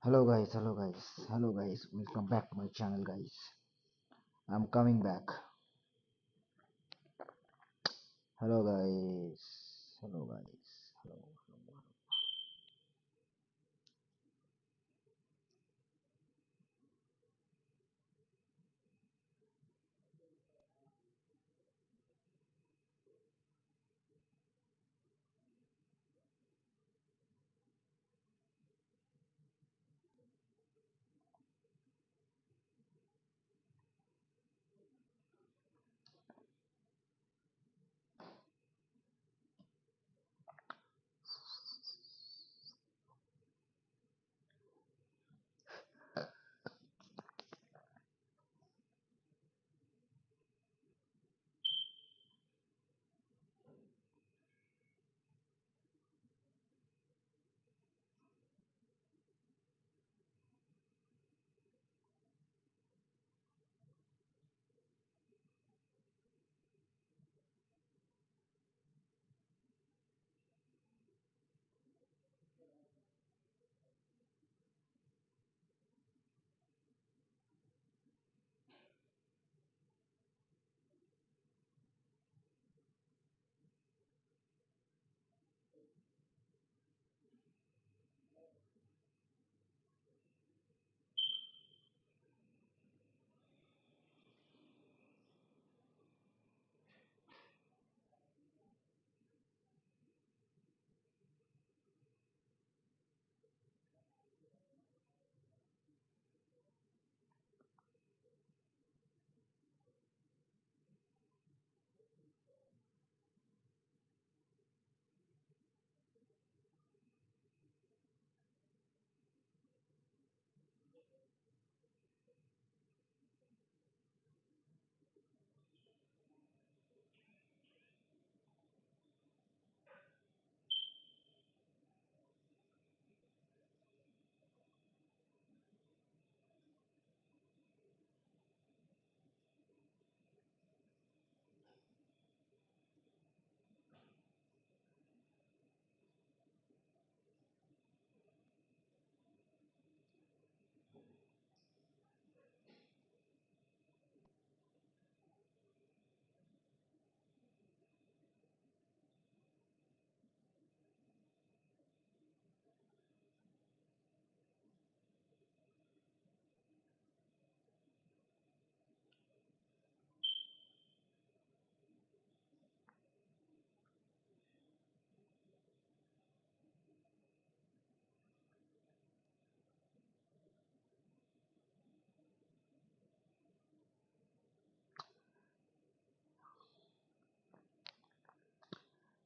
Hello guys, welcome back to my channel guys. I'm coming back. Hello guys, hello guys, hello.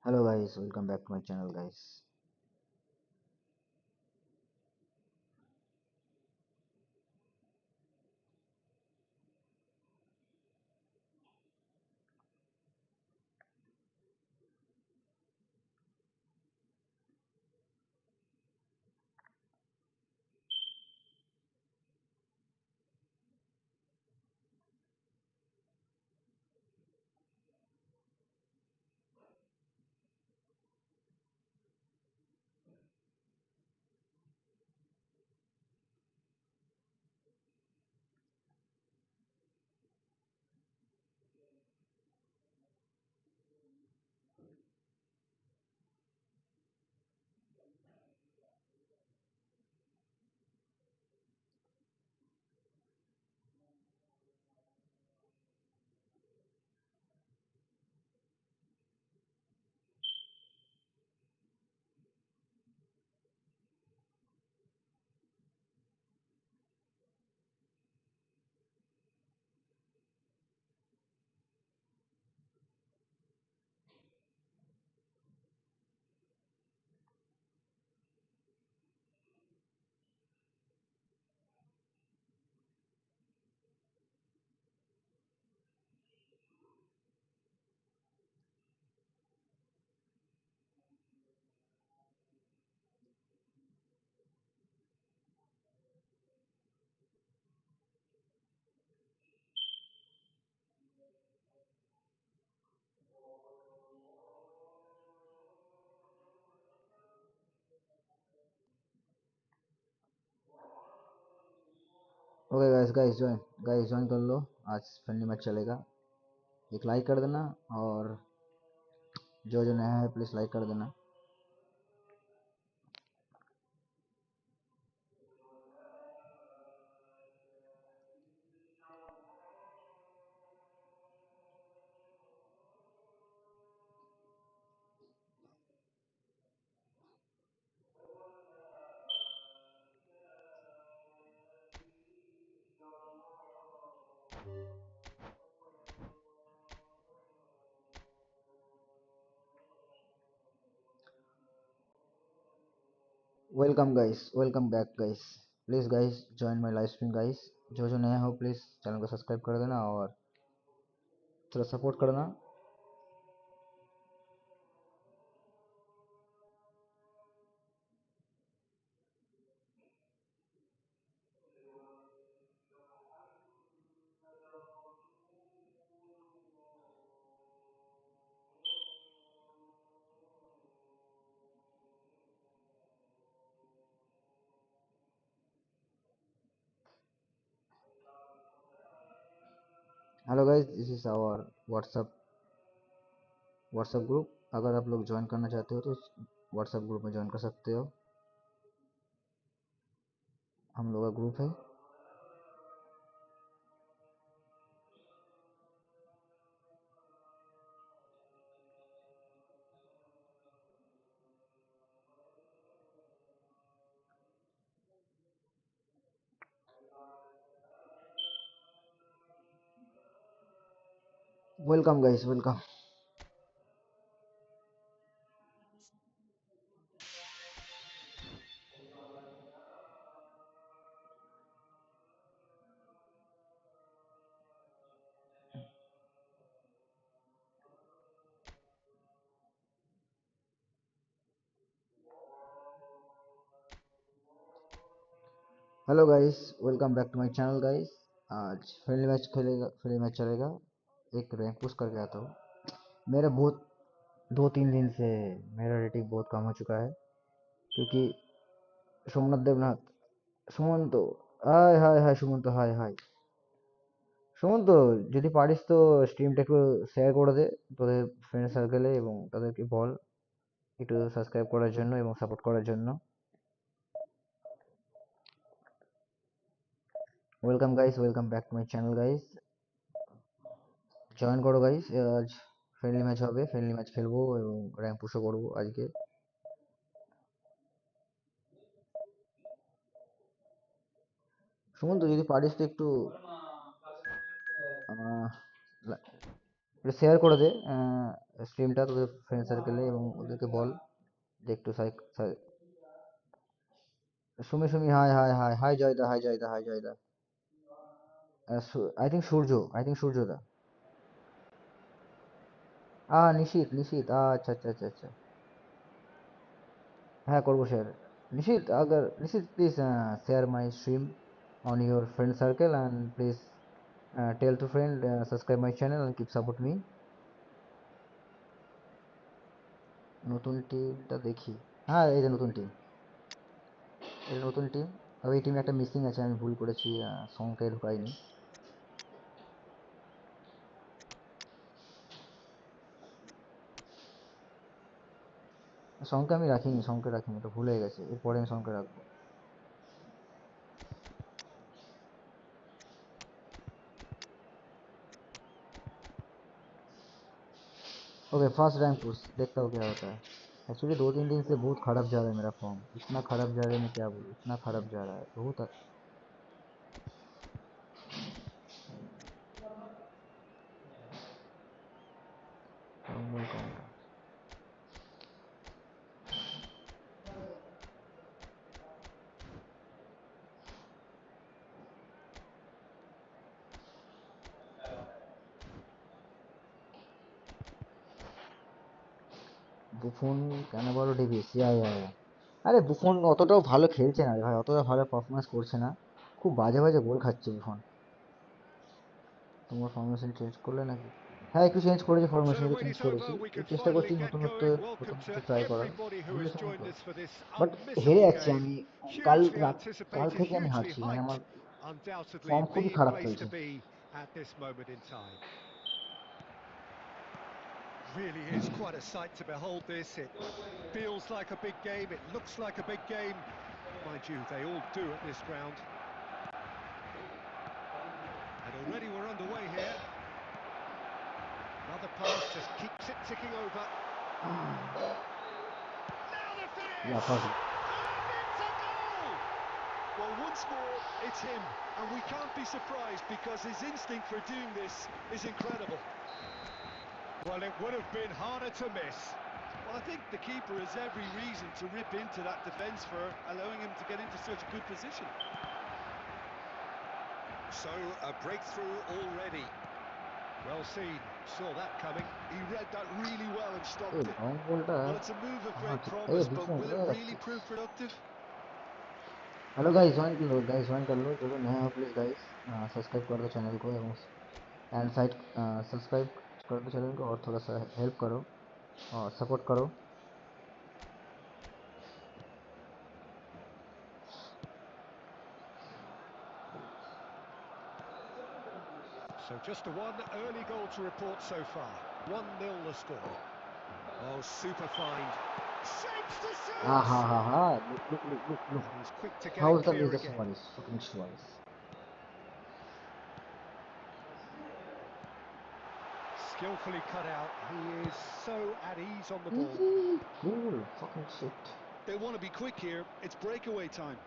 Hello guys, welcome back to my channel guys. Okay guys join कर लो। आज friendly match चलेगा। एक like कर देना और जो जो नया है प्लीज़ लाइक कर देना। Welcome back guys. Please guys join my live stream guys. जो जो नया हो प्लीज़ चैनल को सब्सक्राइब कर देना और थोड़ा सपोर्ट करना। Hello guys, this is our WhatsApp group. अगर आप लोग ज्वाइन करना चाहते हो तो व्हाट्सएप ग्रुप में ज्वाइन कर सकते हो। हम लोग का ग्रुप है। Welcome guys, welcome. Hello guys, welcome back to my channel guys. आज फ्रेंडली मैच चलेगा। एक रैंक पुश करके आता हूँ। मेरा बहुत 2-3 दिन से मेरा रेटिंग बहुत कम हो चुका है क्योंकि Somnath Debnath Sumanta hi hi hi Sumanta hi hi Sumanta, যদি পারিস তো স্ট্রিমটা একটু শেয়ার করে দে তোদের ফ্রেন্ড সার্কেলে এবং তাদেরকে বল একটু সাবস্ক্রাইব করার জন্য এবং সাপোর্ট করার জন্য। Welcome back to my channel guys. Join করো গাইস। আজ ফ্রেন্ডলি ম্যাচ হবে, ফ্রেন্ডলি ম্যাচ খেলবো এবং র্যাঙ্ক পুশও করবো আজকে। সুমন্ত, যদি পারিস তো একটু শেয়ার করে দে স্ট্রিমটা তোদের ফ্রেন্ড সার্কেলে এবং ওদেরকে বল যে একটু Sumi Sumi hi hi hi hi জয়দা, হাই জয়দা, হাই জয়দা। আই থিঙ্ক সূর্যদা। নিশিত আচ্ছা আচ্ছা আচ্ছা আচ্ছা। হ্যাঁ, করবো share. Nishit please share my stream on your friend circle and please tell to friend subscribe my channel and keep support me. নতুন টিমটা দেখি। হ্যাঁ, এই যে নতুন টিম, এটা নতুন টিম। তবে এই টিমে একটা মিসিং আছে, আমি ভুল করেছি, সংকে ঢুকাইনি। সংকে রাখিনি, এটা ভুল হয়ে গেছে, এরপরে আমি সংকে রাখবো। ओके, फर्स्ट रैंक पुश, देखता हूँ क्या होता है। एक्चुअली 2-3 दिन से बहुत खराब जा रहा है मेरा फॉर्म, इतना खराब जा रहा है, मैं क्या बोलूँ, इतना खराब जा रहा है बहुत। বুফন কেন বলো ডেভিস, আরে বুফন অতটাও ভালো খেলছে না রে ভাই, অতটা ভালো পারফরমেন্স করছে না, খুব বাজে বাজে গোল খাচ্ছে বুফন। তোমার ফরমেশন চেঞ্জ করলে নাকি? হ্যাঁ, একটু চেঞ্জ করেছি, ফরমেশন একটু চেঞ্জ করেছি, একটু চেষ্টা করছি নতুন কিছু ট্রাই করার, বুঝলে সুমন্ত। বাট হেরে যাচ্ছি আমি। কাল রাত কাল থেকে আমি হারছি, মানে আমার Undoubtedly फॉर्म খুবই the খারাপ place to চলছে। be at this moment in time. Really is quite a sight to behold this. It feels like a big game, it looks like a big game. Mind you, they all do at this ground. And already we're underway here. Another pass just keeps it ticking over. Now the या finish! First And it's a goal! Well, once more, it's him. And we can't be surprised because his instinct for doing this is incredible. Well, it would have been harder to miss. Well, I think the keeper has every reason to rip into that defence for allowing him to get into such a good position. So, a breakthrough already. Well seen, saw that coming. He read that really well and A stopped it. Long बोलता है। Well, it's a move of हाँ great ठीक ए promise, beach but में will उतरेगा it really रखते। prove productive? Hello guys, join कर लो जो जो नया हो प्लीज गाइस सब्सक्राइब कर दो चैनल को एवं एंड साइड सब्सक्राइब कर दो चैनल को और थोड़ा सा हेल्प करो और सपोर्ट करो। So just the one early goal to report so far. 1-0 the score. Oh, super find. Shapes to हाँ shoot! हाँ हाँ हाँ look And he's quick to get how it is the clear Mr. again. Suarez fucking Suarez Skillfully cut out. He is so at ease on the ball. easy goal fucking shit. They want to be quick here. It's breakaway time.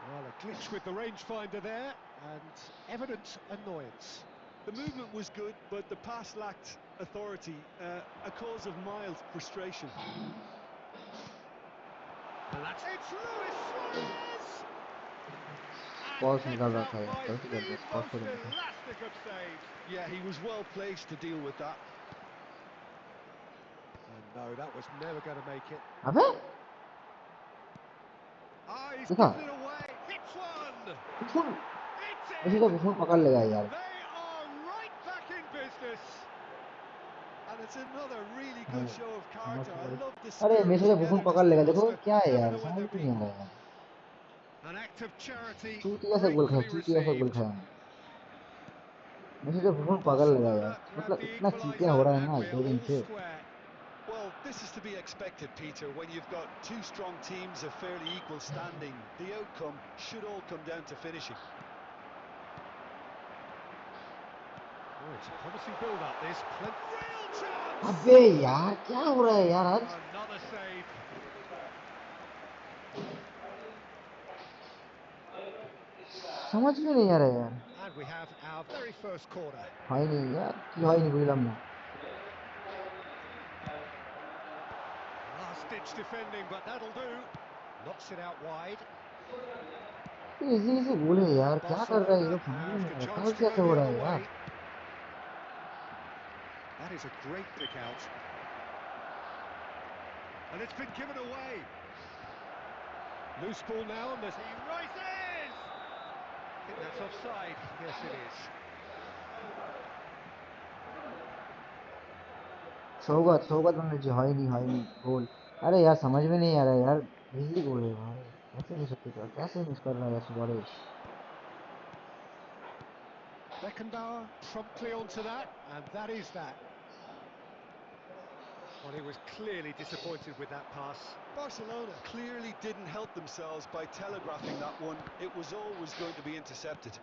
Well, a glitch with the rangefinder there, and evident annoyance. The movement was good, but the pass lacked authority, a cause of mild frustration. And that's it's Luis Suarez! And Balls निकाल picked रहा out था यार by गलती कर the दिया spot को most देना था। elastic of saves. Yeah, he was well placed to deal with that. And no, that was never going to make it. अबे Ah, he's देखा given it away. Hits one. बुफन It's मुझे in. तो बुफन पकड़ लेगा यार। They are right back in business. And it's another really good show of character. I love the अरे spirit मेरे of से बुफन togetherness पकड़ they लेगा देखो muster, क्या है never यार know when समझ they're में नहीं आ beaten. रहा यार। An act of charity चूतिया से गोल खाया gratefully चूतिया से गोल received. खाया मेरे से बुफन पकड़ लेगा यार Barcelona grab मतलब the इतना चीटिंग equaliser हो रहा है and ना we're 2 दिन all से। square. Well, this is to be expected, Peter. When you've got two strong teams of fairly equal standing, the outcome should all come down to finishing. Oh, it's a promising build-up, this. Real chance! अबे यार क्या हो रहा है यार आज। Another save. समझ में नहीं आ रहा यार। And we have our very first corner. হয় নি यार কি হয়নি বুঝলাম না। Last-ditch defending, but that'll do. Knocks it out wide. Easy easy goal है यार क्या कर रहा है ये Barcelona लोग समझ में have नहीं the आ रहा chance कल to go कैसे हो the रहा other है way. यार। That is a great pick out. And it's been given away. Loose ball now, and he rises! I think that's offside. Yes, it is. Saugata Saugata Banerjee हॉय नहीं गोल। अरे यार समझ में नहीं आ रहा यार इजी गोल है भाई कैसे मिस होती है कैसे मिस कर रहा है Suarez. Beckenbauer promptly onto that, and that is that. Well, he was clearly disappointed with that pass. Barcelona clearly didn't help themselves by telegraphing that one. It was always going to be intercepted.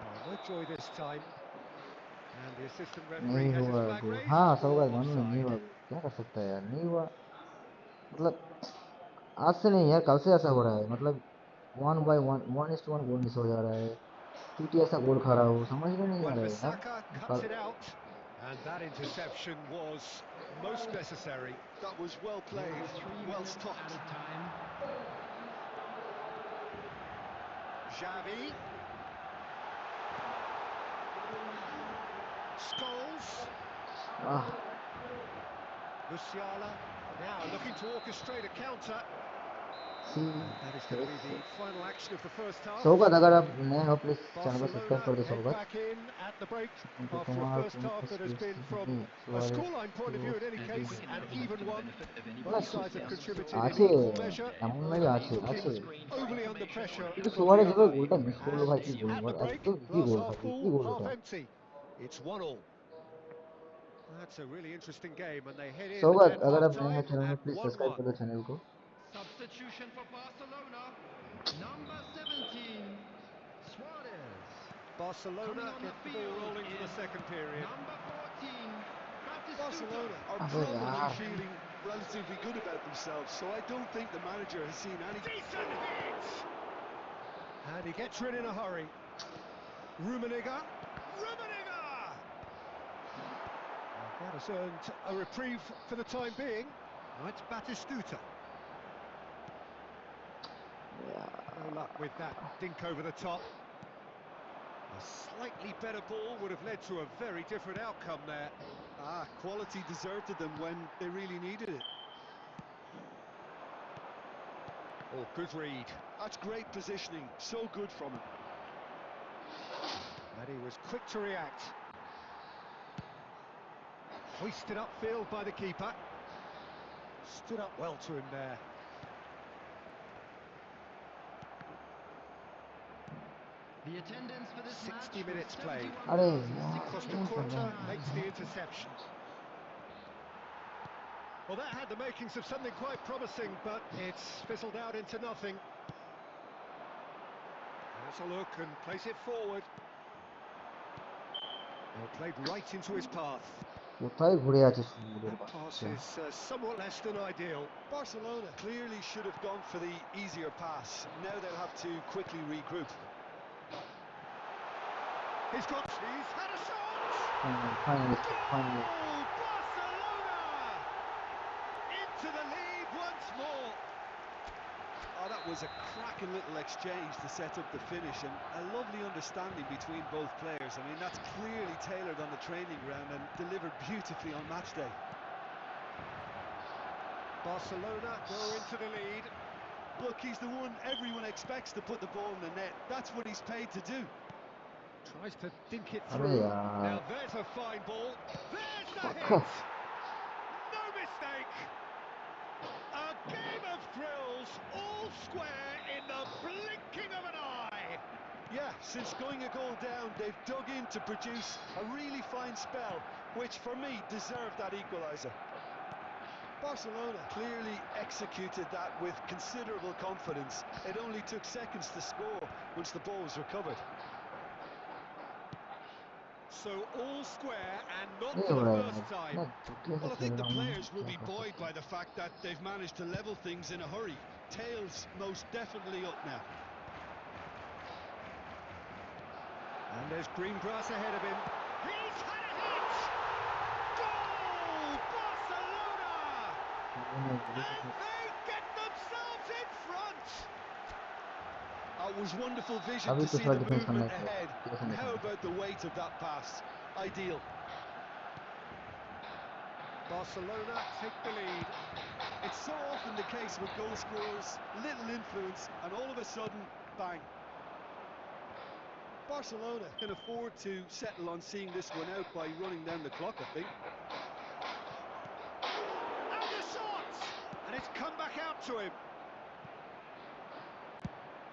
Oh, no joy this time. And the assistant referee नहीं has his हुआ flag गोल raised. हाँ सौगत मानो नहीं Offside. हुआ गोल क्या कर सकता है यार नहीं हुआ मतलब आज से नहीं यार कल से ऐसा हो रहा है मतलब 1/1 गोल मिस हो जा रहा है चूतिया ऐसा गोल खा रहा हो समझ में नहीं आ When रहा है यार। Bissaka cuts it out, and that interception was most necessary. That was well played, well stopped. Xavi. Scholes. Ah Musiala now looking to orchestrate a counter. सी And that is going to be एस the final action of the first half. Saugata अगर आप नए हो please channel को subscribe Barcelona कर दो head Saugata back in at the break उनको after a Kumar first half Kumar that has been, from specifically a Suarez scoreline point of view in any And we case, can an now move even to the one. benefit of Both anybody sides have else contributed in আছে equal measure. এমন or নয় আছে looking আছে to screen for Overly under information pressure or কিন্তু from the Suarez এবার other. গোলটা miss করলো And ভাই কি গোল stadium. at the ball break, একদম কি glass গোল half ভাই কি full, গোল half ওটা empty. It's 1-1. That's a really interesting game, and they head in Saugata at अगर आप नए हो half-time चैनल में at प्लीज सब्सक्राइब 1-1. कर दो चैनल को Substitution for Barcelona. Number 17, Suarez. Coming Barcelona on get the the ball field rolling for the is second period. number 14, Batistuta. Barcelona are अबे probably यार feeling relatively good about themselves, so I don't think the manager has seen any. Decent hit! And he gets rid in a hurry. Rummenigge. Rummenigge! That has earned a reprieve for the time being. Now it's Batistuta. No luck with that dink over the top. A slightly better ball would have led to a very different outcome there. Quality deserted them when they really needed it. Oh, good read. That's great positioning, so good from him. And he was quick to react. Hoisted upfield by the keeper. Stood up well to him there. The attendance for this 60 match minutes was played. अरे यार Costa क्यों कर रहे Curta हैं makes the interception. Well, that had the makings of something quite promising, but it's fizzled out into nothing. Has a look and plays it forward. Well, played right into his path. কোথায় ঘুরে আছে সুরের That pass বাচ্চা is somewhat less than ideal. Barcelona clearly should have gone for the easier pass. Now they'll have to quickly regroup. He's had a shot! Finally finally Goal! Barcelona! Into the lead once more. Oh, that was a cracking little exchange to set up the finish, and a lovely understanding between both players. I mean, that's clearly tailored on the training ground and delivered beautifully on match day. Barcelona go into the lead. Look, he's the one everyone expects to put the ball in the net. That's what he's paid to do. Tries to dink it अरे through. यार Now there's a fine ball. There's the fuck hit! No mistake! A game of thrills, all square in the blinking of an eye! Yeah, since going a goal down, they've dug in to produce a really fine spell, which for me deserved that equaliser. Barcelona clearly executed that with considerable confidence. It only took seconds to score once the ball was recovered. So all square, and not ये for हो the रहा है first यार time. मैं चुटिया से Well, I खेल think the रहा हूँ players will क्या be कर buoyed सकते by हैं the fact that they've managed to level things in a hurry. Tails most definitely up now. And there's green grass ahead of him. He's had a hit! Goal! Barcelona! And they get themselves in front! It was wonderful vision अभी to तो see थोड़ा the defence करना movement चाहिए ahead. कैसे And नहीं how करना about the weight of that pass? Ideal. Barcelona take the lead. It's so often the case with goal scorers, little influence, and all of a sudden, bang. Barcelona can afford to settle on seeing this one out by running down the clock, I think. And the shot! And it's come back out to him.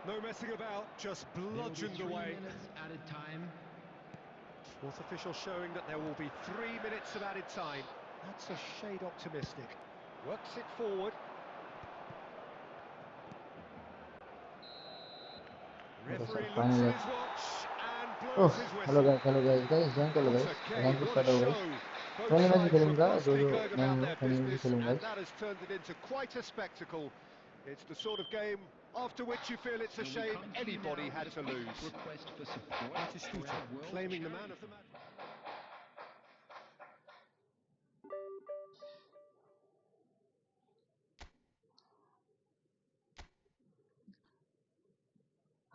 No messing about, just There will be bludgeoned 3 away. minutes added time. Fourth official showing that there will be 3 minutes of added time. That's a shade optimistic. Works it forward. Referee looks finally at his watch and oh blows his hello whistle. Guys guys join कर लो What guys a game, rank push what कर a दो show. Guys Both friendly match भी sides were खेलूंगा जो constantly जो going नए about हो their friendly match भी business, खेलूंगा and guys that has turned it into quite a spectacle. It's the sort of game after which you feel it's a So we shame come to you anybody now had with to a quick lose. request for support for Batistuta our world claiming the man charity of the fund. match.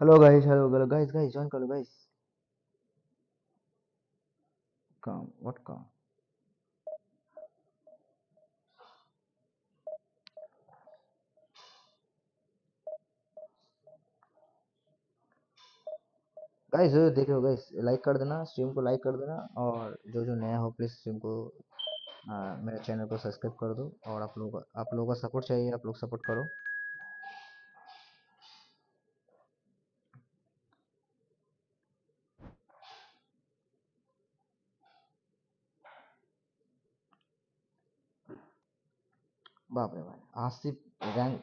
Hello guys guys join कर लो guys काम what काम guys देख रहे हो guys, like कर देना, stream को लाइक कर देना, और जो जो नया हो प्लीज स्ट्रीम को मेरे चैनल को सब्सक्राइब कर दो। और आप लोगों का सपोर्ट चाहिए, आप लोग सपोर्ट करो। बाप रे भाई, आसिफ रैंक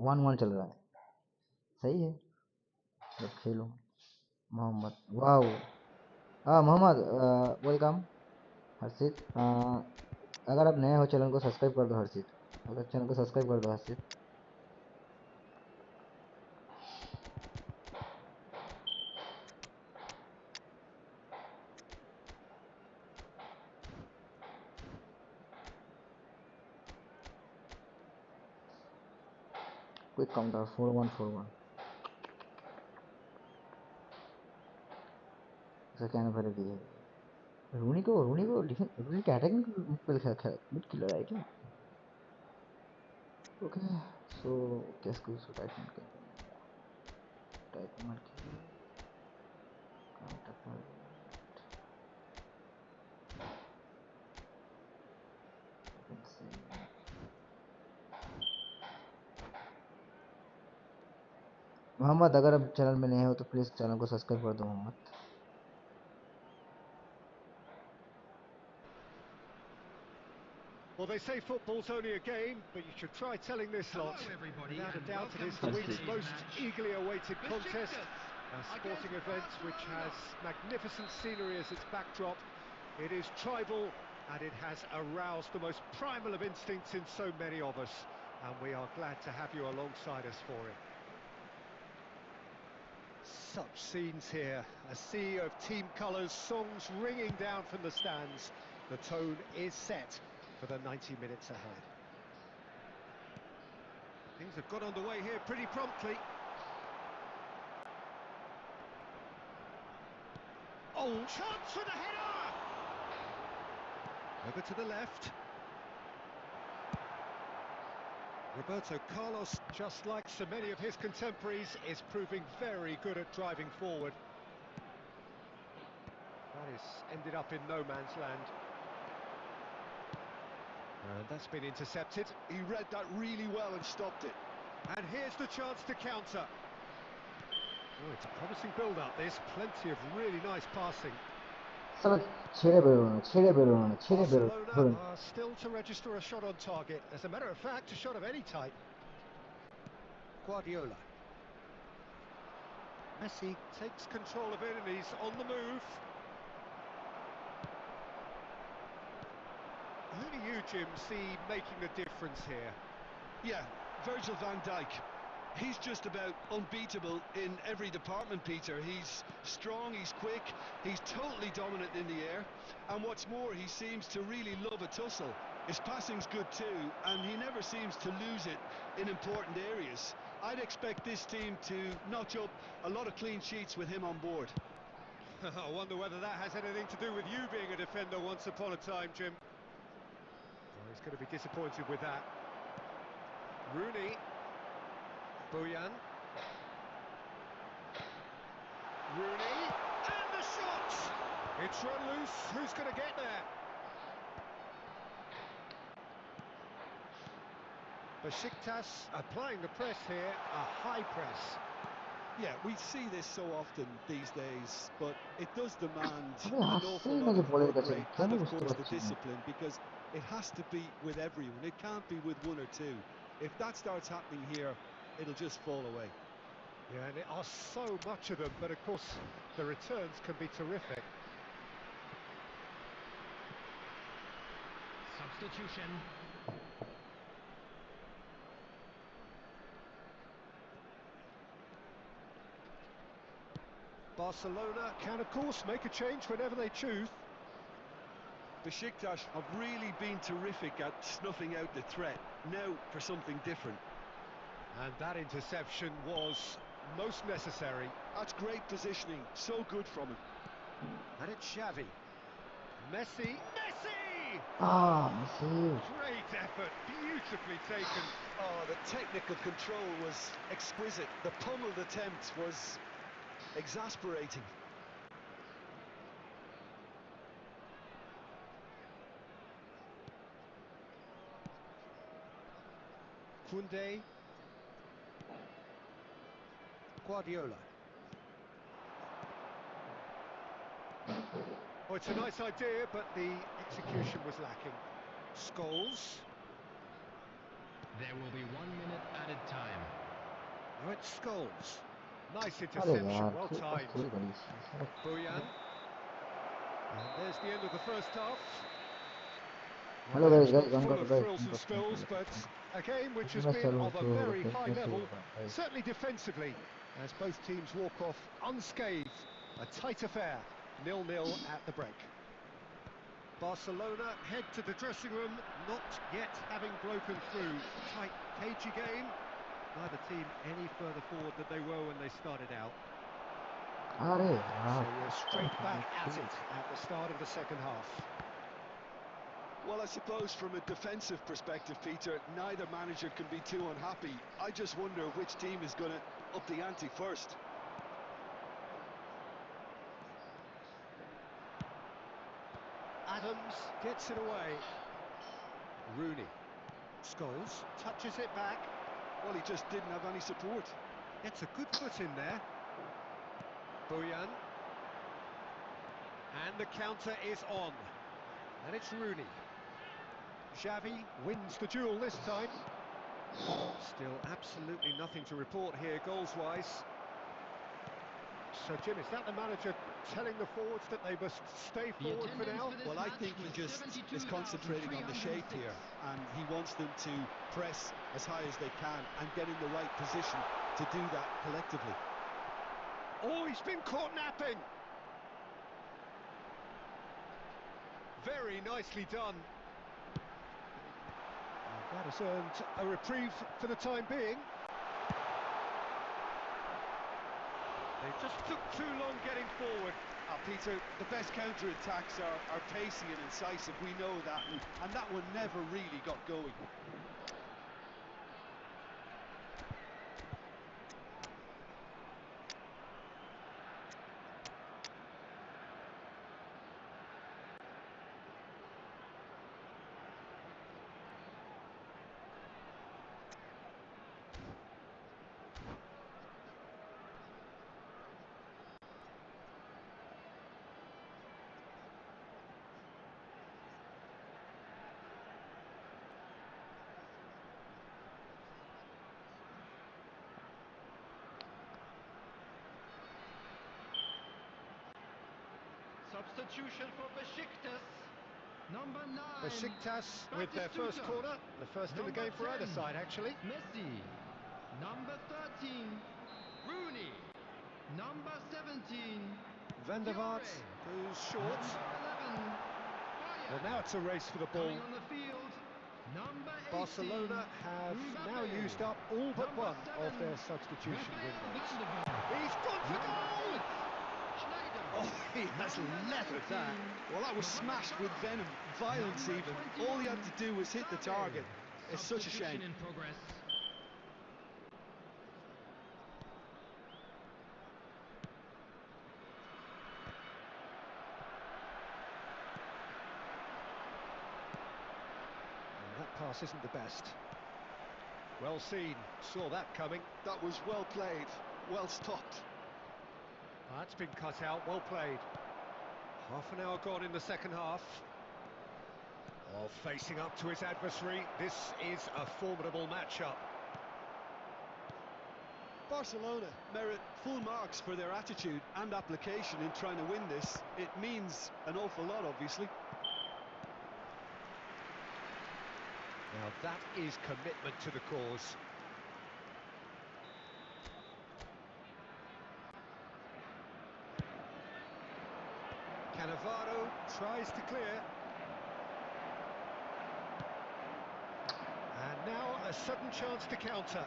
1-1 चल रहा है। सही है, जब खेलो। मोहम्मद, वाह। मोहम्मद, वेलकम। हर्षित, अगर आप नए हो चैनल को सब्सक्राइब कर दो हर्षित। अगर चैनल को सब्सक्राइब कर दो हर्षित। क्विक काउंटर 4-1 ऐसा कहना पहले दिए। रूनी के अटैकिंग मिड किलर है क्या? ओके, सो क्या इसको टाइप मत कर देना, टाइप मत किया। काउंटर टारगेट मोहम्मद, अगर आप चैनल में नए हो तो प्लीज चैनल को सब्सक्राइब कर दो Mohammad. Well, they say football's only a game, but you should try telling this lot. Hello, everybody, Without a and doubt, it welcome is to the week's today's most match. eagerly awaited contest. Besiktas A sporting against event which has Barcelona. magnificent scenery as its backdrop. It is tribal, and it has aroused the most primal of instincts in so many of us. And we are glad to have you alongside us for it. Such scenes here, a sea of team colours, songs ringing down from the stands. The tone is set for the 90 minutes ahead. Things have got underway here pretty promptly. Oh, chance for the header! Over to the left. Roberto Carlos, just like so many of his contemporaries, is proving very good at driving forward. That is ended up in no man's land. And that's been intercepted. He read that really well and stopped it. And here's the chance to counter. Oh, it's a promising build-up, this. Plenty of really nice passing. साला ছেড়ে Barcelona বেরোনো। are still to register a shot on target. As a matter of fact, a shot of any type. Guardiola. Messi takes control of it and he's on the move. Who do you, Jim, see making the difference here? Yeah, Virgil van Dijk. He's just about unbeatable in every department, Peter. He's strong, he's quick, he's totally dominant in the air. And what's more, he seems to really love a tussle. His passing's good too, and he never seems to lose it in important areas. I'd expect this team to notch up a lot of clean sheets with him on board. I wonder whether that has anything to do with you being a defender once upon a time, Jim. Well, he's going to be disappointed with that. Rooney. Bojan. Rooney. And the shot! It's run loose. Who's going to get there? Besiktas applying the press here, a high press. Yeah, we see this so often these days, but it does demand अबे an awful আসছেই lot নাকি of বলের work কাছে, rate কেন and, of বুঝতে course, the পারছি না। discipline, because it has to be with everyone. It can't be with one or two. If that starts happening here, it'll just fall away. Yeah, and there are so much of them, but of course the returns can be terrific. Substitution. Barcelona can, of course, make a change whenever they choose. Besiktas have really been terrific at snuffing out the threat. Now for something different. And that interception was most necessary. That's great positioning, so good from him. And it's Xavi. Messi. Messi! Messi. Great effort, beautifully taken. Oh, the technical control was exquisite. The pummeled attempt was exasperating. Koundé. Guardiola. Oh, it's a nice idea, but the execution was lacking. Scholes. There will be 1 minute added time. Now it's Scholes. Nice अरे interception, यार well बस timed. थोड़ी बड़ी सी साला Bojan. And there's the end of the first half. Well, hello it guys was guys not gun full कर of guys thrills and spills, but a game which film has match been चालू of a शुरू होगा very film high match शुरू level, होगा guys certainly defensively, as both teams walk off unscathed. A tight affair, 0-0 at the break. Barcelona head to the dressing room, not yet having broken through. Tight, cagey game. Neither team any further forward than they were when they started out. अरे So यार we're straight back at it at the start of the second half. Well, I suppose from a defensive perspective, Peter, neither manager can be too unhappy. I just wonder which team is going to up the ante first. Adams gets it away. Rooney. Scholes touches it back. Well, he just didn't have any support. Gets a good foot in there. Bojan. And the counter is on. And it's Rooney. Xavi wins the duel this time. Still absolutely nothing to report here goals-wise. So, Jim, is that the manager telling the forwards that they must stay forward for now? Well, I think he just is concentrating on the shape here, and he wants them to press as high as they can and get in the right position to do that collectively. Oh, he's been caught napping! Very nicely done. And that has earned a reprieve for the time being. They just took too long getting forward. Peter, the best counter-attacks are pacey and incisive, we know that, and that one never really got going. Substitution for Besiktas. Number 9. Besiktas with their first corner. The first in the game for either side, actually. Messi. Number 13. Rooney. Number 17. Van der Vaart goes short. Number 11. Well, now it's a race for the ball. Coming on the field. Number 18. Barcelona have now used up all but one of their substitution windows. He's gone for goal! Oh, he has leathered that. Well, that was smashed with venom, violence even. All he had to do was hit the target. It's such a shame. In progress. And that pass isn't the best. Well seen, saw that coming. That was well played, well stopped. That's been cut out, well played. Half an hour gone in the second half. Oh, facing up to his adversary, this is a formidable matchup. Barcelona merit full marks for their attitude and application in trying to win this. It means an awful lot, obviously. Now that is commitment to the cause. Cannavaro tries to clear. And now a sudden chance to counter.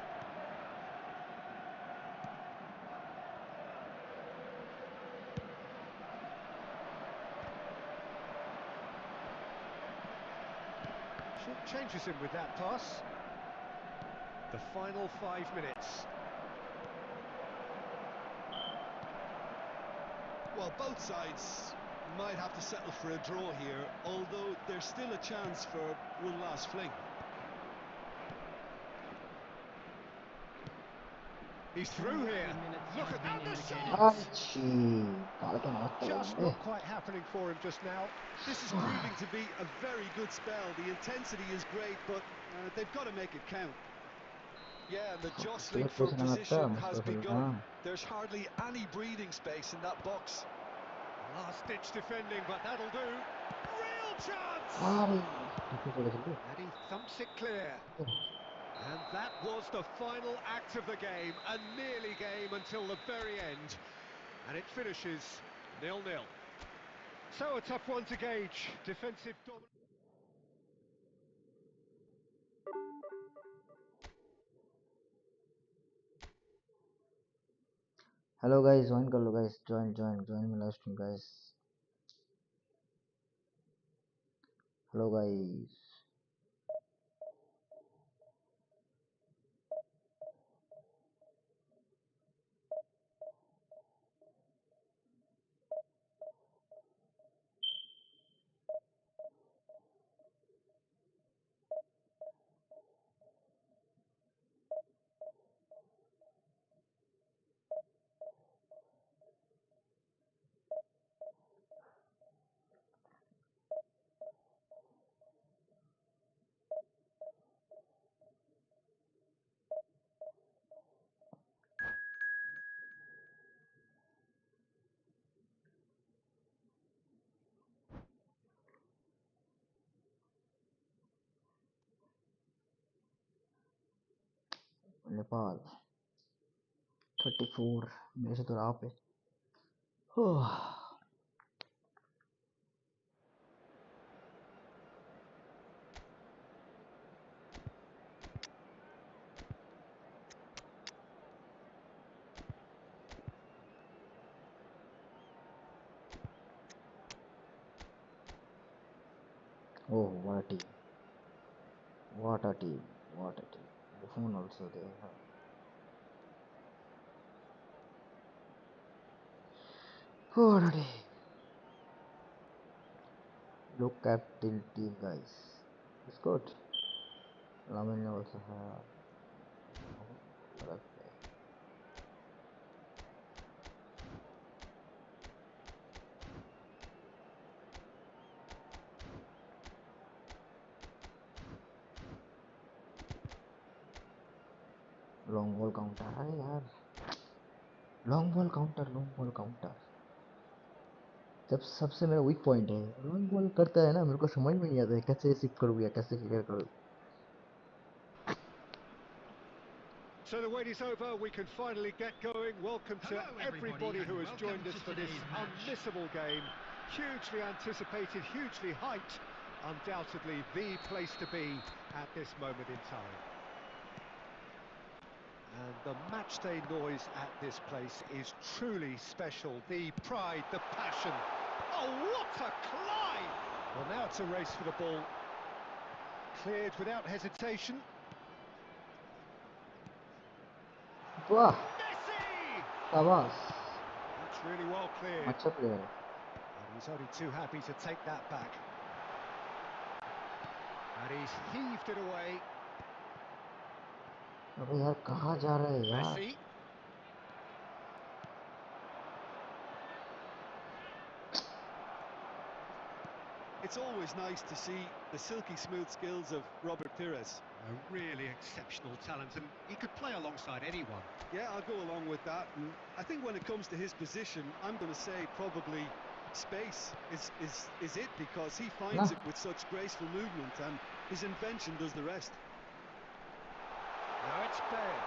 Changes him with that pass. The final 5 minutes. Well, both sides might have to settle for a draw here, although there's still a chance for one last fling. He's through here. Look at and the shot! Just not quite happening for him just now. This is proving to be a very good spell. The intensity is great, but they've got to make it count. Yeah, the jostling for position has begun. There's hardly any breathing space in that box. Last-ditch defending, but that'll do. Real chance! And he thumps it clear. And that was the final act of the game, a nearly game until the very end. And it finishes 0-0. So a tough one to gauge. Defensive dominance. Hello guys, join कर लो guys, join में live stream guys. Hello guys, Nepal 34 मेरे से तो राह पे। Oh, what a team! What a team! What a team! Buffon also there. What a team! Look captain team guys. It's good. Lamin also have. Long ball counter, अरे यार long ball counter जब सबसे मेरा weak point है। Long ball करता है ना, मेरे को समझ में नहीं आता है कैसे सिप करूँ या कैसे क्लियर करूँ। So the wait is over, we can finally get going. Welcome to everybody who has joined us for this unmissable game. Hugely anticipated, hugely hyped. Undoubtedly the place to be at this moment in time. And the matchday noise at this place is truly special. The pride, the passion. Oh, what a climb! Well, now it's a race for the ball. Cleared without hesitation. वाह, Messi! शाबाश, That's really well cleared. अच्छा player है। And he's only too happy to take that back. And he's heaved it away. अबे यार कहाँ जा रहे हैं यार? Messi. It's always nice to see the silky smooth skills of Robert Pires. A really exceptional talent, and he could play alongside anyone. Yeah, I'll go along with that. And I think when it comes to his position, I'm going to say probably space is it, because he finds it with such graceful movement, and his invention does the rest. Now it's Bale.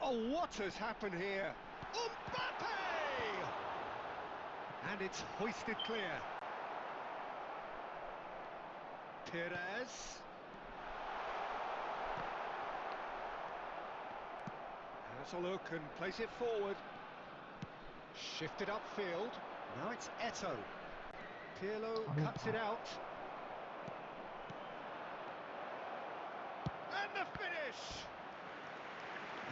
Oh, what has happened here? Mbappe! And it's hoisted clear. Pires. Has a look and plays it forward. Shifted upfield. Now it's Eto'o. Pirlo cuts it out. And the finish!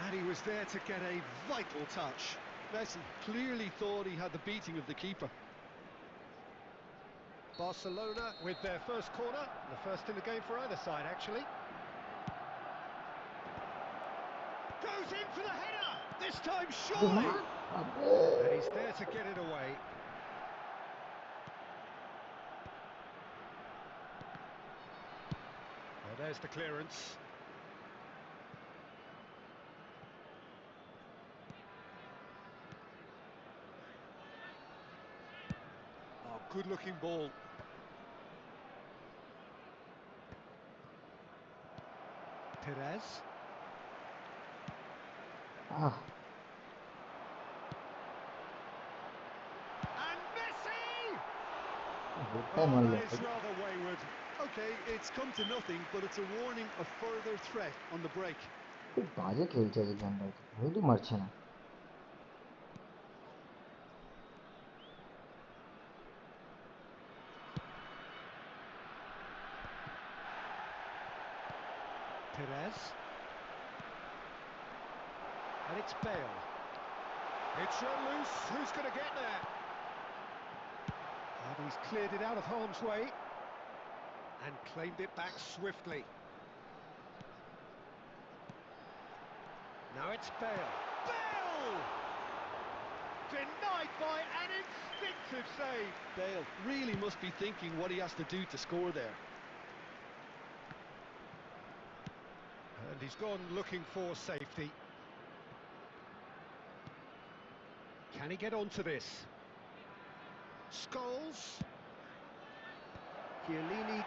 And he was there to get a vital touch. Messi clearly thought he had the beating of the keeper. Barcelona with their first corner, the first in the game for either side actually. Goes in for the header, this time surely! And he's there to get it away. Well, there's the clearance. Oh, good looking ball. Perez. Ah, And Messi! time Oh, on that left. is rather wayward. Okay, it's come to nothing, but it's a warning of further threat on the break. খুব বাজে খেলছে যে গেমটা, হেডই মারছে না। Perez. And it's Bale. It's run loose. Who's going to get there? And he's cleared it out of harm's way and claimed it back swiftly. Now it's Bale. Bale! Denied by an instinctive save. Bale really must be thinking what he has to do to score there. And he's gone looking for safety. Can he get onto this? Scholes. Chiellini.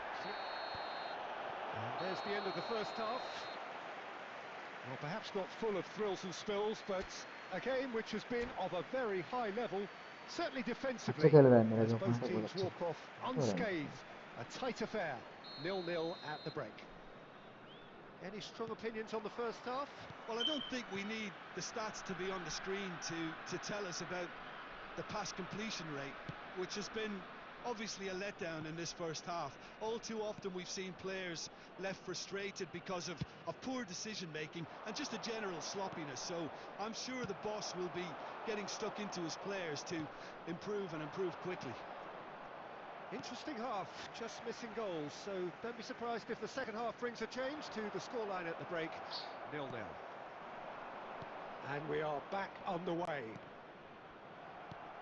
And there's the end of the first half. Well, perhaps not full of thrills and spills, but a game which has been of a very high level, certainly defensively, as both teams walk off unscathed. A tight affair, 0-0 at the break. Any strong opinions on the first half? Well, I don't think we need the stats to be on the screen to tell us about the pass completion rate, which has been obviously a letdown in this first half. All too often we've seen players left frustrated because of poor decision making and just a general sloppiness. So I'm sure the boss will be getting stuck into his players to improve and improve quickly. Interesting half, just missing goals, so don't be surprised if the second half brings a change to the scoreline at the break, 0-0. And we are back underway.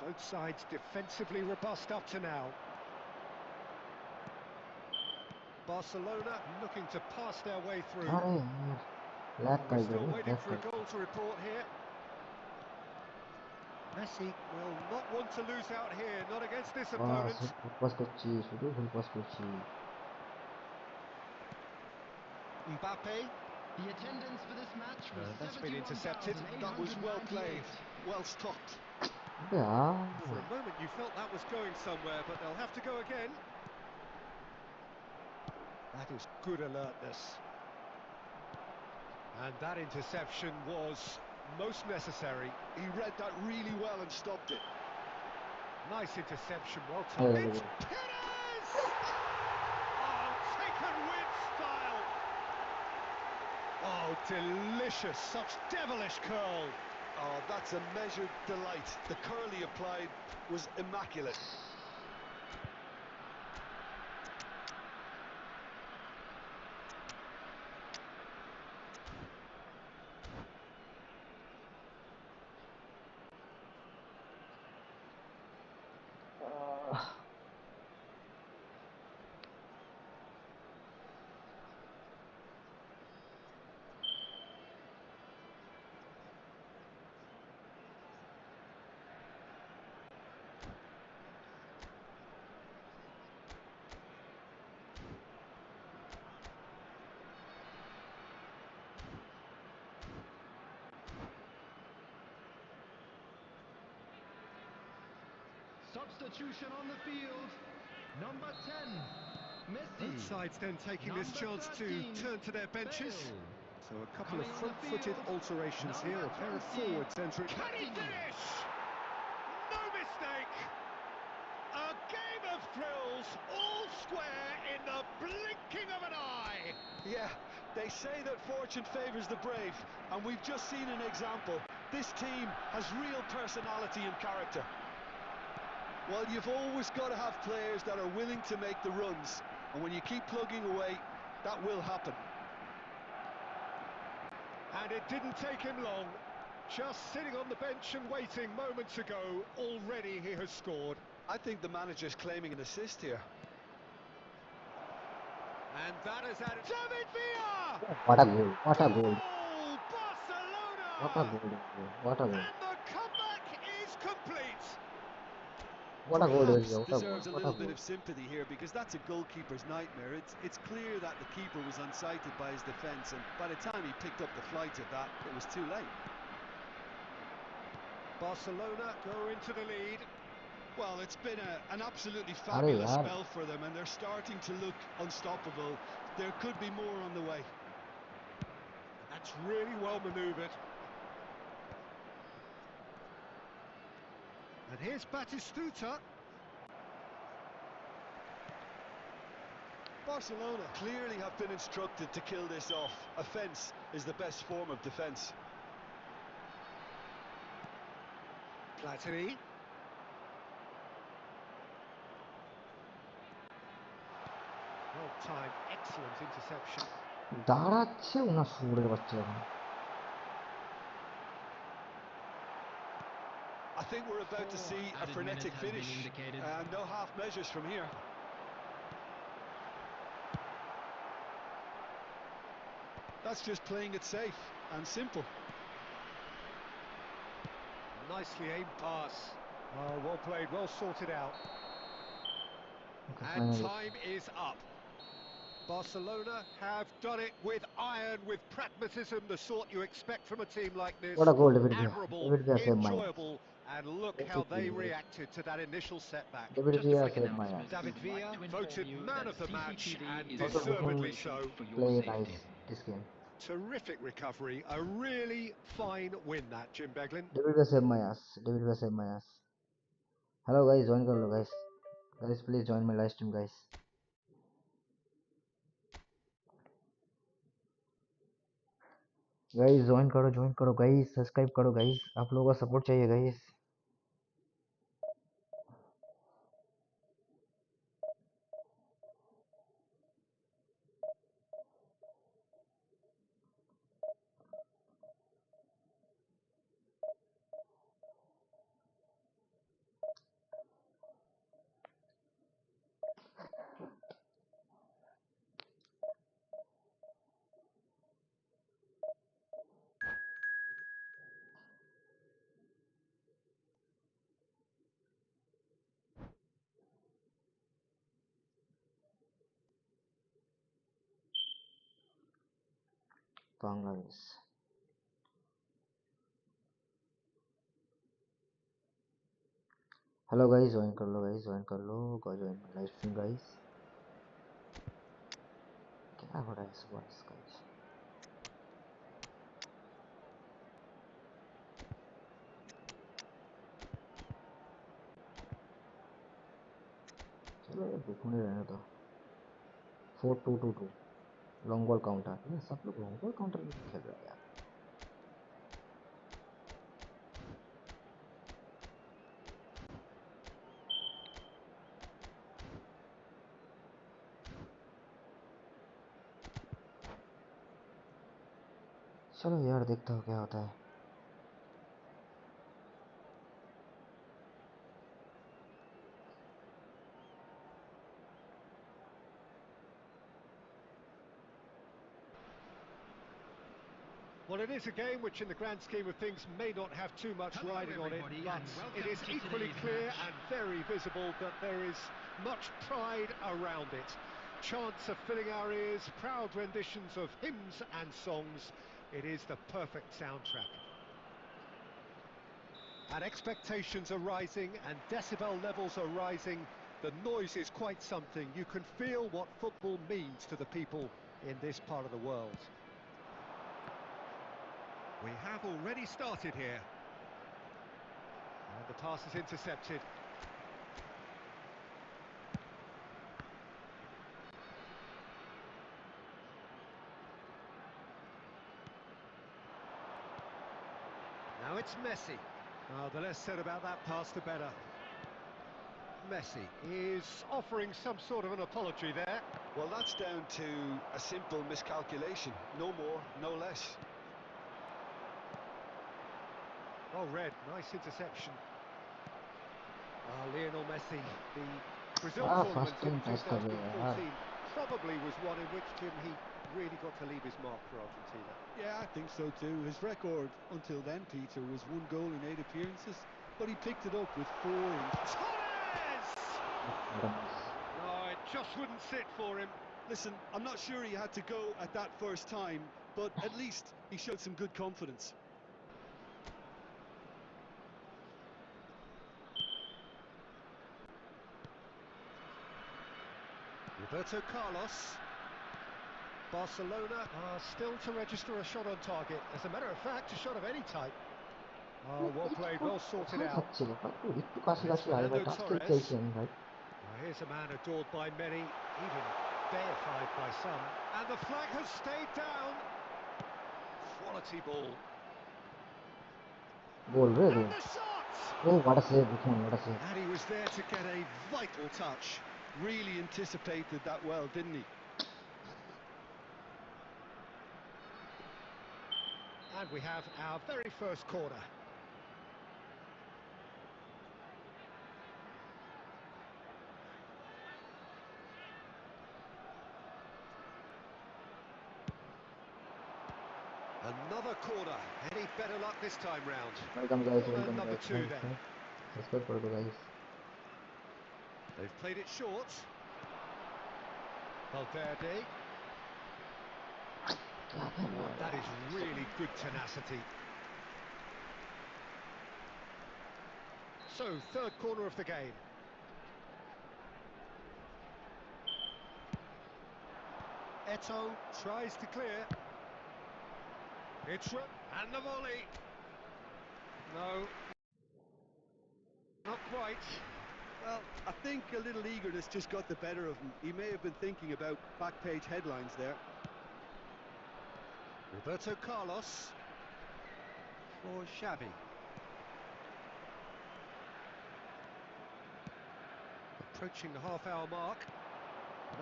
Both sides defensively robust up to now. Barcelona looking to pass their way through. We're still waiting for a goal to report here. Messi will not want to lose out here, not against this opponent. Mbappe. The attendance for this match was That's been intercepted. That was well played, well stopped. For a moment you felt that was going somewhere, but they'll have to go again. That is good alertness. And that interception was most necessary. He read that really well and stopped it. Nice interception, well timed. It's Perez! Oh, taken with style. Oh, delicious, such devilish curl. Oh, that's a measured delight. The curl he applied was immaculate. Substitution on the field. Number 10, Messi. Both sides then taking this chance to turn to their benches. So a couple of front-footed alterations here, a pair of forwards entering. Can he finish? No mistake! A game of thrills, all square in the blinking of an eye! Yeah, They say that fortune favours the brave, and we've just seen an example. This team has real personality and character. Well, you've always got to have players that are willing to make the runs, and when you keep plugging away, that will happen. And it didn't take him long. Just sitting on the bench and waiting moments ago, already he has scored. I think the manager's claiming an assist here. And that has added... David Villa! What a goal! What a goal! Goal! Barcelona! What a goal! What a goal! And the comeback is complete. What a goal! Perhaps What a goal! deserves a What a little bit goal! of sympathy here, because that's a goalkeeper's nightmare. It's clear that the keeper was unsighted by his defence, and by the time he picked up the flight of that, it was too late. Barcelona go into the lead. Well, it's been an absolutely अरे fabulous यार spell for them, and they're starting to look unstoppable. There could be more on the way. That's really well manoeuvred. And here's Batistuta. Barcelona clearly have been instructed to kill this off. Offence is the best form of defence. Platini. Well timed, excellent interception. দাঁড়াচ্ছে না সুরের বাচ্চা এখন I think we're about to see a Added frenetic minutes has been finish, indicated. and no half measures from here. That's just playing it safe and simple. Nicely aimed pass. Oh, well played, well sorted out. Okay, And finally. time is up. Barcelona have done it with iron, with pragmatism, the sort you expect from a team like this. What a goal, David Villa. Admirable, David Villa saved my ass. enjoyable, and look how they reacted to that initial setback. David Just a Villa quick saved my ass. announcement. David We'd like Villa to inform voted you man that of the match, CCTV and is Also, we deservedly can so. for your play safety. nice this game. Terrific recovery, a really fine win that, Jim Beglin. David Villa saved my ass. David Villa saved my ass. Hello guys, join कर लो guys. Guys, please join my live stream guys. Guys join करो guys, subscribe करो guys, आप लोगों का support चाहिए guys. Bangladesh. Hello guys, join कर लो गाइस, ज्वाइन कर लो, go join my live stream guys. क्या हो रहा है इस बार गाइस? चलो ये देखने रहने दो. 4-2-2-2 लॉन्ग बॉल काउंटर. ये सब लोग लॉन्ग बॉल काउंटर में खेल रहे हैं यार. चलो यार, देखता हूँ क्या होता है. Well, it is a game which in the grand scheme of things may not have too much Hello, riding on it, everybody, but and welcome it is to equally today's clear match. and very visible that there is much pride around it. Chants are filling our ears, proud renditions of hymns and songs. It is the perfect soundtrack. And expectations are rising and decibel levels are rising. The noise is quite something. You can feel what football means to the people in this part of the world. We have already started here. And the pass is intercepted. it's Messi. Oh, the less said about that pass, the better. Messi is offering some sort of an apology there. Well, that's down to a simple miscalculation. No more, no less. Well read, nice interception. Lionel Messi, the Brazil tournament first in time touch कर रहे हैं यार. 2014 probably was one in which, Jim, he really got to leave his mark for Argentina. Yeah, I think so too. His record until then, Peter, was 1 goal in 8 appearances, but he picked it up with 4 in... Torres! No, it just wouldn't sit for him. Listen, I'm not sure he had to go at that first time, but at least he showed some good confidence. Roberto Carlos. Barcelona are still to register a shot on target. As a matter of fact, a shot of any type. Oh, well played, well sorted out. It's Fernando Torres. Now here's a man adored by many, even deified by some. And the flag has stayed down. Quality ball. And the shot! Oh, what a save, Buffon, what a save. And he was there to get a vital touch. Really anticipated that well, didn't he? And we have our very first corner. Another corner. Any better luck this time round? Welcome guys, Corner welcome number guys. 2 then. Subscribe for guys. They've played it short. Valverde. That is really good tenacity. So, third corner of the game. Eto'o tries to clear. It's and the volley. No, not quite. Well, I think a little eagerness just got the better of him. He may have been thinking about back page headlines there. Roberto Carlos for Xavi. Approaching the half-hour mark.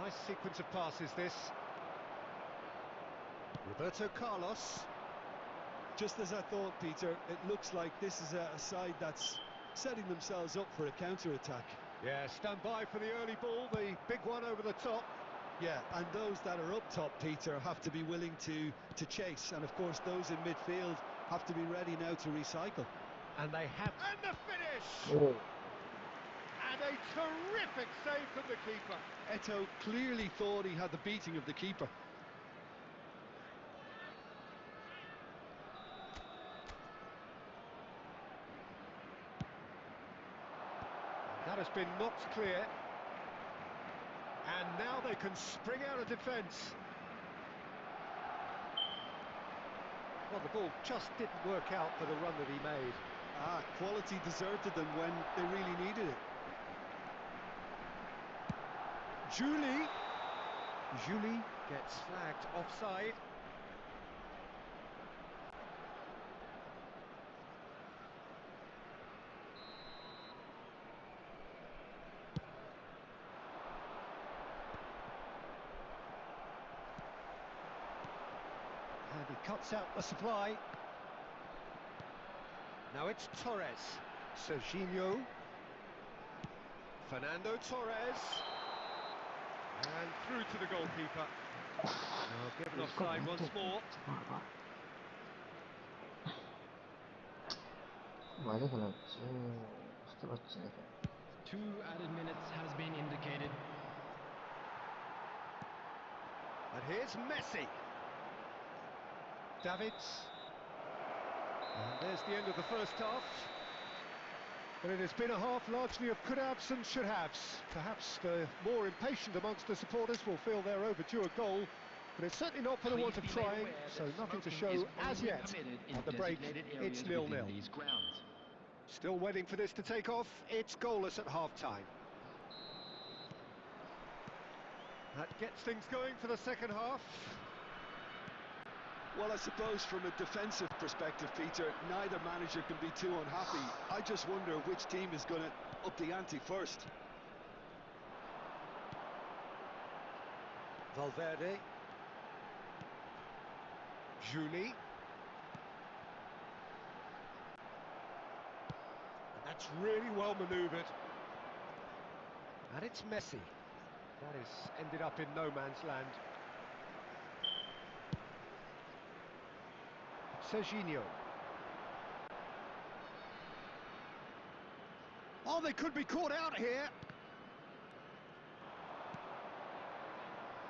Nice sequence of passes this. Roberto Carlos. Just as I thought, Peter, it looks like this is a side that's setting themselves up for a counter-attack. Yeah, stand by for the early ball, the big one over the top. Yeah, and those that are up top, Peter, have to be willing to chase. And of course, those in midfield have to be ready now to recycle. And they have... And the finish! Oh. And a terrific save from the keeper. Eto'o clearly thought he had the beating of the keeper. That has been knocked clear. And now they can spring out of defence. Well, the ball just didn't work out for the run that he made. Quality deserted them when they really needed it. Julie gets flagged offside. And he cuts out the supply. Now it's Torres. Serginho. Fernando Torres. And through to the goalkeeper. Now given offside once more. Two added minutes has been indicated. And here's Messi. Davids. And there's the end of the first half. But it has been a half largely of could-haves and should-haves. Perhaps the more impatient amongst the supporters will feel they're overdue a goal, but it's certainly not for the want of trying, so nothing to show as yet. At the break, it's 0-0. Still waiting for this to take off. It's goalless at half-time. That gets things going for the second half. Well, I suppose from a defensive perspective, Peter, neither manager can be too unhappy. I just wonder which team is going to up the ante first. Valverde. Julie. And that's really well manoeuvred. And it's Messi. That has ended up in no man's land. Serginho. Oh, they could be caught out here.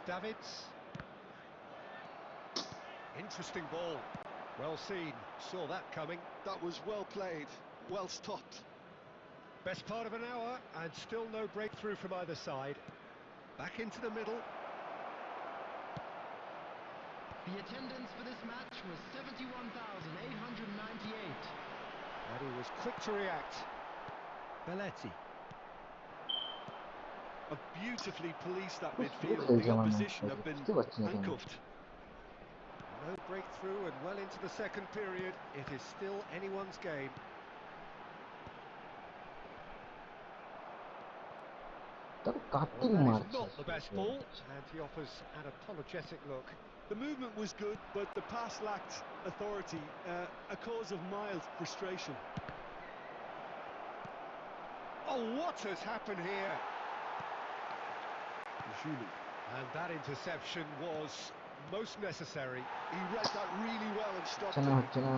Davids. Interesting ball. Well seen. Saw that coming. That was well played, well stopped. Best part of an hour, and still no breakthrough from either side. Back into the middle. The attendance for this match was 71,898. And he was quick to react. Belletti. Have beautifully policed that Nasıl midfield. The izleyeceğim ben opposition maçları? have been Ciddi bakın yani. handcuffed. No breakthrough and well into the second period. It is still anyone's game. Tabii Well, cutting that march. is not the best ball, and he offers an apologetic look. The movement was good, but the pass lacked authority, a cause of mild frustration. Oh, what has happened here? Julie. And that interception was most necessary. He read that really well and stopped হচ্ছে না it. হচ্ছে না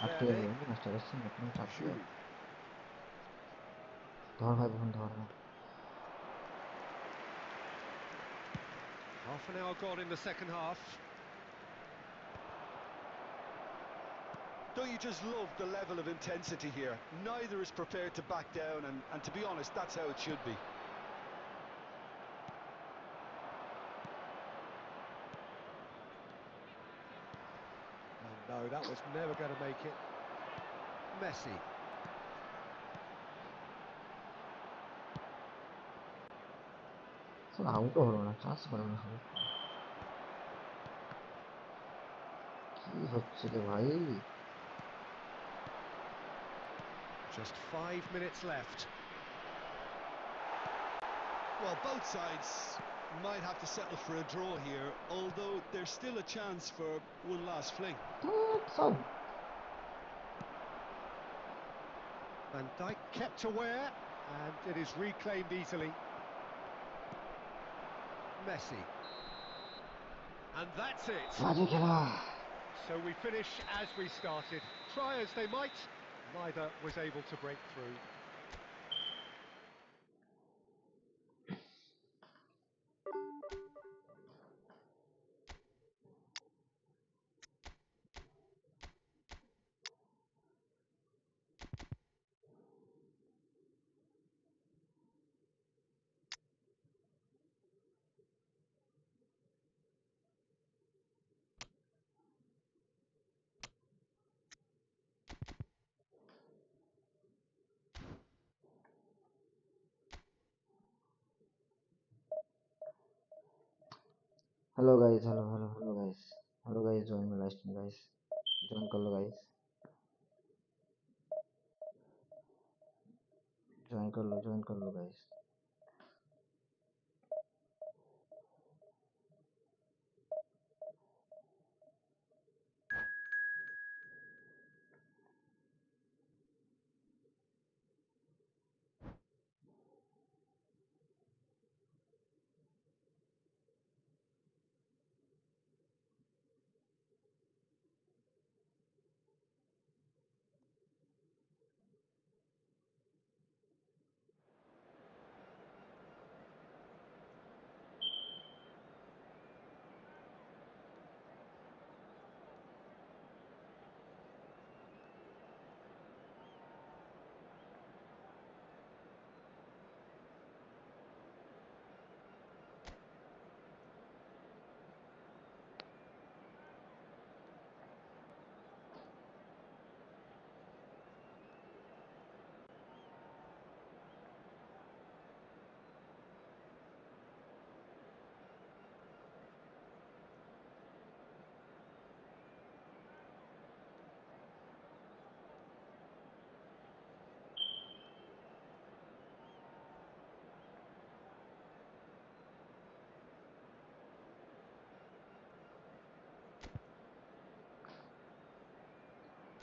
আটকে Valverde. যাবে master আসছে না কোনো চাপ দিও Julie. ধর ভাই বোন ধর না Half an hour gone in the second half. Don't you just love the level of intensity here? Neither is prepared to back down, and to be honest, that's how it should be. And no, that was never going to make it. Messi. আউটও হলো না chance করো না সবাই কি হচ্ছে রে ভাই Just 5 minutes left. Well, both sides might have to settle for a draw here, although there's still a chance for one last fling. সব Van Dijk kept aware, and it is reclaimed easily. Messi. And that's it. বাজে খেলা So we finish as we started. Try as they might, neither was able to break through. Hello guys hello hello hello guys join my live stream guys join कर लो guys join कर लो guys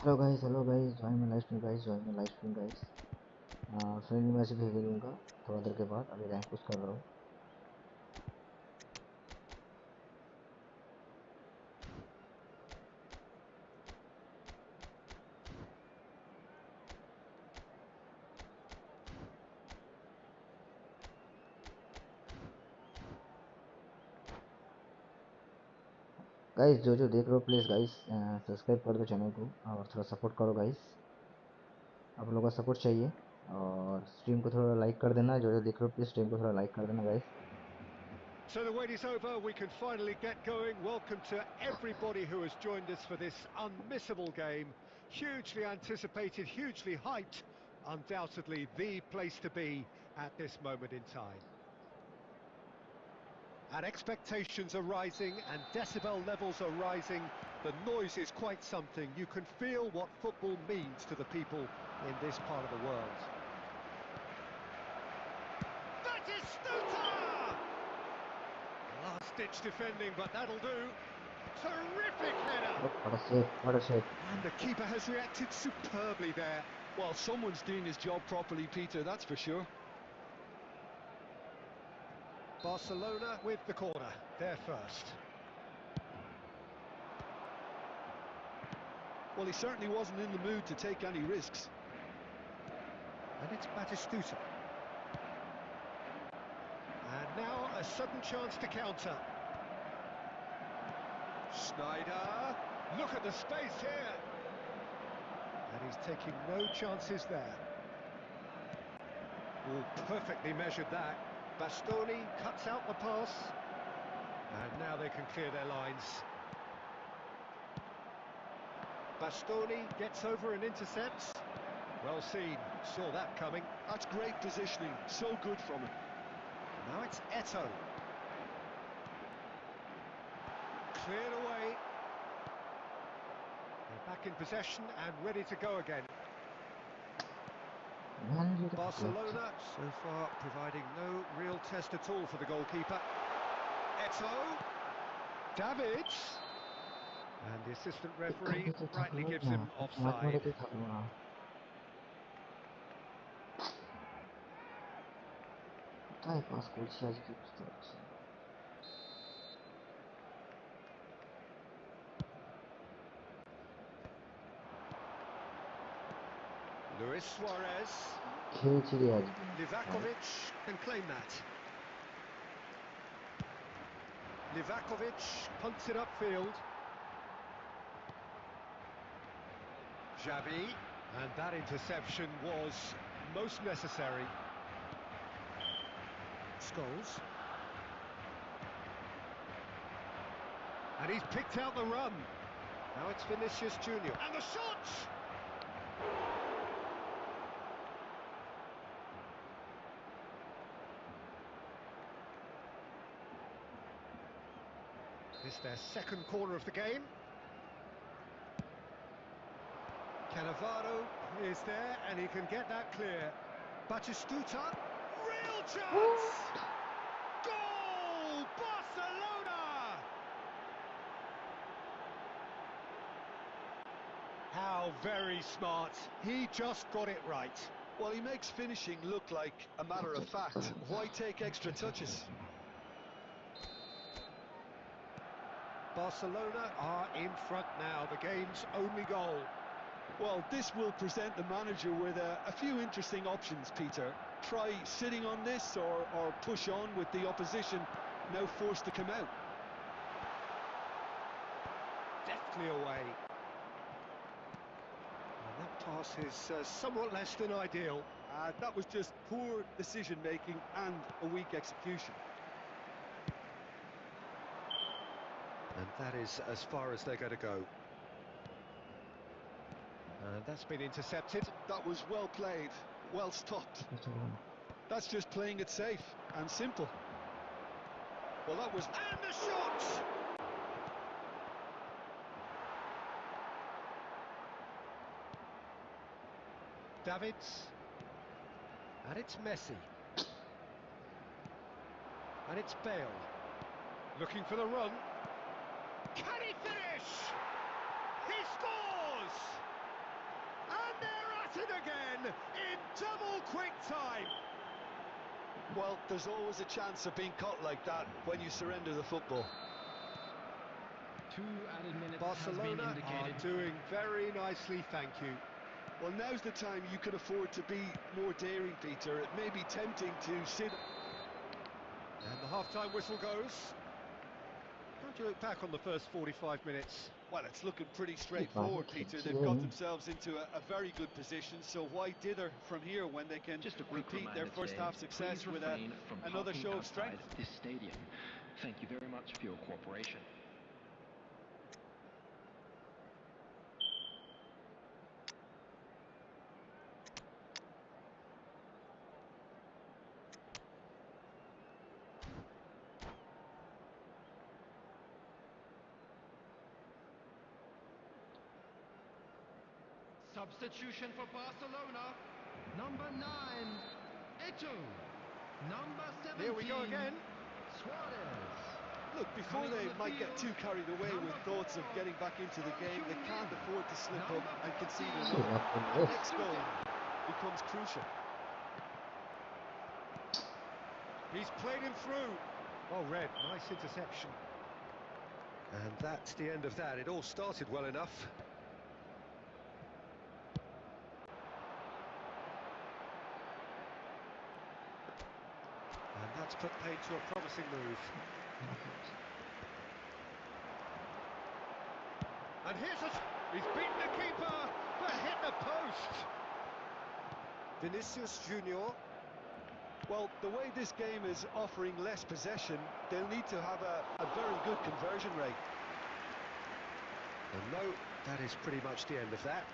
hello guys, join my live stream guys, join my live stream guys. Friendly match भी खेलूंगा थोड़ा देर के बाद, अभी रैंक पुश कर रहा हूँ। गाइस जो देख रहे हो प्लीज़ गाइस सब्सक्राइब कर दो चैनल को और थोड़ा सपोर्ट करो गाइस, आप लोगों का सपोर्ट चाहिए। और स्ट्रीम को थोड़ा लाइक कर देना, जो देख रहे हो प्लीज़ स्ट्रीम को थोड़ा लाइक कर देना guys. So the wait is over, we can finally get going. Welcome to everybody who has joined us for this unmissable game. Hugely anticipated, hugely hyped, undoubtedly the place to be at this moment in time. And expectations are rising and decibel levels are rising. The noise is quite something. You can feel what football means to the people in this part of the world. That is Stuta! Last-ditch defending, but that'll do. Terrific header! What a save. And the keeper has reacted superbly there. Well, someone's doing his job properly, Peter, that's for sure. Barcelona with the corner, they're first. Well, he certainly wasn't in the mood to take any risks. And it's Batistuta. And now a sudden chance to counter. Snyder, look at the space here. And he's taking no chances there. Oh, perfectly measured that. Bastoni cuts out the pass. And now they can clear their lines. Bastoni gets over and intercepts. Well seen, saw that coming. That's great positioning, so good from him. Now it's Eto. Cleared away. They're back in possession and ready to go again. Barcelona so far providing no real test at all for the goalkeeper. Eto. Davids. And the assistant referee rightly gives him offside. Luis Suarez. Livakovic can claim that. Livakovic punts it upfield. Xavi, and that interception was most necessary. Scholes. And he's picked out the run. Now it's Vinicius Junior. And the shot! It's their second corner of the game. Cannavaro is there and he can get that clear. Batistuta, real chance! Goal! Barcelona! How very smart. He just got it right. Well, he makes finishing look like a matter of fact. Why take extra touches? Barcelona are in front now, the game's only goal. Well, this will present the manager with a few interesting options, Peter. Try sitting on this or push on with the opposition now forced to come out. Deftly away. And that pass is somewhat less than ideal. That was just poor decision-making and a weak execution. And that is as far as they're going to go. And that's been intercepted. That was well played, well stopped. That's just playing it safe and simple. Well, that was... And the shot! Davids. And it's Messi. And it's Bale. Looking for the run. Can he finish? He scores! Double quick time! Well, there's always a chance of being caught like that when you surrender the football. 2 added minutes Barcelona has been are indicated. doing very nicely, thank you. Well, now's the time you can afford to be more daring, Peter. It may be tempting to sit... And the half-time whistle goes. How do you look back on the first 45 minutes? Well, it's looking pretty straightforward, Peter. They've got themselves into a very good position, so why dither from here when they can Just a quick repeat their reminder first today, half success please with refrain from another parking show of outside strength? this stadium. Thank you very much for your cooperation. Substitution for Barcelona. Number 9, Eto. Number 17, Here we go again. Suarez. Look, before they might get too carried away with thoughts of getting back into the game, they can't afford to slip up and concede another. That next goal becomes crucial. He's played him through. Oh, Red, nice interception. And that's the end of that. It all started well enough. And that's put paid to a promising move. And he's beaten the keeper, but hit the post. Vinicius Junior. Well, the way this game is offering less possession, they'll need to have a very good conversion rate. And no, that is pretty much the end of that.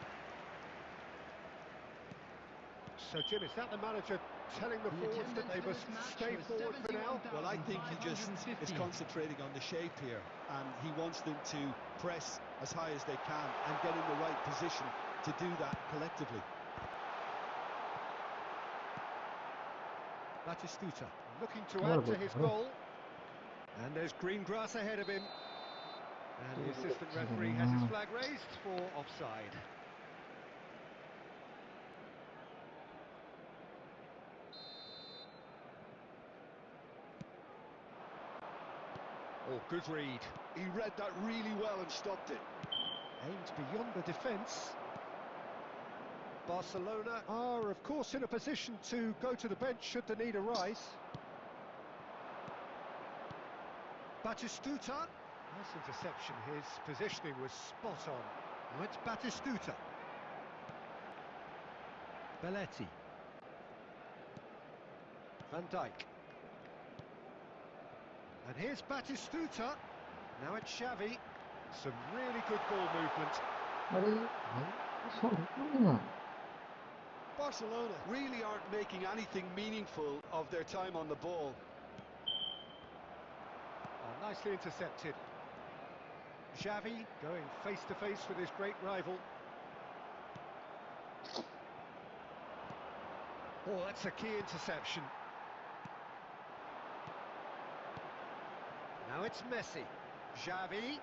So, Jim, is that the manager telling the forwards that they must stay forward for now? Well, I think he just is concentrating on the shape here, and he wants them to press as high as they can and get in the right position to do that collectively. Batistuta looking to add to his goal. And there's green grass ahead of him. And the assistant referee has his flag raised for offside. Oh, good read. He read that really well and stopped it. Aimed beyond the defence. Barcelona are, of course, in a position to go to the bench should the need arise. Batistuta. Nice interception. His positioning was spot on. Now it's Batistuta. Belletti. Van Dijk. And here's Batistuta. Now it's Xavi. Some really good ball movement. Barcelona really aren't making anything meaningful of their time on the ball. Oh, nicely intercepted. Xavi going face to face with his great rival. Oh, that's a key interception. Now it's Messi. Xavi.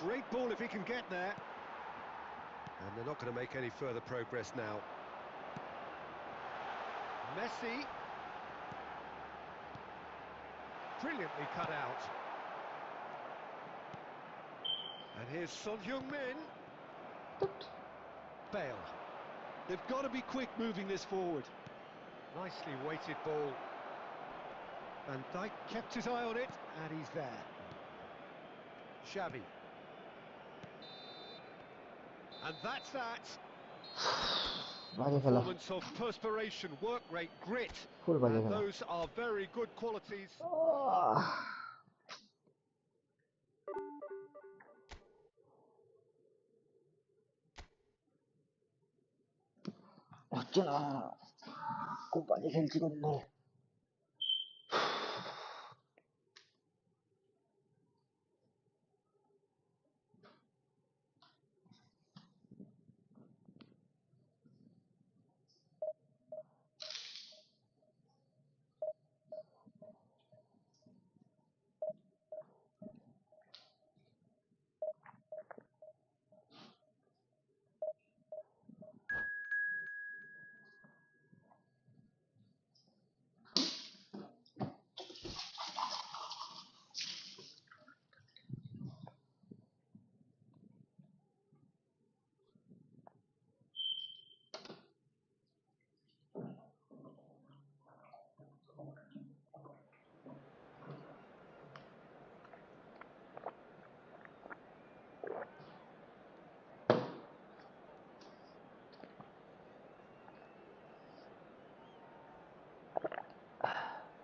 Great ball if he can get there. And they're not going to make any further progress now. Messi. Brilliantly cut out. And here's Son Heung-min. Bale. They've got to be quick moving this forward. Nicely weighted ball. Van Dijk kept his eye on it, and he's there. Xavi. And that's that. Performance of perspiration, work rate, grit. And those are very good qualities. 어쩌나 꼼빡이 잘 찍었네.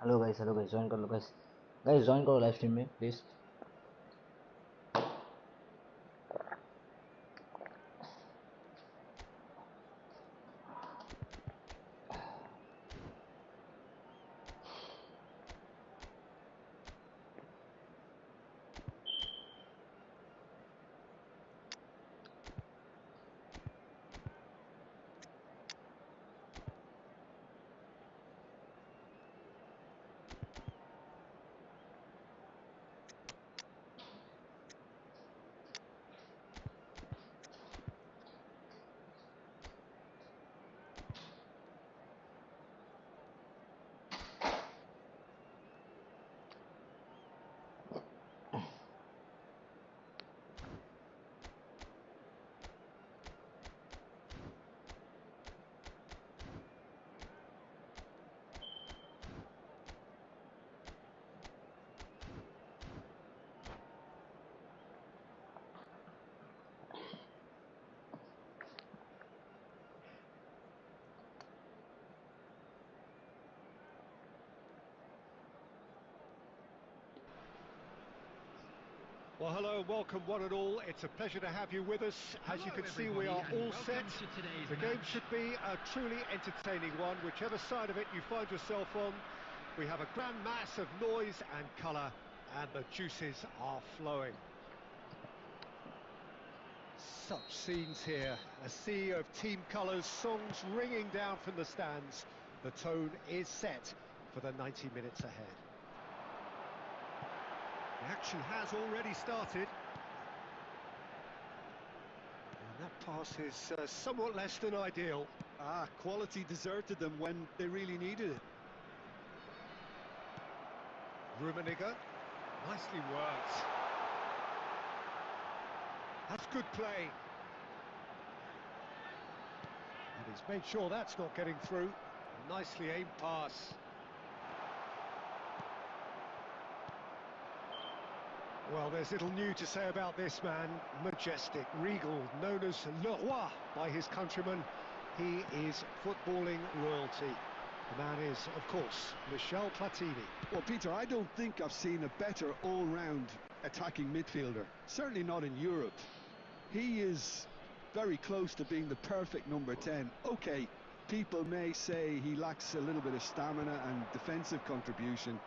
Hello guys join कर लो guys. Guys join करो live stream में please. Well, hello and welcome one and all. It's a pleasure to have you with us. As you Hello, can see, we everybody, are and all set. welcome to today's The game match. should be a truly entertaining one, whichever side of it you find yourself on. We have a grand mass of noise and colour, and the juices are flowing. Such scenes here, a sea of team colours, songs ringing down from the stands. The tone is set for the 90 minutes ahead. The action has already started. And that pass is somewhat less than ideal. Quality deserted them when they really needed it. Rummenigge, nicely worked. That's good play. And he's made sure that's not getting through. A nicely aimed pass. Well, there's little new to say about this man. Majestic, regal, known as Le Roi by his countrymen. He is footballing royalty. The man is, of course, Michel Platini. Well, Peter, I don't think I've seen a better all-round attacking midfielder. Certainly not in Europe. He is very close to being the perfect number 10. Okay, people may say he lacks a little bit of stamina and defensive contribution,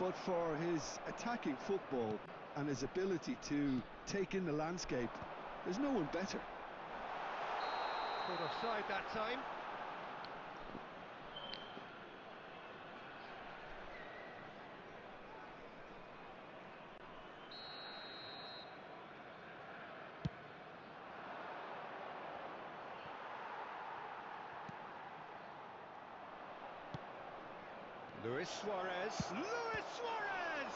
but for his attacking football and his ability to take in the landscape, there's no one better. Caught offside that time. Luis Suarez. Luis Suarez!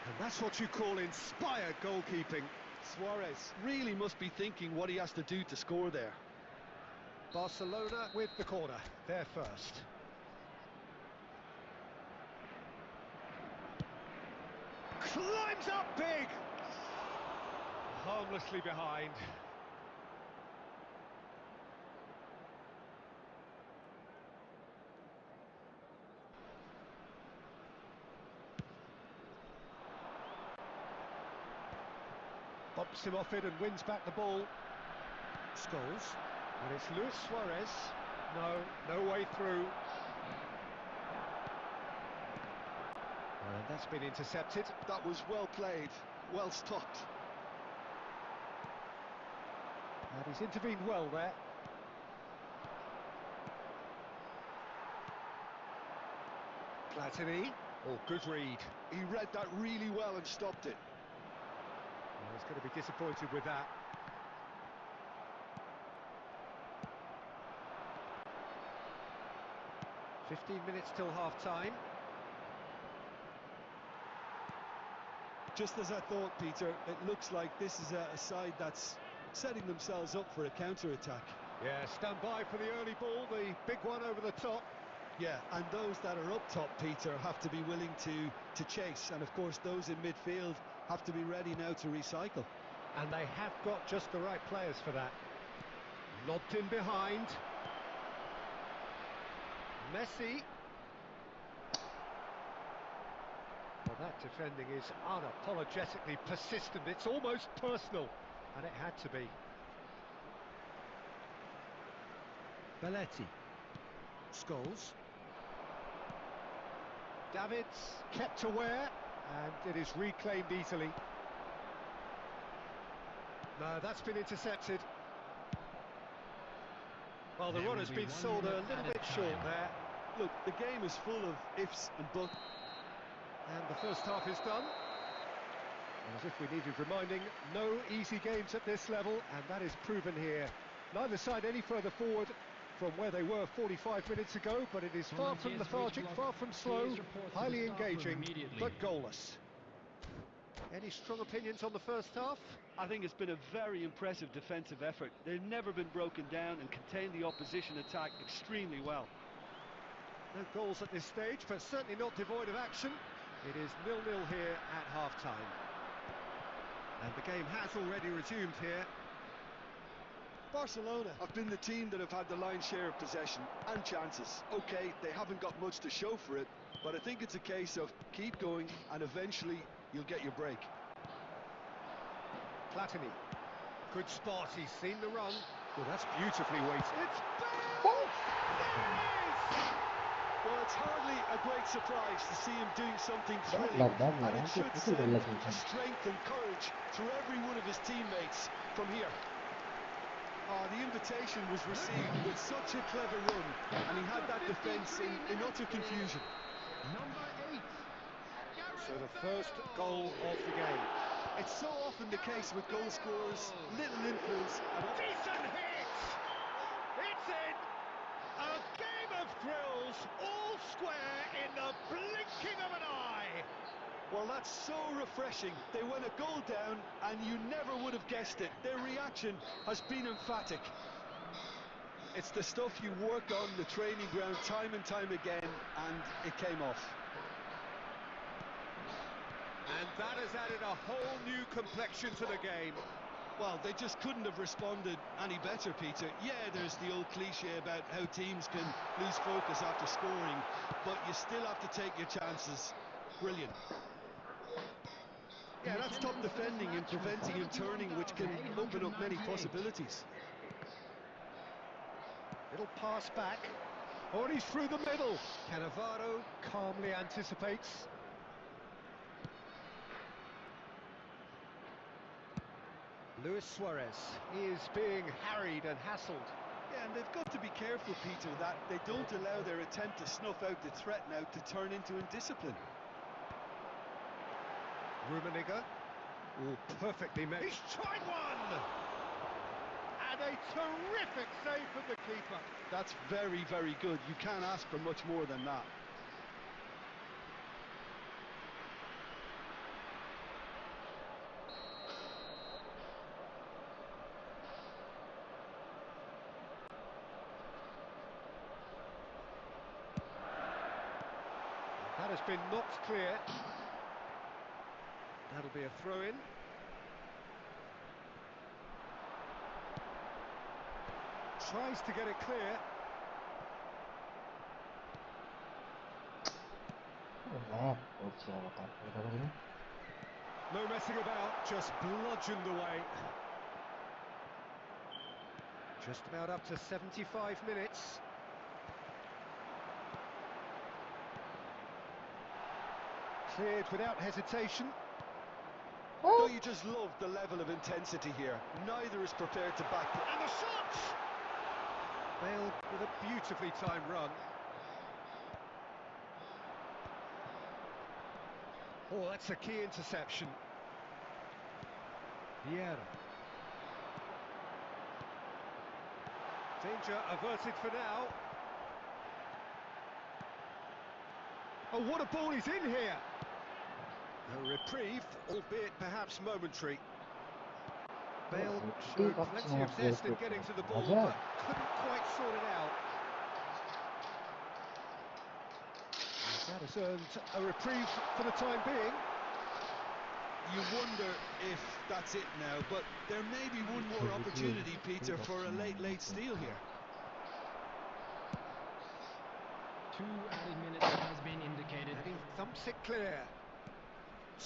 And that's what you call inspired goalkeeping. Suarez really must be thinking what he has to do to score there. Barcelona with the corner, they're first. Climbs up big! Harmlessly behind. Bumps him off it and wins back the ball. Scholes. And it's Luis Suarez. No way through. And that's been intercepted. That was well played, well stopped. And he's intervened well there. Platini. Oh, good read. He read that really well and stopped it. Well, he's going to be disappointed with that. "15 minutes till half-time. Just as I thought, Peter, it looks like this is a side that's setting themselves up for a counter-attack. Yeah, stand by for the early ball, the big one over the top. Yeah, and those that are up top, Peter, have to be willing to chase. And of course, those in midfield have to be ready now to recycle. And they have got just the right players for that. Lobbed in behind. Messi. That defending is unapologetically persistent. It's almost personal, and it had to be. Belletti. Scholes. Davids kept aware, and it is reclaimed easily. No, that's been intercepted. Well, the run has been sold a little bit short there. Look, the game is full of ifs and buts. And the first half is done. And as if we needed reminding, no easy games at this level, and that is proven here. Neither side any further forward from where they were 45 minutes ago, but it is far from lethargic, far from slow, highly engaging, but goalless. Any strong opinions on the first half? I think it's been a very impressive defensive effort. They've never been broken down and contained the opposition attack extremely well. No goals at this stage, but certainly not devoid of action. It is 0-0 here at half-time. And the game has already resumed here. Barcelona have been the team that have had the lion's share of possession and chances. Okay, they haven't got much to show for it, but I think it's a case of keep going and eventually you'll get your break. Platini. Good spot, he's seen the run. Well, that's beautifully weighted. It's Bale! There it is! Well, it's hardly a great surprise to see him doing something thrilling, and it should send a strength and courage through every one of his teammates from here. The invitation was received with such a clever run, and he had that defence in utter confusion. Number 8. So the first goal of the game. It's so often the case with goal scorers, little influence. Decent hit! It's in! A game of thrills, all square in the blinking of an eye! Well, that's so refreshing. They went a goal down, and you never would have guessed it. Their reaction has been emphatic. It's the stuff you work on the training ground time and time again, and it came off. And that has added a whole new complexion to the game. Well, they just couldn't have responded any better, Peter. Yeah, there's the old cliche about how teams can lose focus after scoring, but you still have to take your chances. Brilliant. Yeah, that's top defending and preventing and turning, which can open up many possibilities. Little pass back. Oh, and he's through the middle. Cannavaro calmly anticipates. Luis Suarez is being harried and hassled. Yeah, and they've got to be careful, Peter, that they don't allow their attempt to snuff out the threat now to turn into indiscipline. Rummenigge. Oh, perfectly met. He's tried one! And a terrific save from the keeper. That's very, very good. You can't ask for much more than that. That has been knocked clear. That'll be a throw-in. Tries to get it clear. No messing about, just bludgeoned away. Just about up to 75 minutes. Cleared without hesitation. Don't you just love the level of intensity here? Neither is prepared to back it. And the shot! Bale with a beautifully timed run. Oh, that's a key interception. Vieira. Danger averted for now. Oh, what a ball he's in here! A reprieve, albeit perhaps momentary. Bale showed plenty of zest in getting to the ball, but couldn't quite sort it out. And that has earned a reprieve for the time being. You wonder if that's it now, but there may be one more opportunity, Peter, for a late steal here. 2 added minutes has been indicated. And he thumps it clear.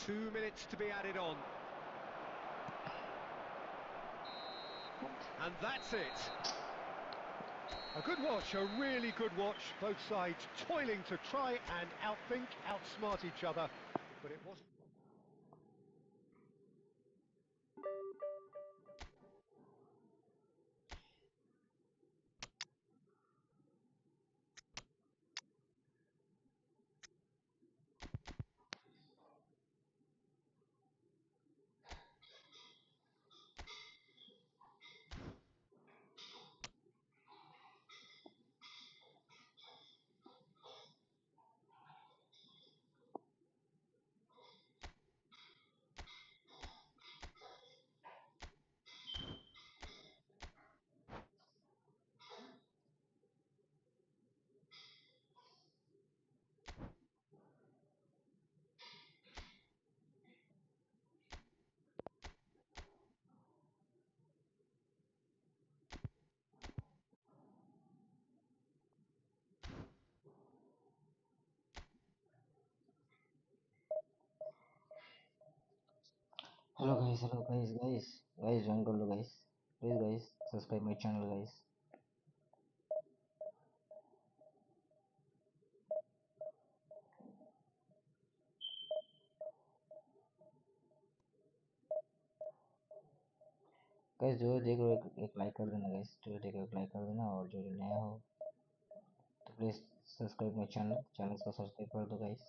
2 minutes to be added on. And that's it. A good watch, a really good watch. Both sides toiling to try and outthink, outsmart each other. But it wasn't. guys, join कर लो guys. Please guys, subscribe my channel guys. Guys जो देख रहे हो एक like कर देना guys, जो देख रहे हो एक लाइक कर देना, और जो नया हो तो प्लीज सब्सक्राइब माय चैनल को सब्सक्राइब कर दो गाइस.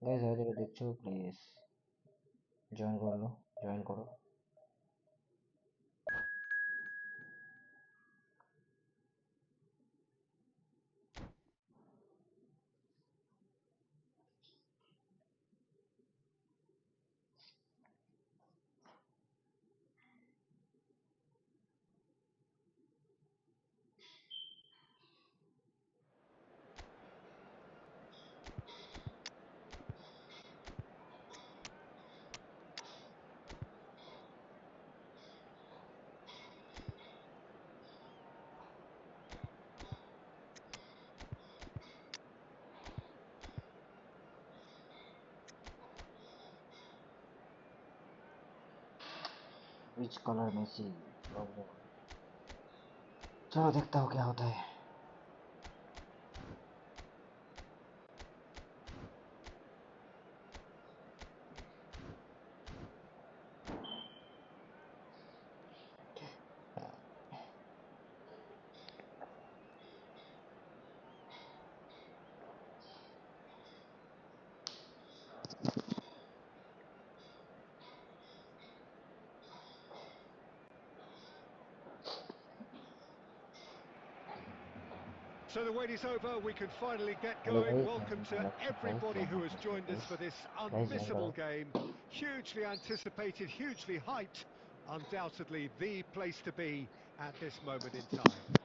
गाइस जो देख देखो प्लीज ज्वाइन करो. विच कलर मेसी लोगो. चलो देखता हूँ क्या होता है. So the wait is over, we can finally get hello going. Guys, Welcome to everybody who has joined us for this guys join करो. unmissable game. Hugely anticipated, hugely hyped. Undoubtedly the place to be at this moment in time.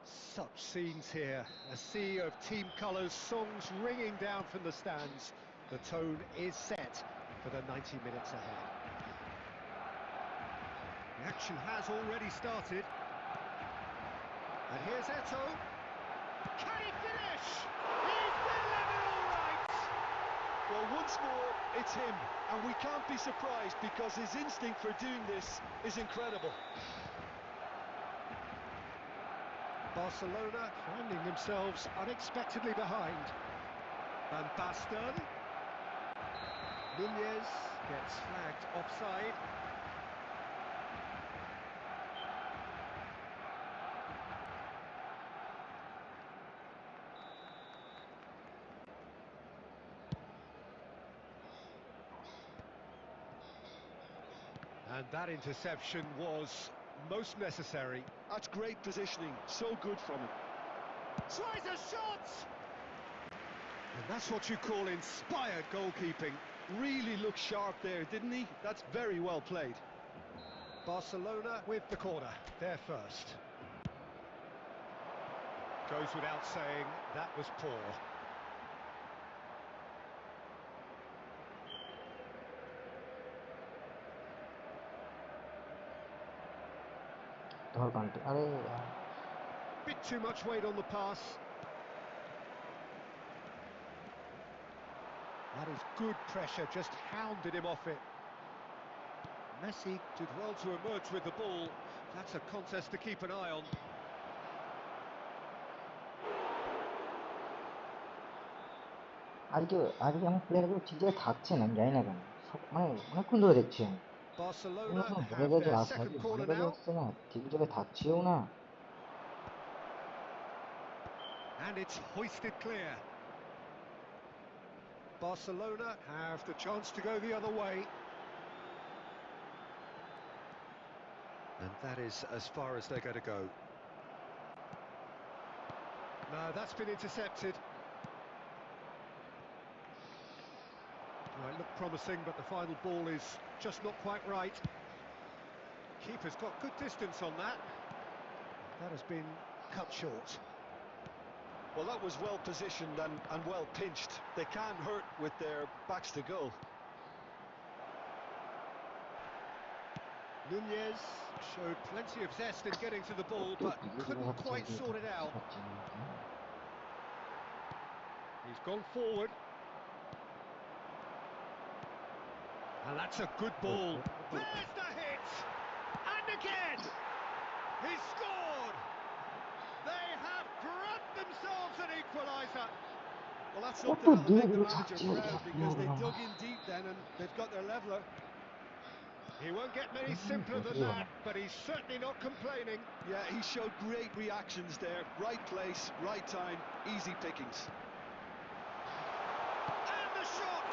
Such scenes here, a sea of team colours, songs ringing down from the stands. The tone is set for the 90 minutes ahead. The action has already started. And here's Eto. Can he finish? He's delivered all right! Well, once more, it's him, and we can't be surprised because his instinct for doing this is incredible. Barcelona finding themselves unexpectedly behind. Van Basten. Nunez gets flagged offside. And that interception was most necessary. That's great positioning, so good from him. Tries a shot! And that's what you call inspired goalkeeping. Really looked sharp there, didn't he? That's very well played. Barcelona with the corner, they're first. Goes without saying, that was poor. अरे यार. Bit too much weight on the pass. That is good pressure, just hounded him off it. Messi did well to emerge with the ball. That's a contest to keep an eye on. আজকে আজকে আমার প্লেয়ারগুলো ঠিক জায়গায় থাকছে না, আমি জানি না কেন। মানে অনেকক্ষণ ধরে দেখছি আমি Barcelona ভুলে have গেছে their আসছে, second ভালো corner কাজে now. আসছে না, ঠিক জায়গায় থাকছেও না। And it's hoisted clear. Barcelona have the chance to go the other way. And that is as far as they're going to go. No, that's been intercepted. Well, it looked promising, but the final ball is just not quite right. Keeper's got good distance on that. That has been cut short. Well, that was well positioned and well pinched. They can't hurt with their backs to goal. Nunez showed plenty of zest in getting to the ball, but couldn't quite sort it out. He's gone forward. And that's a good ball. There's the hit! And again! He's scored! They have grabbed themselves an equaliser. Well, that's something that'll make the manager proud, because they dug in deep then and they've got their leveller. He won't get many simpler than that, but he's certainly not complaining. Yeah, he showed great reactions there. Right place, right time, easy pickings. And the shot!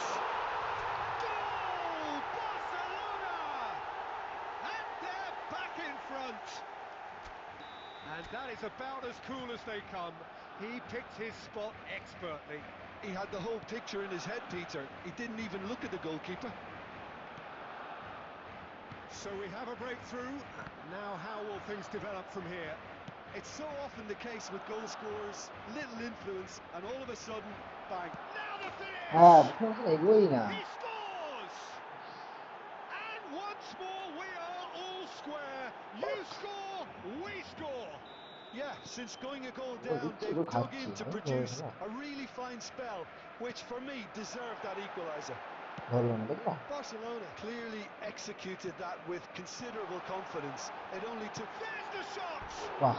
Goal! Barcelona! And they're back in front. And that is about as cool as they come. He picked his spot expertly. He had the whole picture in his head, Peter. He didn't even look at the goalkeeper. So we have a breakthrough. Now how will things develop from here? It's so often the case with goal scorers, little influence, and all of a sudden, bang. Now the finish! He scores! And once more we are all square. You score, we score. Yeah, since going a goal down, they've dug in to produce a really fine spell, which for me deserved that equaliser. Barcelona clearly executed that with considerable confidence. It only took... There's the shots! वाह,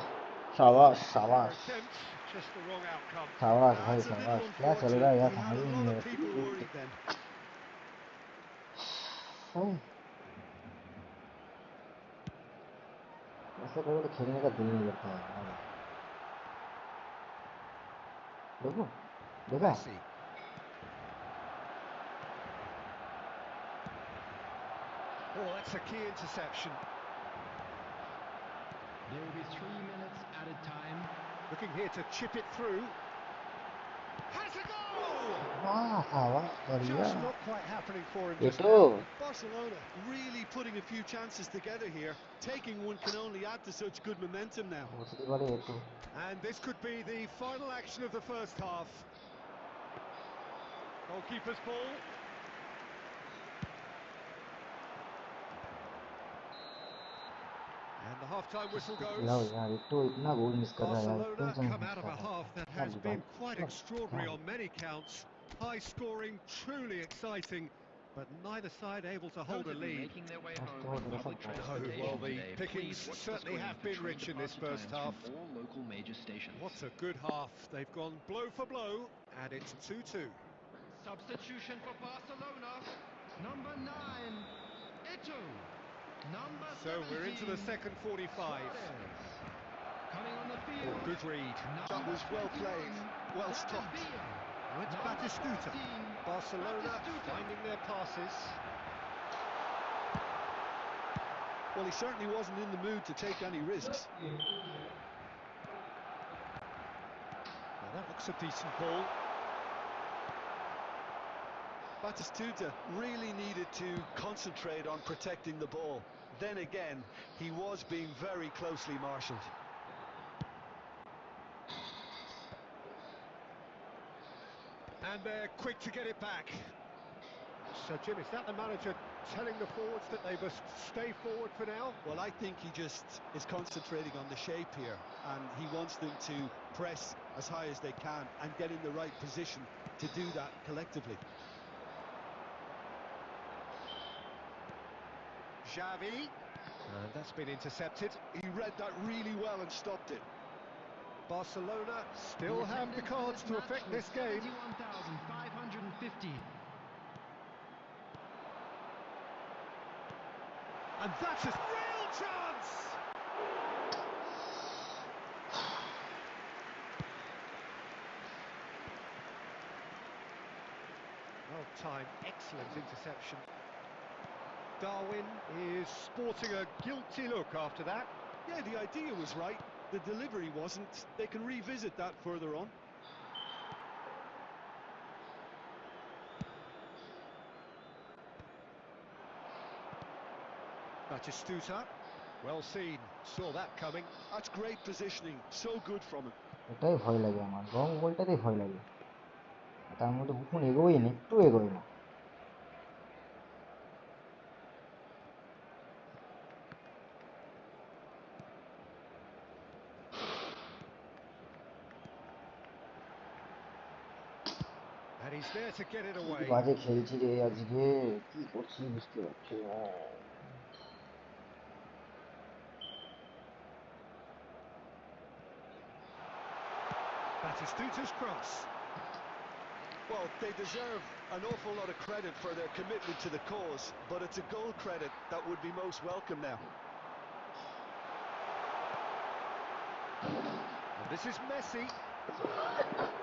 शाबाश शाबाश Attempt, just the wrong outcome. शाबाश भाई That's a शाबाश। little क्या चल रहा है unfortunate. यार, He समझ had a ही lot नहीं आ of people रहा। worried then. ऐसा करो तो खेलने का दिल नहीं करता है यार। देखो देखा, Messi. Oh, that's a key interception. There will be 3 minutes added time. Looking here to chip it through. Has a goal! वाह शाबाश बढ़िया। Just not quite happening for him ये just तो now. Barcelona really putting a few chances together here. Taking one can only add to such good momentum now. दूसरी बार ये तो And this could be the final action of the first half. Goalkeeper's ball. And the half-time whistle खिलाओ goes. यार, एक तो इतना गोल miss कर रहा है यार, Barcelona tension come out of होता a है half that क्या has been quite extraordinary on many counts. High scoring, truly exciting, but neither side able to hold a Those of you lead. making their way That's home all on the public rest of the- transportation well, the today, pickings please watch the certainly screen have for been train rich in this departure first times half. from all local major stations. What a good half. They've gone blow for blow, and it's 2-2. Substitution for Barcelona. Number 9, Eto'o. Number 17. So we're into the second 45. Suarez. Coming on the field. Good read. That was well played, well stopped. Now it's Batistuta. Barcelona finding their passes. Well, he certainly wasn't in the mood to take any risks. Now that looks a decent ball. Batistuta really needed to concentrate on protecting the ball. Then again, he was being very closely marshalled. And they're quick to get it back. So, Jim, is that the manager telling the forwards that they must stay forward for now? Well, I think he just is concentrating on the shape here, and he wants them to press as high as they can and get in the right position to do that collectively. Xavi. And that's been intercepted. He read that really well and stopped it. Barcelona still have the cards to affect this game. 71,550. And that's a real chance! Well timed, excellent interception. Darwin is sporting a guilty look after that. Yeah, the idea was right. The delivery wasn't. They can revisit that further on. Batistuta, well seen, saw that coming. That's great positioning, so good from him. এটাই ভয় লাগে আমার, long বলটাতেই ভয় লাগে। তার মধ্যে Buffon এগোই না, একটু এগোই না। And he's there to get it কি away. বাজে খেলছি রে আজকে, কি করছি বুঝতে পারছি না। Batistuta's cross. Well, they deserve an awful lot of credit for their commitment to the cause, but it's a goal credit that would be most welcome now. And this is Messi.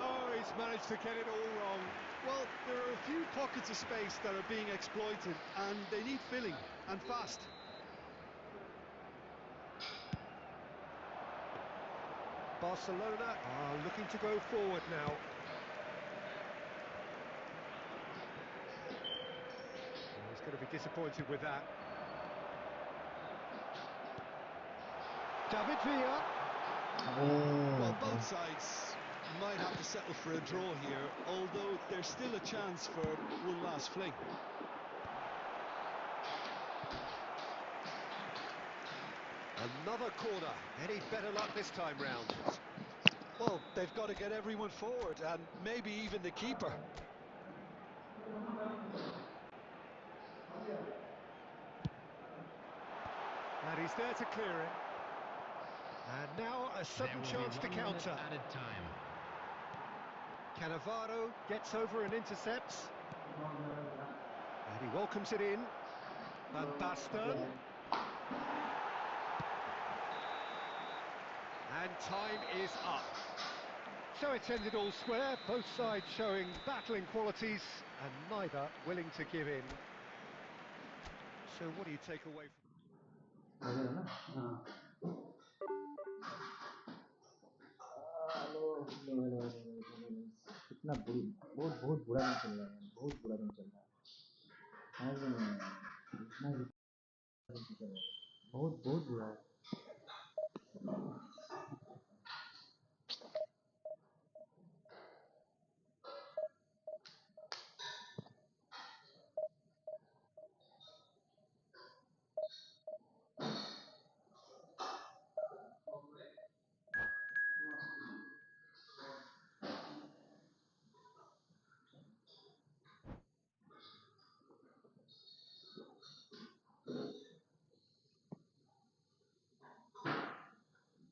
Oh, he's managed to get it all wrong. Well, there are a few pockets of space that are being exploited, and they need filling, and fast. Barcelona are looking to go forward now. Oh, he's going to be disappointed with that. David Villa. Well, both sides might have to settle for a draw here, although there's still a chance for one last fling. Another corner. Any better luck this time round? Well, they've got to get everyone forward, and maybe even the keeper. And he's there to clear it. And now a sudden chance to counter. Added time. Cannavaro gets over and intercepts. And he welcomes it in. Van Basten. And time is up. So it's ended all square, both sides showing battling qualities and neither willing to give in. So what do you take away from... कितना बुरी, बहुत बहुत बुरा दिन चल रहा है, बहुत बुरा दिन चल रहा है। समझ में नहीं आ रहा है, इतना दिन चल रहा है, बहुत बहुत बुरा है।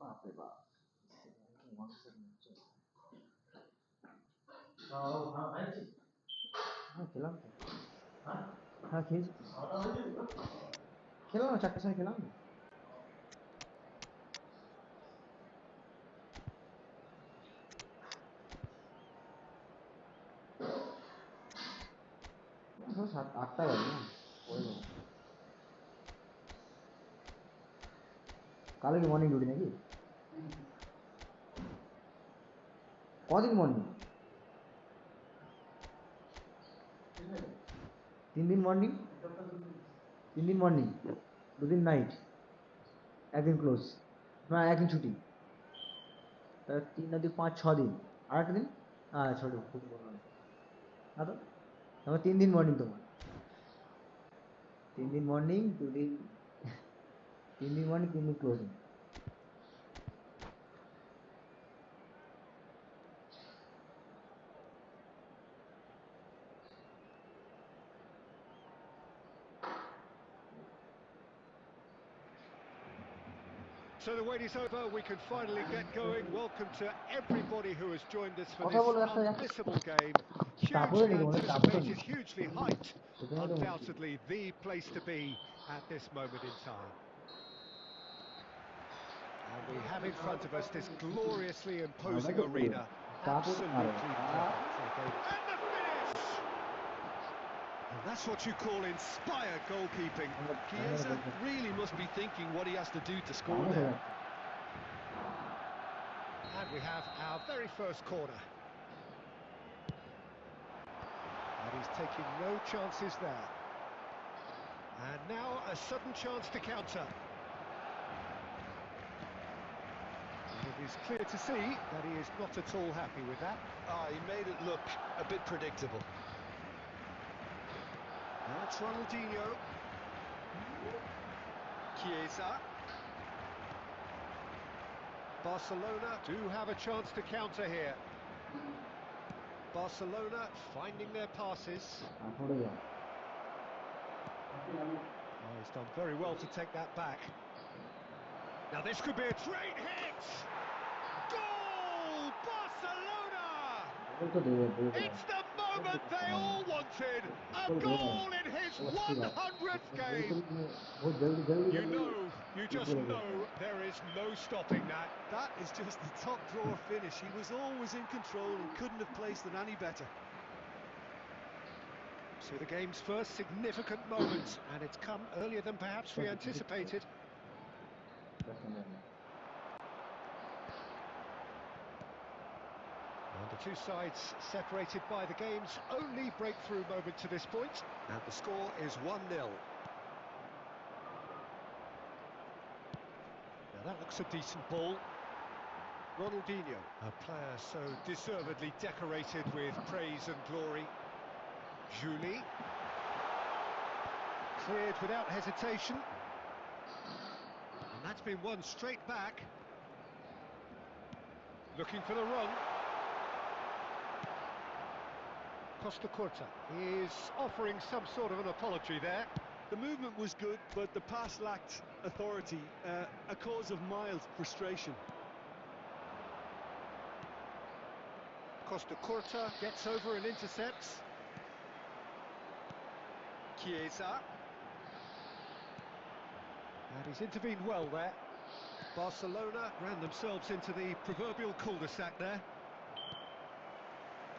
बाप रे बाप, हाँ खेलाम तो, हाँ खेला ना, 4टे সময় খেলাম না। ধর 7-8টা বাজে না, কালকে কি মর্নিং ডিউটি নাকি? কদিন মর্নিং? 3 দিন মর্নিং, 3 দিন মর্নিং, 2 দিন নাইট, একদিন ক্লোজ, না একদিন ছুটি, তাহলে 3 আর 2 5 6 দিন, আর একটা দিন ছোট ফুটবল না তো, তাহলে 3 দিন মর্নিং তোমার, 3 দিন মর্নিং, 2 দিন, 3 দিন মর্নিং, 3 দিন closing. So the wait is over, we can finally get going. Welcome to everybody who has joined us for কথা this বলো একটা unmissable game. চাপুরে Hugely লিখো মানে চাপুরে anticipated, hugely hyped. এখানে তো Undoubtedly the place to be at this moment in time. And we have in front of us this gloriously imposing arena. Absolutely perfect for a game. And the finish! And that's what you call inspired goalkeeping. Chiesa really must be thinking what he has to do to score there. And we have our very first corner. And he's taking no chances there. And now a sudden chance to counter. And it is clear to see that he is not at all happy with that. He made it look a bit predictable. That's Ronaldinho. Chiesa. Barcelona do have a chance to counter here. Barcelona finding their passes. Oh, he's done very well to take that back. Now this could be a great hit! Goal! Barcelona! It's the moment they all wanted! A goal in his 100th game! You just know there is no stopping that. That is just the top drawer finish. He was always in control and couldn't have placed it any better. So the game's first significant moment, and it's come earlier than perhaps we anticipated. And the two sides separated by the game's only breakthrough moment to this point. And the score is 1-0. Now that looks a decent ball. Ronaldinho, a player so deservedly decorated with praise and glory. Julie. Cleared without hesitation. And that's been won straight back. Looking for the run. Costa Curta is offering some sort of an apology there. The movement was good, but the pass lacked authority, a cause of mild frustration. Costa Curta gets over and intercepts. Chiesa. And he's intervened well there. Barcelona ran themselves into the proverbial cul-de-sac there.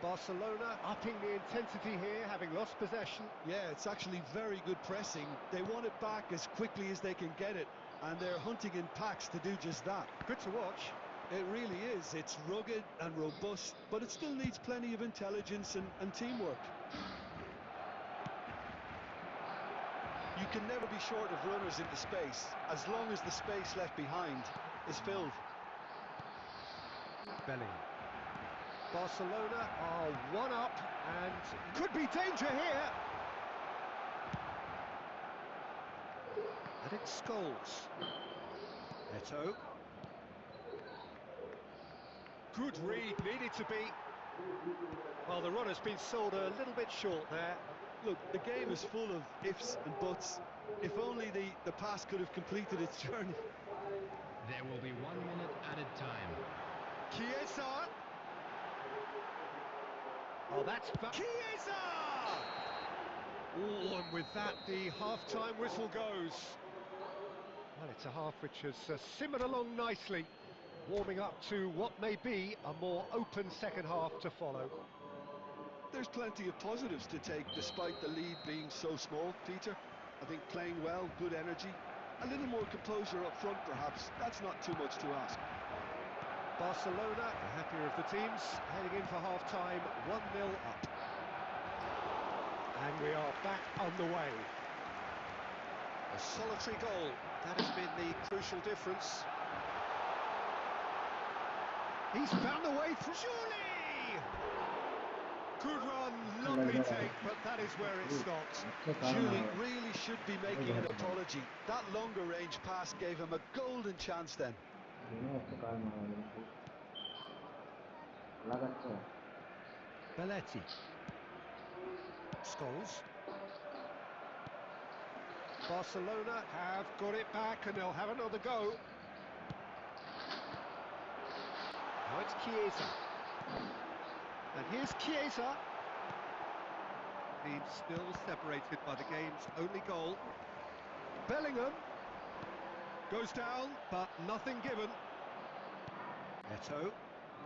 Barcelona upping the intensity here, having lost possession. Yeah, it's actually very good pressing. They want it back as quickly as they can get it, and they're hunting in packs to do just that. Good to watch. It really is. It's rugged and robust, but it still needs plenty of intelligence and teamwork. You can never be short of runners into space, as long as the space left behind is filled. Bellingham. Barcelona are one up and could be danger here. And it's Scholes. Neto. Good read, needed to be. Well, the run has been sold a little bit short there. Look, the game is full of ifs and buts. If only the pass could have completed its journey. There will be 1 minute added time. Chiesa. Oh, that's Chiesa! Oh, and with that, the half-time whistle goes. Well, it's a half which has simmered along nicely, warming up to what may be a more open second half to follow. There's plenty of positives to take despite the lead being so small, Peter. I think playing well, good energy, a little more composure up front perhaps. That's not too much to ask. Barcelona, the happier of the teams, heading in for half-time, 1-0 up. And we are back on the way. A solitary goal, that has been the crucial difference. He's found the way through. Julie! Good run, lovely take, but that is where it stopped. Julie really should be making an apology. That longer range pass gave him a golden chance then. Belletti. Scholes. Barcelona have got it back and they'll have another go. Now it's Chiesa. And here's Chiesa. Team still separated by the game's only goal. Bellingham goes down, but nothing given. Eto.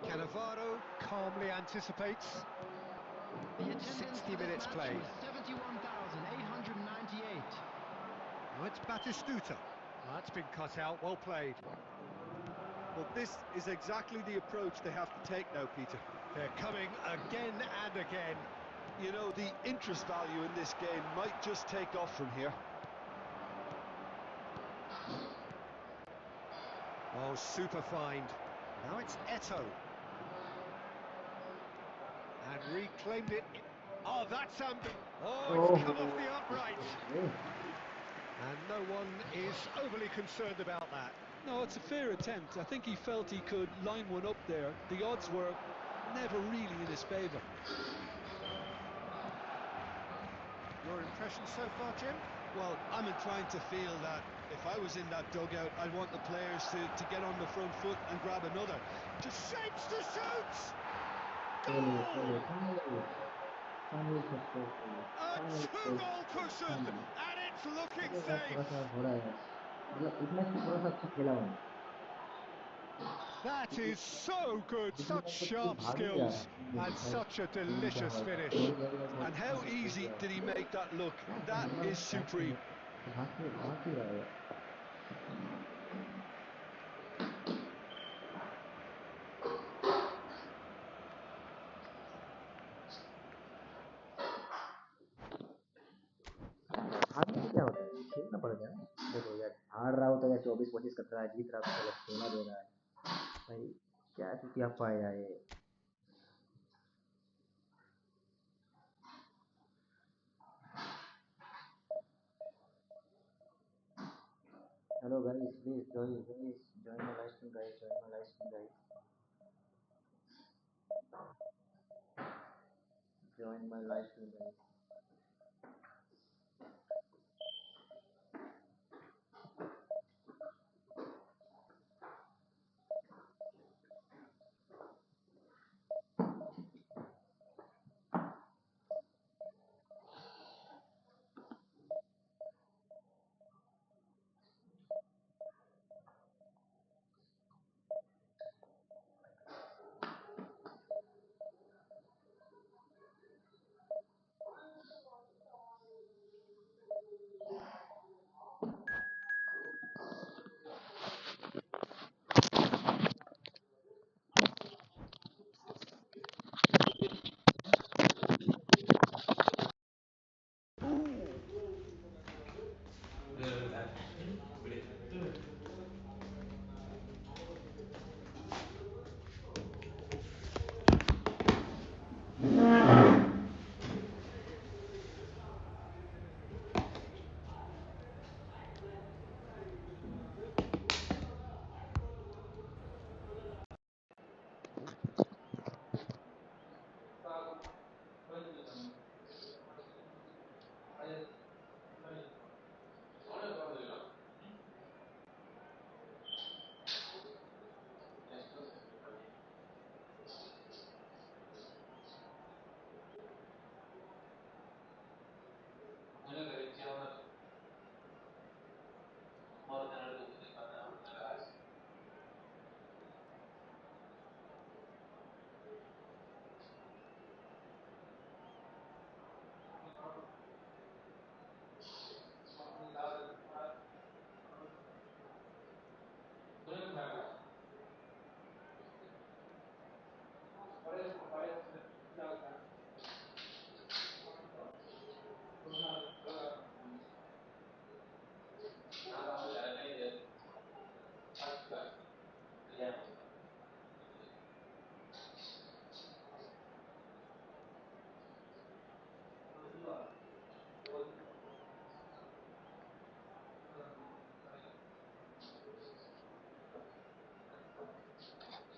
Cannavaro calmly anticipates. The attendance 60 for this minutes match played. was 71,898. Now it's Batistuta. Well, that's been cut out, well played. Well, this is exactly the approach they have to take now, Peter. They're coming again and again. You know, the interest value in this game might just take off from here. Oh, super find. Now it's Eto. And reclaimed it. Oh, that's oh, it's come off the upright. And no one is overly concerned about that. No, it's a fair attempt. I think he felt he could line one up there. The odds were never really in his favour. Your impression so far, Jim? Well, I'm inclined to feel that if I was in that dugout, I'd want the players to get on the front foot and grab another. Just shapes to shoot! Finally, Goal! finally successful. A Finally two-goal cushion, finally. and it's looking अरे यार थोड़ा safe. सा हो रहा है यार मतलब इस मैच में थोड़ा सा अच्छा खेला हूँ That क्योंकि is so good, पिछले such मैच में कोई sharp भाग नहीं रहा skills, and such a team का delicious हुआ था finish. तो वही एरिया बहुत And अच्छा how खेल easy दिया did he make that look? That number is back supreme. भाग ही रहा है हारने से क्या होता है खेलना पड़ेगा ना देखो यार हार रहा होता है 24-25 कर रहा है जीत रहा है तो 16 दे रहा है भाई क्या चुतिया पाया ये hello guys please join my live stream guys join my live stream guys join my live stream guys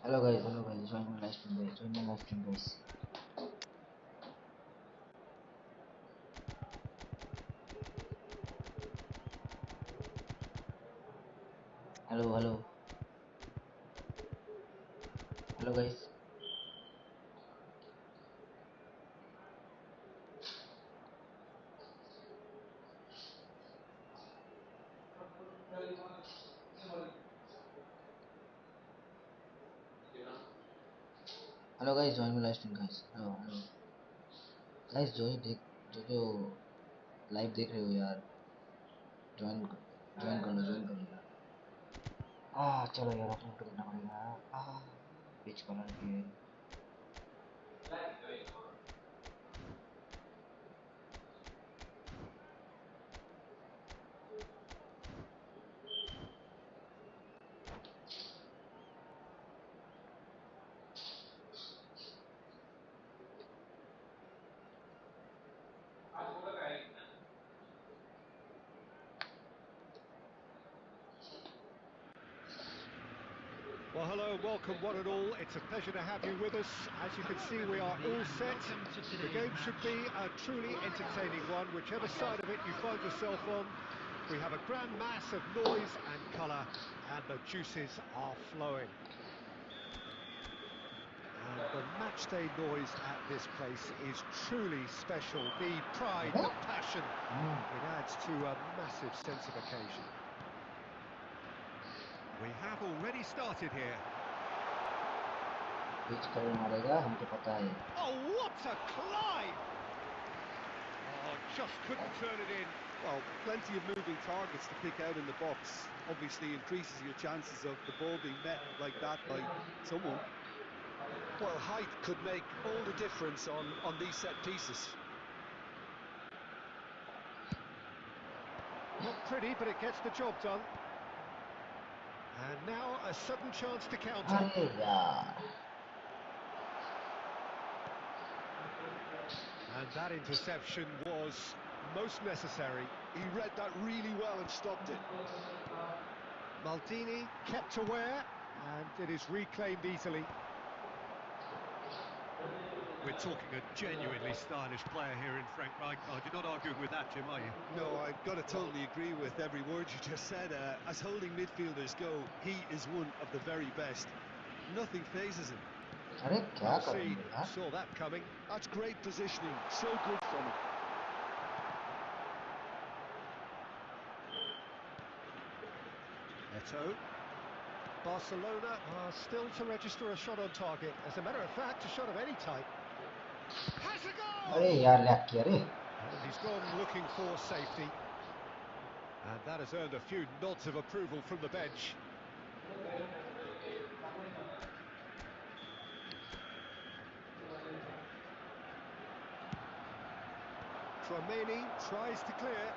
hello guys join my live stream guys join my live stream guys hello hello guys, hello guys, join my live stream guys. Hello hello guys, जो live देख रहे हो यार, join join कर लो, join कर लो यार। चलो यार, अपलोड कर देना पड़ेगा। पिच कलर की है। Well, hello, welcome one and all. It's a pleasure to have you with us. As you can see, we are all set. The game should be a truly entertaining one, whichever side of it you find yourself on. We have a grand mass of noise and colour, and the juices are flowing. And the matchday noise at this place is truly special. The pride, the passion, it adds to a massive sense of occasion. We have already started here. Peach colour मारेगा, हमको पता है। Oh, what a climb! Oh, just couldn't turn it in. Well, plenty of moving targets to pick out in the box. Obviously increases your chances of the ball being met like that by someone. Well, height could make all the difference on these set pieces. Not pretty, but it gets the job done. And now a sudden chance to counter. अरे यार, And that interception was most necessary. He read that really well and stopped it. Maldini kept aware, and it is reclaimed easily. We're talking a genuinely stylish player here in Frank Rijkaard. You're not arguing with that, Jim, are you? No, I've got to totally agree with every word you just said. As holding midfielders go, he is one of the very best. Nothing phases him. अरे क्या Well कर रहे seen, हो यार? saw that coming. That's great positioning. So good from him. Eto. Barcelona are still to register a shot on target. As a matter of fact, a shot of any type. Has a goal! अरे यार, lag किया रे। And he's gone looking for safety. And that has earned a few nods of approval from the bench. Tramini tries to clear.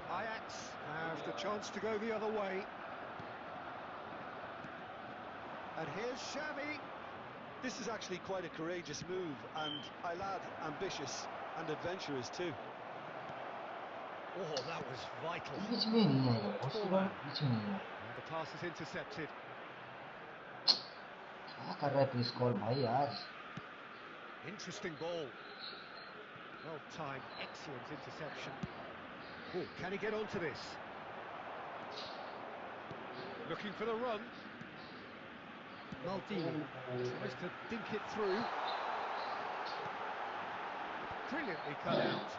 Ajax have the chance to go the other way. And here's Xavi. This is actually quite a courageous move, and I'll add ambitious and adventurous too. Oh, that was vital. बीच में नहीं आएगा, possible बीच में नहीं आएगा। And the pass is intercepted. क्या कर रहा है प्लीज कॉल भाई आज? Interesting ball. Well timed, excellent interception. Oh, can he get onto this? Looking for the run. Maldini tries to dink it through. Brilliantly cut out.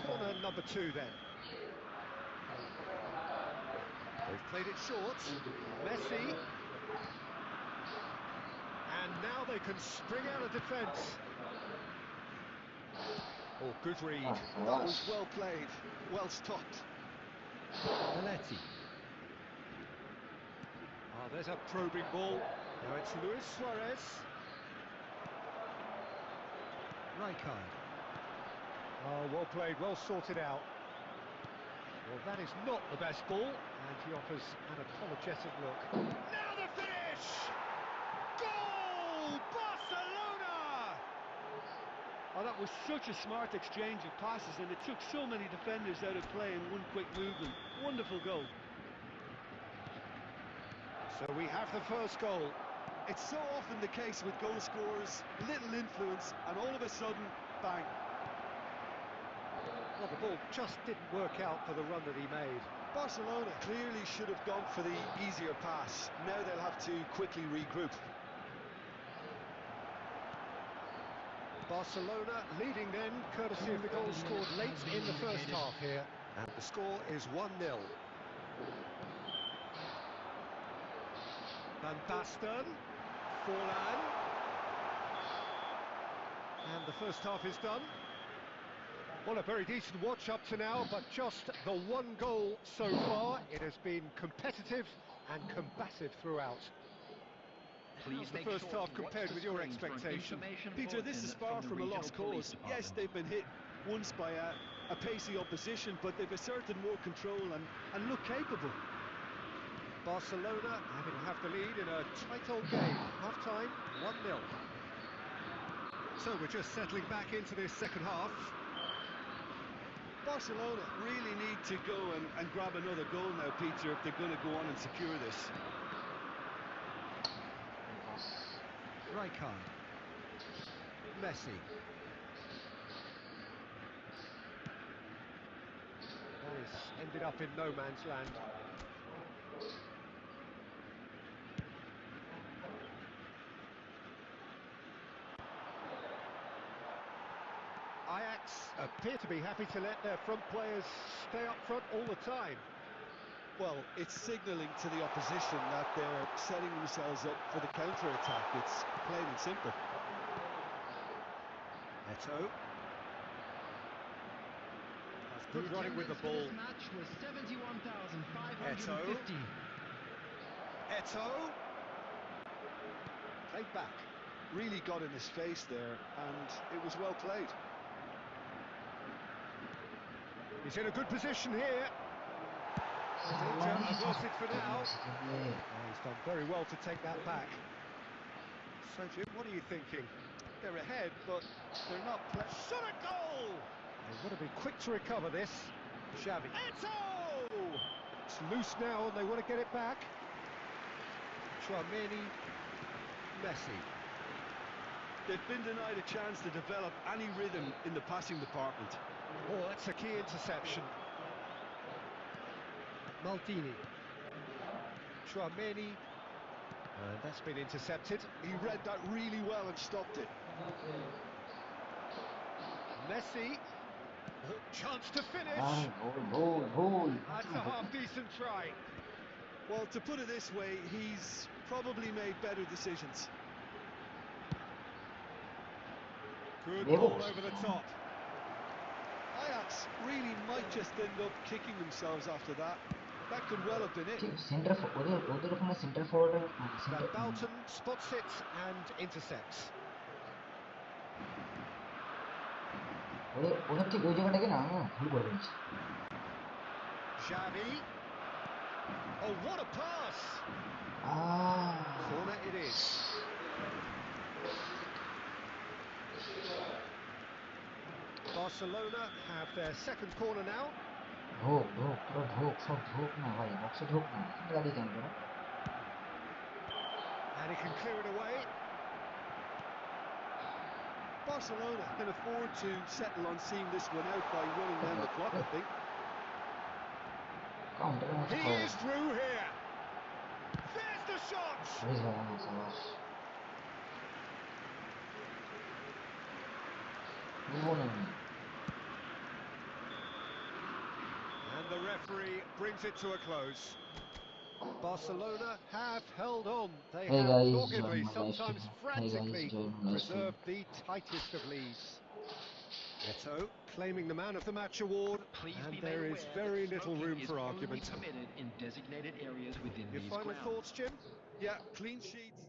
Corner number 2 then. They've played it short. Messi. And now they can spring out of defence. Oh, good read. That was well played, well stopped. Belletti. Oh, there's a probing ball. Now it's Luis Suarez. Rijkaard. Oh, well played, well sorted out. Well, that is not the best ball, and he offers an apologetic look. Now the finish! Goal! Barcelona! Oh, that was such a smart exchange of passes, and it took so many defenders out of play in one quick movement. Wonderful goal. So we have the first goal. It's so often the case with goal scorers, little influence, and all of a sudden, bang. Well, the ball just didn't work out for the run that he made. Barcelona clearly should have gone for the easier pass. Now they'll have to quickly regroup. Barcelona leading then, courtesy of the goal scored late in the first half here. And the score is 1-0. Van Basten, Forlan. And the first half is done. Well, a very decent watch up to now, but just the one goal so far. It has been competitive and combative throughout. Please the first half compared with your expectation? Peter, this is far from a lost cause. Yes, they've been hit once by a pacey opposition, but they've asserted more control and look capable. Barcelona having have the lead in a tight old game. Half-time, 1-0. So we're just settling back into this second half. Barcelona really need to go and grab another goal now, Peter, if they're going to go on and secure this. Rijkaard. Messi. Well, he's ended up in no man's land. Ajax appear to be happy to let their front players stay up front all the time. Well, it's signalling to the opposition that they're setting themselves up for the counter-attack. It's plain and simple. Eto'o. That's good running with the ball. This match was 71,550. Eto'o. Played back. Really got in his face there, and it was well played. He's in a good position here. Danger averted for now. He's done very well to take that back. So, Jim, what are you thinking? They're ahead, but they're not shot a goal! They've got to be quick to recover this. Xavi. Eto'o! It's loose now, and they want to get it back. Tchouaméni. Messi. They've been denied a chance to develop any rhythm in the passing department. Oh, that's a key interception. Maldini. Tchouaméni. And that's been intercepted. He read that really well and stopped it. Messi. Oh, chance to finish. That's a half-decent try. Well, to put it this way, he's probably made better decisions. Good ball over the top. Ajax really might just end up kicking themselves after that. That could well have been it. Van Bouten spots it and intercepts. Xavi. Oh, what a pass! Corner it is. Barcelona have their second corner now. And he can clear it away. Barcelona can afford to settle on seeing this one out by running down the clock, I think. He is through here. There's the shot. And the referee brings it to a close. Barcelona have held on. They have doggedly, sometimes frantically, preserved the tightest of leads. Eto'o claiming the Man of the Match award, and there is very little room for argument. In designated areas within Your these final grounds. thoughts, Jim? Yeah, clean sheets.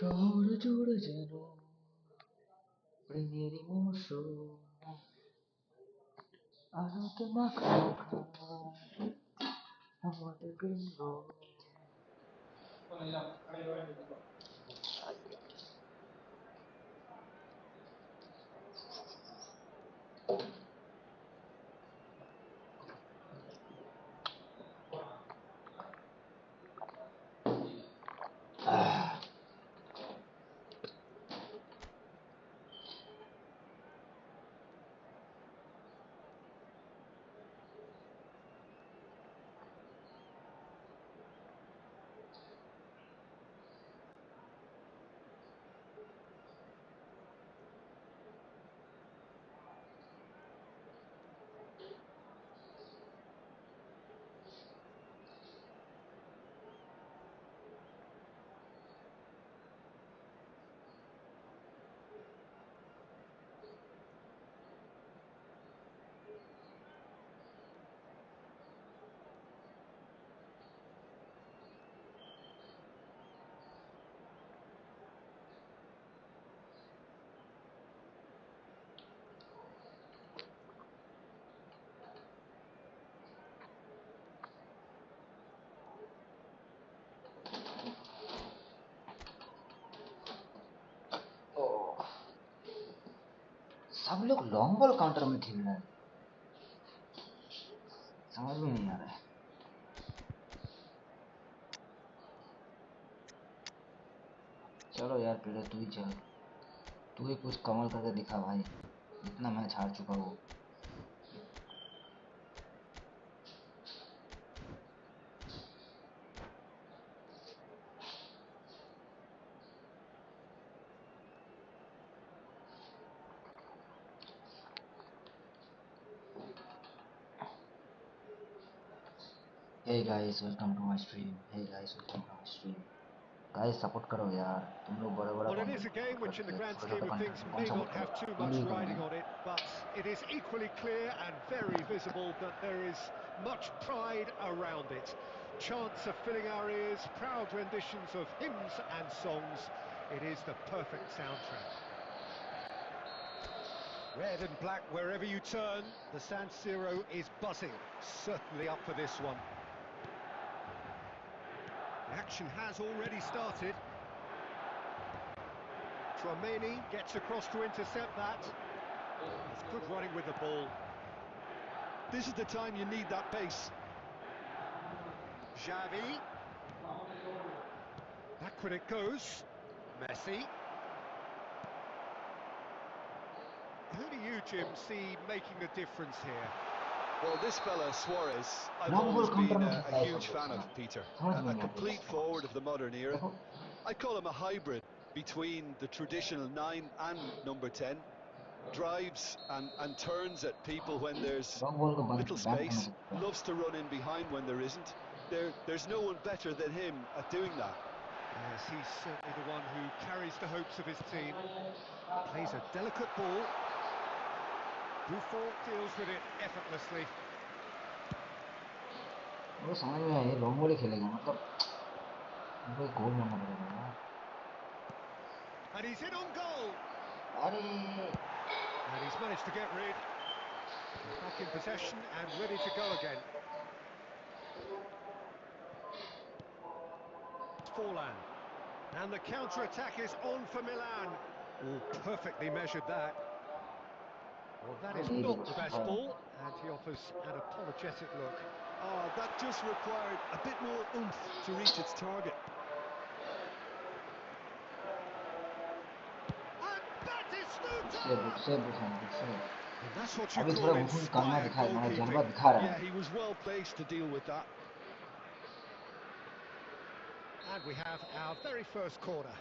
Choro choro choro, prendere moço, arote macroca, arote gringo. सब लोग long ball counter में खेल रहे हैं, समझ में नहीं आ रहा है। चलो यार पीड़े तू ही चल, तू ही कुछ कमाल करके दिखा भाई, इतना मैच हार चुका हूँ। Hey guys, welcome to my stream. Hey guys, welcome to my stream. Guys support करो यार, तुम लोग बड़ा बड़ा Well, it is a content game which in the करते हो, grand छोटे scheme छोटे of कंटेंट things में कौन may not सपोर्ट have करेगा, too तुम much भी riding करना। on it, but it is equally clear and very visible that there is much pride around it. Chants are filling our ears, proud renditions of hymns and songs. It is the perfect soundtrack. Red and black wherever you turn, the San Siro is buzzing. Certainly up for this one. The action has already started. Tromeni gets across to intercept that. It's good running with the ball. This is the time you need that pace. Xavi. Backward it goes. Messi. Who do you, Jim, see making a difference here? Well, this fella, Suarez, I've long ball always counter been में a खेलता है सब huge लोग fan of, साला, Peter. समझ में A नहीं आता complete इसको। forward of the modern era. देखो I call him a hybrid between the traditional 9 and number 10. Drives and turns at people when there's long ball को little बैन करना space. चाहिए। Loves to run in behind when there isn't. There's no one better than him at doing that. Yes, he's certainly the one who carries the hopes of his team. Plays a delicate ball. Buffon deals with it effortlessly. वो समझ में आया, long ball ही खेलेगा, मतलब उनको एक गोल मारना पड़ेगा यार। And he's in on goal. अरे And he's managed to get rid. He's back in possession and ready to go again. Forlan. And the counter-attack is on for Milan. Oh, perfectly measured that. Well, that is ये भी not कुछ the खाता best है। ball, and he offers an apologetic look. Oh, that just required a bit more oomph to reach its target. And गुस्से Batistuta! गुस्से बुफन गुस्से। And that's what you अभी थोड़ा call बुफन कामा inspired दिखा है, मतलब goalkeeping. जज्बा दिखा रहा Yeah, है। he was well placed to deal with that. And we have our very first corner.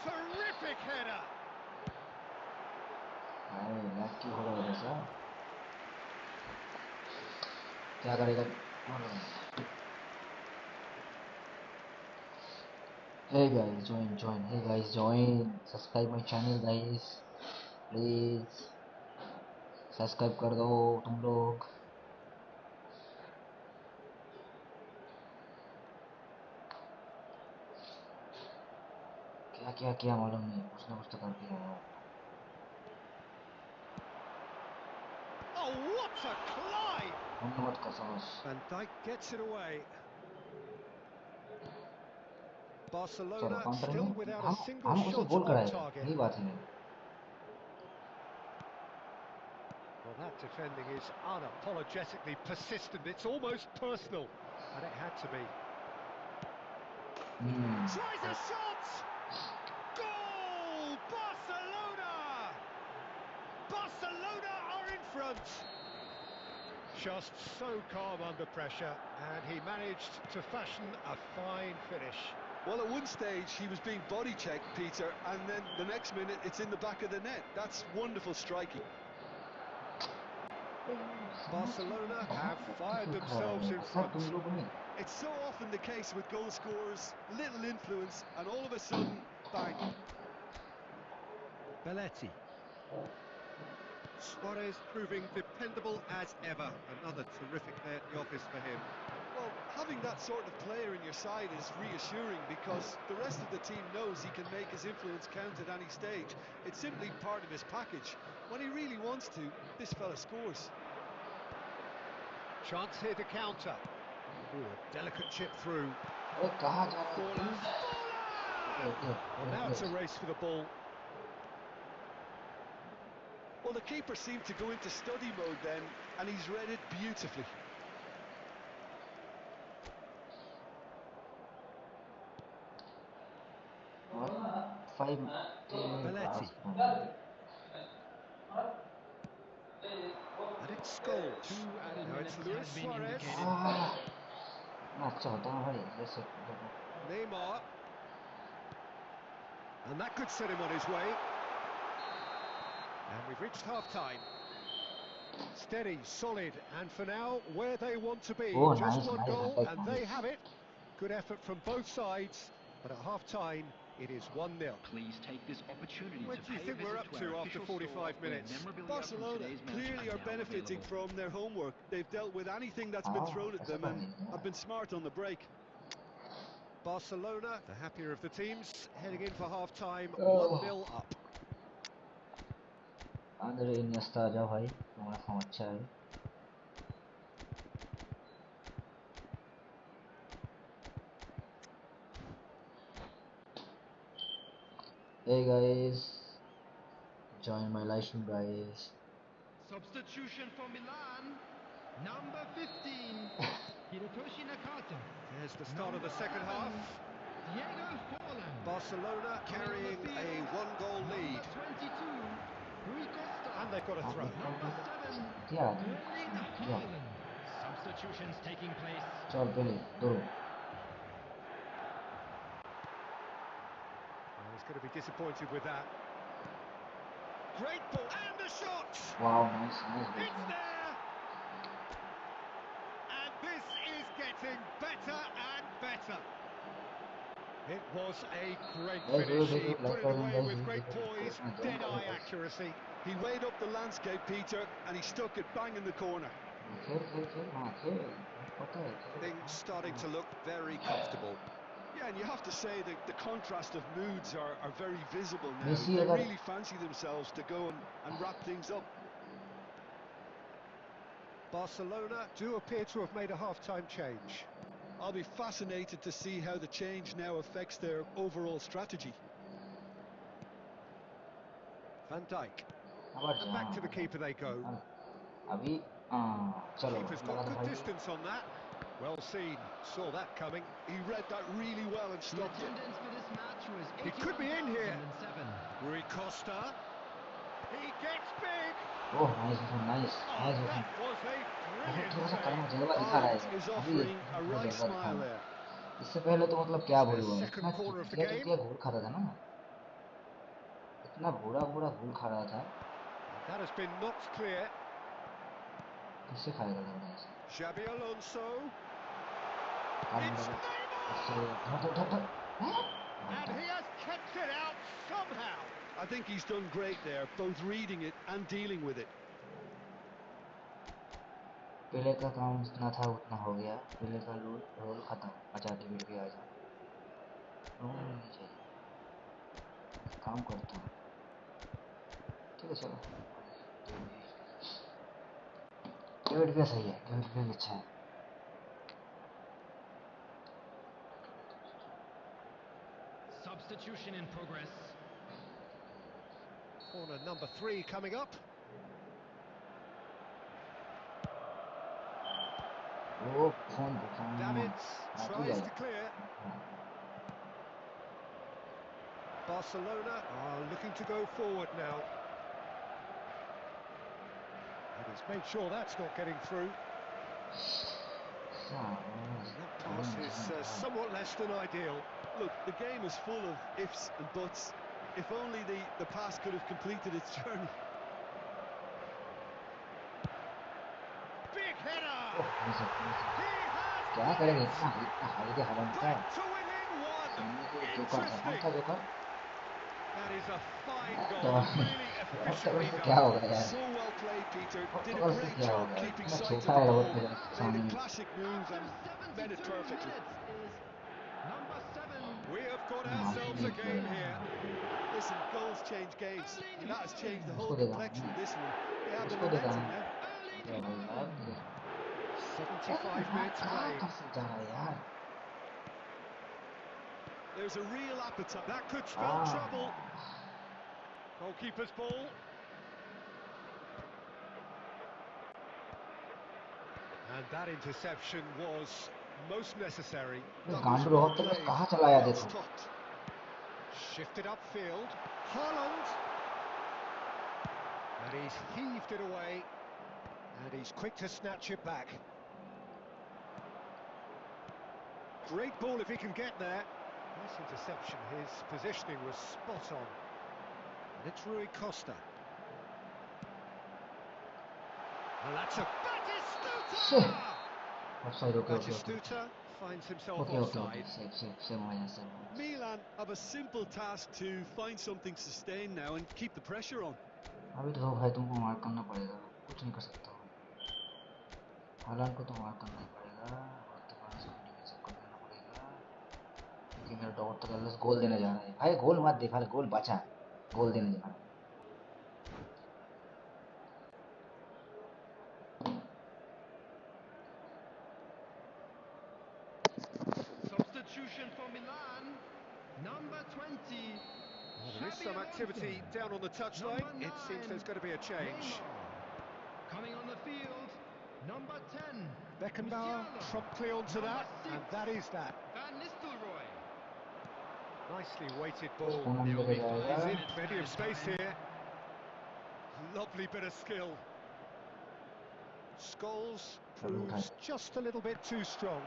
Terrific header! अरे लैग क्यों हो रहा है ऐसा? क्या करेगा? Hey guys, join. Hey guys, join. Subscribe my channel guys. Please subscribe कर दो तुम लोग। क्या किया मालूम नहीं, कुछ ना कुछ तो करके आया। Oh, what a climb! हमने मत कर समझ। Van Dijk gets it away. चलो Barcelona काउंटर still में without a हम single हम उसे shot गोल on कराएगा, target. यही बात है। Well, that defending is unapologetically persistent. It's almost personal, and it had to be. Tries a shot! Goal! Barcelona! Barcelona are in front. Just so calm under pressure, and he managed to fashion a fine finish. Well, at one stage he was being body checked, Peter, and then the next minute it's in the back of the net. That's wonderful striking. Barcelona have fired themselves in front. It's so often the case with goal scorers, little influence, and all of a sudden, bang. Belletti. Suarez proving dependable as ever. Another terrific day at the office for him. Well, having that sort of player in your side is reassuring because the rest of the team knows he can make his influence count at any stage. It's simply part of his package. When he really wants to, this fella scores. Chance here to counter. Ooh, a delicate chip through. Forlan! Well, now it's a race for the ball. Well, the keeper seemed to go into study mode then, and he's read it beautifully. Belletti. And it's Scholes. Two added Now minutes it's Luis has been Suarez. indicated. Neymar. And that could set him on his way. And we've reached half-time. Steady, solid, and for now, where they want to be. Just one goal, and they have it. Good effort from both sides, but at half-time, it is 1-0. Please take this opportunity What do you think we're up to after 45 minutes? Barcelona clearly are benefiting from their homework. They've dealt with anything that's been thrown at them and have been smart on the break. Barcelona, the happier of the teams, heading in for half-time, 1-0 up. अंदर Iniesta आ जा भाई, तुम्हारा form अच्छा है। Hey guys, join my live stream guys. Substitution for Milan, number 15, Hirotoshi Nakata. There's the start of the second half. Diego Forlan. Barcelona carrying a one-goal lead. Number 22, Rui Costa. And they've got a throw. Number 7, Yeah. Erling Haaland. Substitutions taking place. चल पहले दो। Well, he's going to be disappointed with that. Great ball and a shot. Wow, nice. It's there. And this is getting better and better. It was a great finish. He put it away with great poise, dead-eye accuracy. He weighed up the landscape, Peter, and he stuck it bang in the corner. Things starting to look very comfortable. Yeah, and you have to say that the contrast of moods are very visible now. Messi They अगर really fancy themselves to go and wrap things up. Barcelona do appear to have made a half-time change. I'll be fascinated to see how the change now affects their overall strategy. Van Dijk. And back to the keeper they go. Keeper's got good distance on that. Well seen, saw that coming. He read that really well and The stopped it. attendance for this match was He could be in here. 81,007. Rui Costa. He gets big. Oh, nice. Oh, that was a brilliant save. Haaland is offering a wry smile there. इससे पहले तो मतलब क्या Their बोलूँ, second इतना corner of the घटिया game. घोल खाता था ना, इतना बुरा घोल खा रहा था। That has been knocked clear. किससे खाएगा लग रहा है? Xabi Alonso. It's धर। and he has kept it out somehow. I think he's done great there, both reading it and dealing with it. पहले का काम जितना था उतना हो गया, पहले का रोल खत्म। अच्छा टिकट भी आ जा। रोल नहीं चाहिए। काम करता हूँ। ठीक है चलो। डेविड भी सही है, डेविड भी अच्छा है। Substitution in progress. Corner number 3 coming up. वो फोन Davids तू tries जा। to clear. Barcelona are looking to go forward now. And he's made sure that's not getting through. That pass is somewhat less than ideal. Look, the game is full of ifs and buts. If only the pass could have completed its journey. Big header! क्या करेंगे इतना इतना highly हालत का Back to within one. Joker था, कौन था joker? That is a fine तो goal, really efficiently से done. क्या होगा यार? So well played, Peter. Did a से great क्या job होगा? keeping इतना sight of छोटा the है ball. रोबोट Made a सामने। classic move and met it 72 perfectly. minutes is number 7. We have got माफी ourselves नहीं a किया game यार। here. Listen, goals change games, and that has changed the whole उसको देगा complexion of this one. They have the उसको देगा। momentum now. क्या भाई साहब? 75 minutes कहाँ played. कहाँ से जा रहा है यार? There's a real appetite. That could spell Ah. trouble. Goalkeeper's ball. And that interception was most necessary. ये That was गांडू well रोबोट तो बस played, कहाँ चला आया well देखो। stopped. Shifted upfield. Haaland. And he's heaved it away. And he's quick to snatch it back. Great ball if he can get there. Nice interception. His positioning was spot on. And it's Rui Costa. And that's a Batistuta! Offside. Okay okay okay Batistuta finds himself okay okay okay offside. Save हो गया save. Milan have a simple task to find something sustained now and keep the pressure on. अभी तो भाई तुमको मार करना पड़ेगा, कुछ नहीं कर सकता हूँ। हालांकि को तो मार करना ही पड़ेगा और तुम्हारा इसको डिफेंसिव कर देना पड़ेगा क्योंकि मेरा डॉट तो गलत गोल देने जा रहा है। भाई गोल मत दे, भाई गोल बचा, गोल देने जा रहा है। Substitution for Milan, number 20. Well, there is some activity down on the touchline. It seems there's going to be a change. Coming on the field, number 10. Beckenbauer promptly onto that, and that is that. Van Nistelrooy. Nicely weighted ball. There will be 5 He's in minutes plenty of added space time. here. Lovely bit of skill. Scholes proves just a little bit too strong.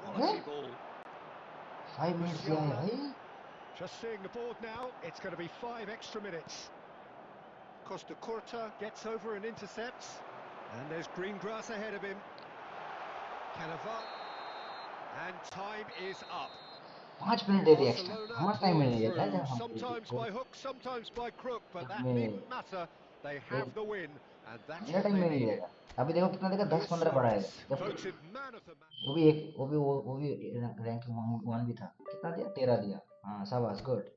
Quality ball. 5 minute दिया है भाई। Just seeing the board now, it's going to be 5 extra minutes. Costa Curta gets over and intercepts. And there's green grass ahead of him. Cannavaro. And time is up. 5 minute दे दिया extra, Barcelona हमारा time pull मिल गया through, था हम sometimes by hook, sometimes by crook, but that में needn't matter. They have the win, and that's मेरा what time they mill need. गया। अभी देखो कितना देगा, 10-15 बढ़ाएगा, Luis जबकि voted man of the match. वो भी रैंकिंग 1 भी था। कितना दिया? 13 दिया। हाँ शाबाश, गुड।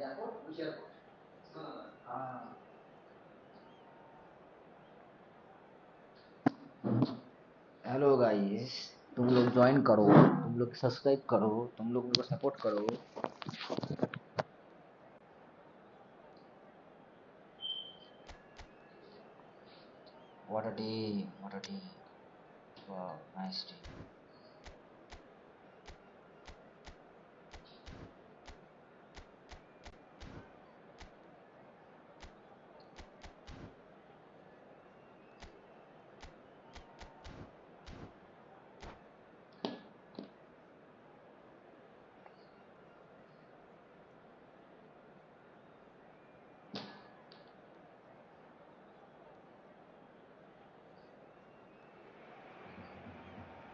हेलो गाइस, तुम लोग ज्वाइन करो, तुम लोग सब्सक्राइब करो, तुम लोग मेरे को सपोर्ट करो। What a day, what a day. Wow, nice day.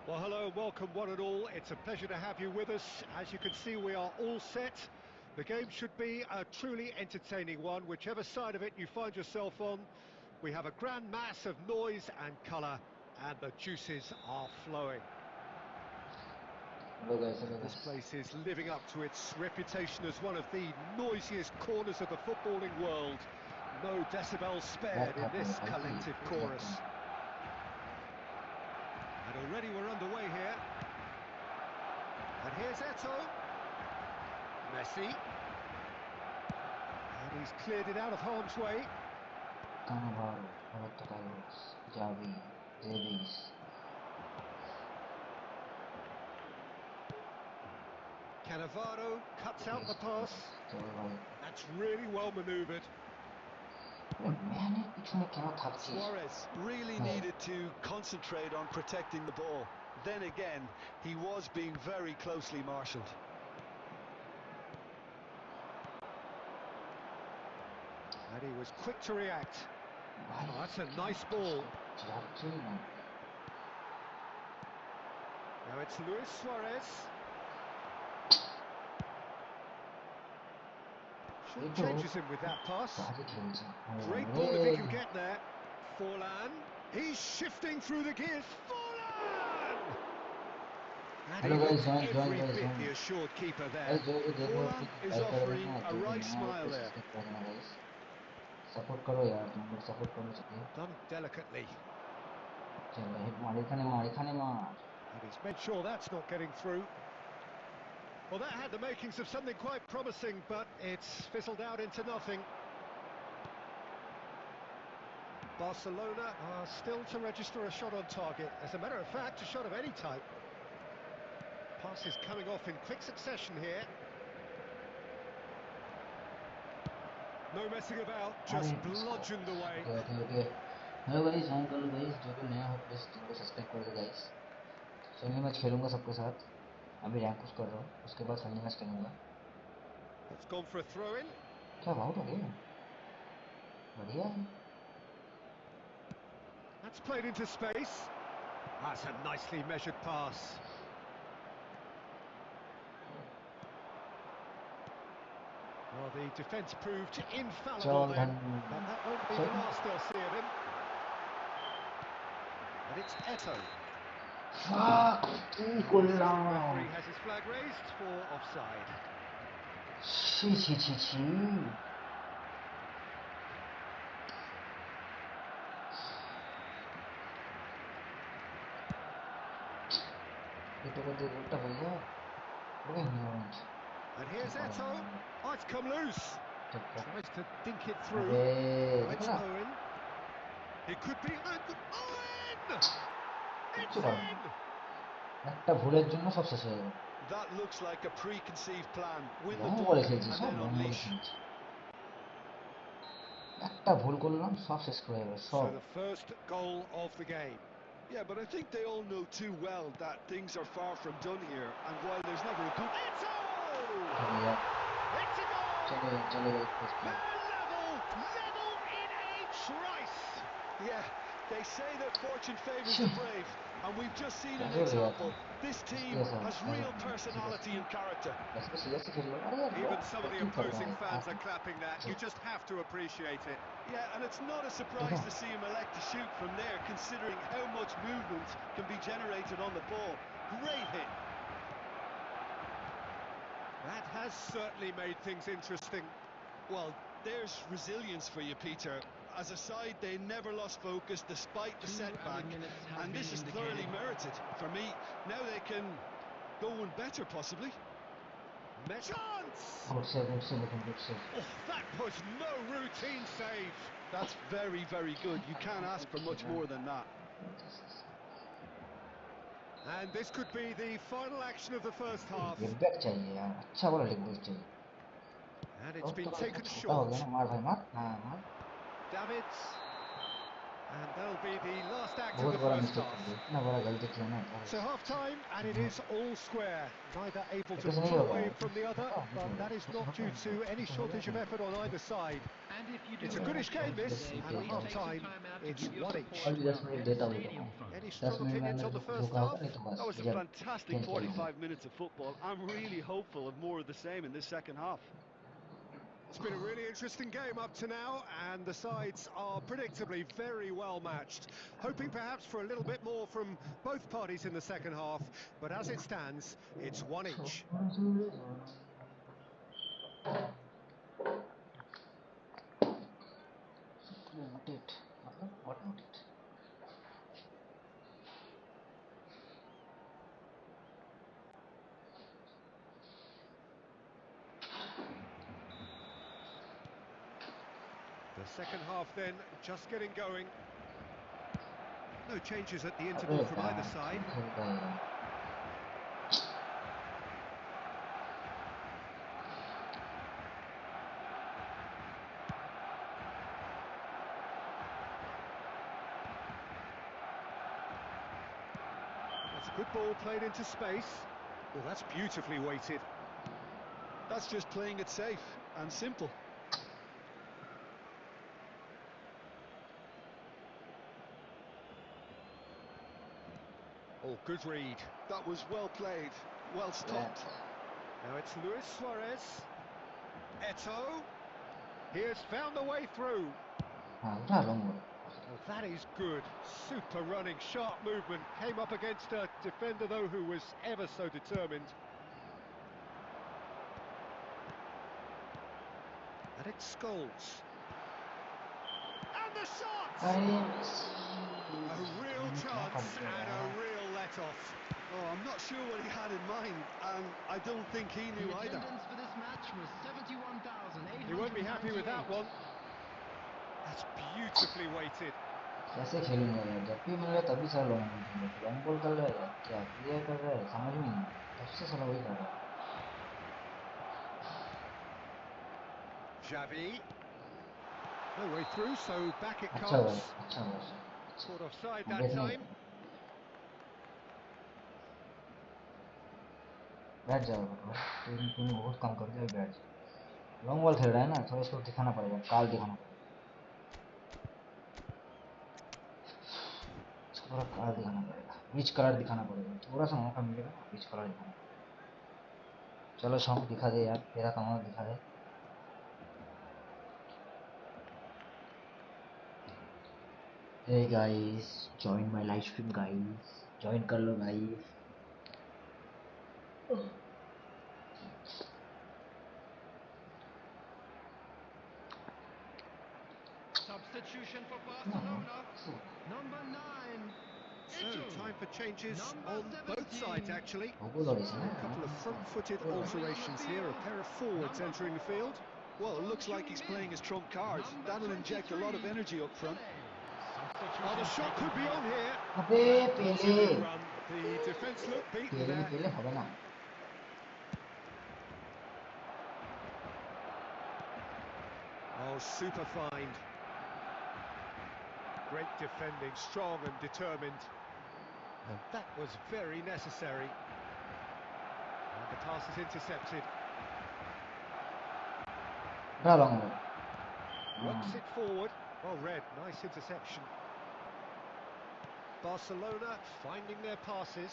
Well, hello and welcome one and all. It's a pleasure to have you with us. As you can see, we are all set. The game should be a truly entertaining one, whichever side of it you find yourself on. We have a grand mass of noise and colour, and the juices are flowing. Hello guys, hello This guys. place is living up to its reputation as one of the noisiest corners of the footballing world. No decibels spared in this collective chorus. And already we're underway here. And here's Eto. Messi. And he's cleared it out of harm's way. Cannavaro, Roberto Carlos, Javi, Davies. Cannavaro cuts out the pass. That's really well manoeuvred. Suarez really needed to concentrate on protecting the ball. Then again, he was being very closely marshalled. And he was quick to react. Oh, that's a nice ball. Now it's Luis Suarez. Changes him with that pass. Great ball if he can get there. Forlan. He's shifting through the gears. Forlan! And he looks every bit the assured keeper there. Forlan is offering a right smile there. Support करो यार, तुम लोग support करो चाहिए. Done delicately. चलो hit मार, इखाने मार. And he's made sure that's not getting through. Well, that had the makings of something quite promising, but it's fizzled out into nothing. Barcelona are still to register a shot on target. As a matter of fact, a shot of any type. Passes coming off in quick succession here. No messing about, just bludgeoned away. Okay. Hello guys, join कर लो guys. जो भी नया हो please तुम लोग subscribe कर दो guys. फ्रेंडली मैच खेलूंगा सबके साथ. अभी रैंक पुश कर रहा हूँ, उसके बाद फ्रेंडली मैच खेलूंगा. It's gone for a throw-in. क्या आउट हो गया? बढ़िया है. That's played into space. That's a nicely measured pass. Well, the defence proved infallible then, but that won't be the last they'll see of him. And it's Eto. Fuck! The referee has his flag raised for offside. Chi. And here's Eto. Oh, it's come loose. Tries to dink it through. It's Owen. It could be Owen! It's in! That looks like a preconceived plan. Win the ball and then unleash. So the first goal of the game. Yeah, but I think they all know too well that things are far from done here, and while there's never a good... Eto! It's a goal! Level in a trice! Yeah, they say that fortune favours the brave, and we've just seen an example. This team has real personality and character. Even some of the opposing fans are clapping that. You just have to appreciate it. Yeah, and it's not a surprise to see him elect to shoot from there, considering how much movement can be generated on the ball. Great hit. That has certainly made things interesting. Well, there's resilience for you, Peter. As a side, they never lost focus despite the 2 setback, added minutes have and been this is indicated. thoroughly merited. For me, now they can go one better, possibly. Chance! Good save, good save, good save. Oh, that was no routine save. That's very, very good. You can't ask for much more than that. And this could be the final action of the first half. Leg back चाहिए यार, अच्छा वाला leg back चाहिए. And it's been तो taken छोटा हो गया short. ना, मार भाई मार. हाँ मार. Davids. And that'll be the last act of बहुत the बड़ा first मिस्टेक half. कर दिया, इतना बड़ा गलती किया ना. So half time, and it is all square. Neither able to कैसे नहीं pull होगा? away from the other, होगा, but होगा, that is कैसे not होगा? due to any कैसे होगा? shortage of effort on either side. And if you do It's a have goodish game, supporters this, today, and at please half take some time, time out to it's give your 1 support each. और भी 10 well. Minute Get a देता हूँ stadium तो fund. Any 10 strong minute में opinions अगर on the कुछ first रुका होगा half? नहीं तो That was बस a जब fantastic चेंज कर लूँगा. 45 minutes of football. I'm really hopeful of more of the same in this second half. It's been a really interesting game up to now, and the sides are predictably very well matched. Hoping perhaps for a little bit more from both parties in the second half, but as it stands, it's 1 each. What not it? The second half then just getting going. No changes at the अरे interval from either यार, side. क्या खेलता है यार? That's a good ball played into space. Well, that's beautifully weighted. That's just playing it safe and simple. Oh, good read. That was well played, well stopped. Now it's Luis Suarez. Eto'o. He has found the way through. हाँ उठा लूँगा. Oh, that is good. Super running, sharp movement. Came up against a defender, though, who was ever so determined. And it's Scholes. And the shot! अरे A real chance and a real let-off. Oh, I'm not sure what he had in mind, and I don't think he The knew either. attendance for this match was 71,898. He won't be happy with that one. That's beautifully weighted. कैसे खेलूंगा यार? जब भी मिल रहा है तभी साला long ball कर रहा है यार, क्या क्लियर कर रहा है समझ में नहीं. तब से साला वही कर रहा है. Xavi. No way through, so back it अच्छा हुआ, comes. अच्छा हुआ. Caught offside that बैठ नहीं time. बैठ जाओ. तुमने बहुत कम कर दिया. बैठ जाओ. लॉन्ग बॉल खेल रहा है ना, थोड़ा इसको दिखाना पड़ेगा, काल दिखाना पड़ेगा. थोड़ा काल दिखाना पड़ेगा, बीच कलर दिखाना पड़ेगा. थोड़ा सा मौका मिलेगा ना, बीच कलर दिखाना पड़ेगा. चलो शौक दिखा दे यार, तेरा कमाल दिखा दे. Hey guys, join my live stream guys. Join कर लो guys. Substitution for Barcelona. Number 9. So, time for changes Number on both 17. sides, actually. Google और इसमें A couple of front-footed Google. alterations here, a pair of forwards entering the field. Well, it looks like he's playing his trump card. That'll inject a lot of energy up front. Oh, the shot could be on here. अबे Brilliant Pele run. The defence looked beaten Pele there. पेले হবে না. Oh, super find. Great defending, strong and determined. And that was very necessary. And the pass is intercepted. उठा लूँगा. Works it forward. Well read, nice interception. Barcelona finding their passes.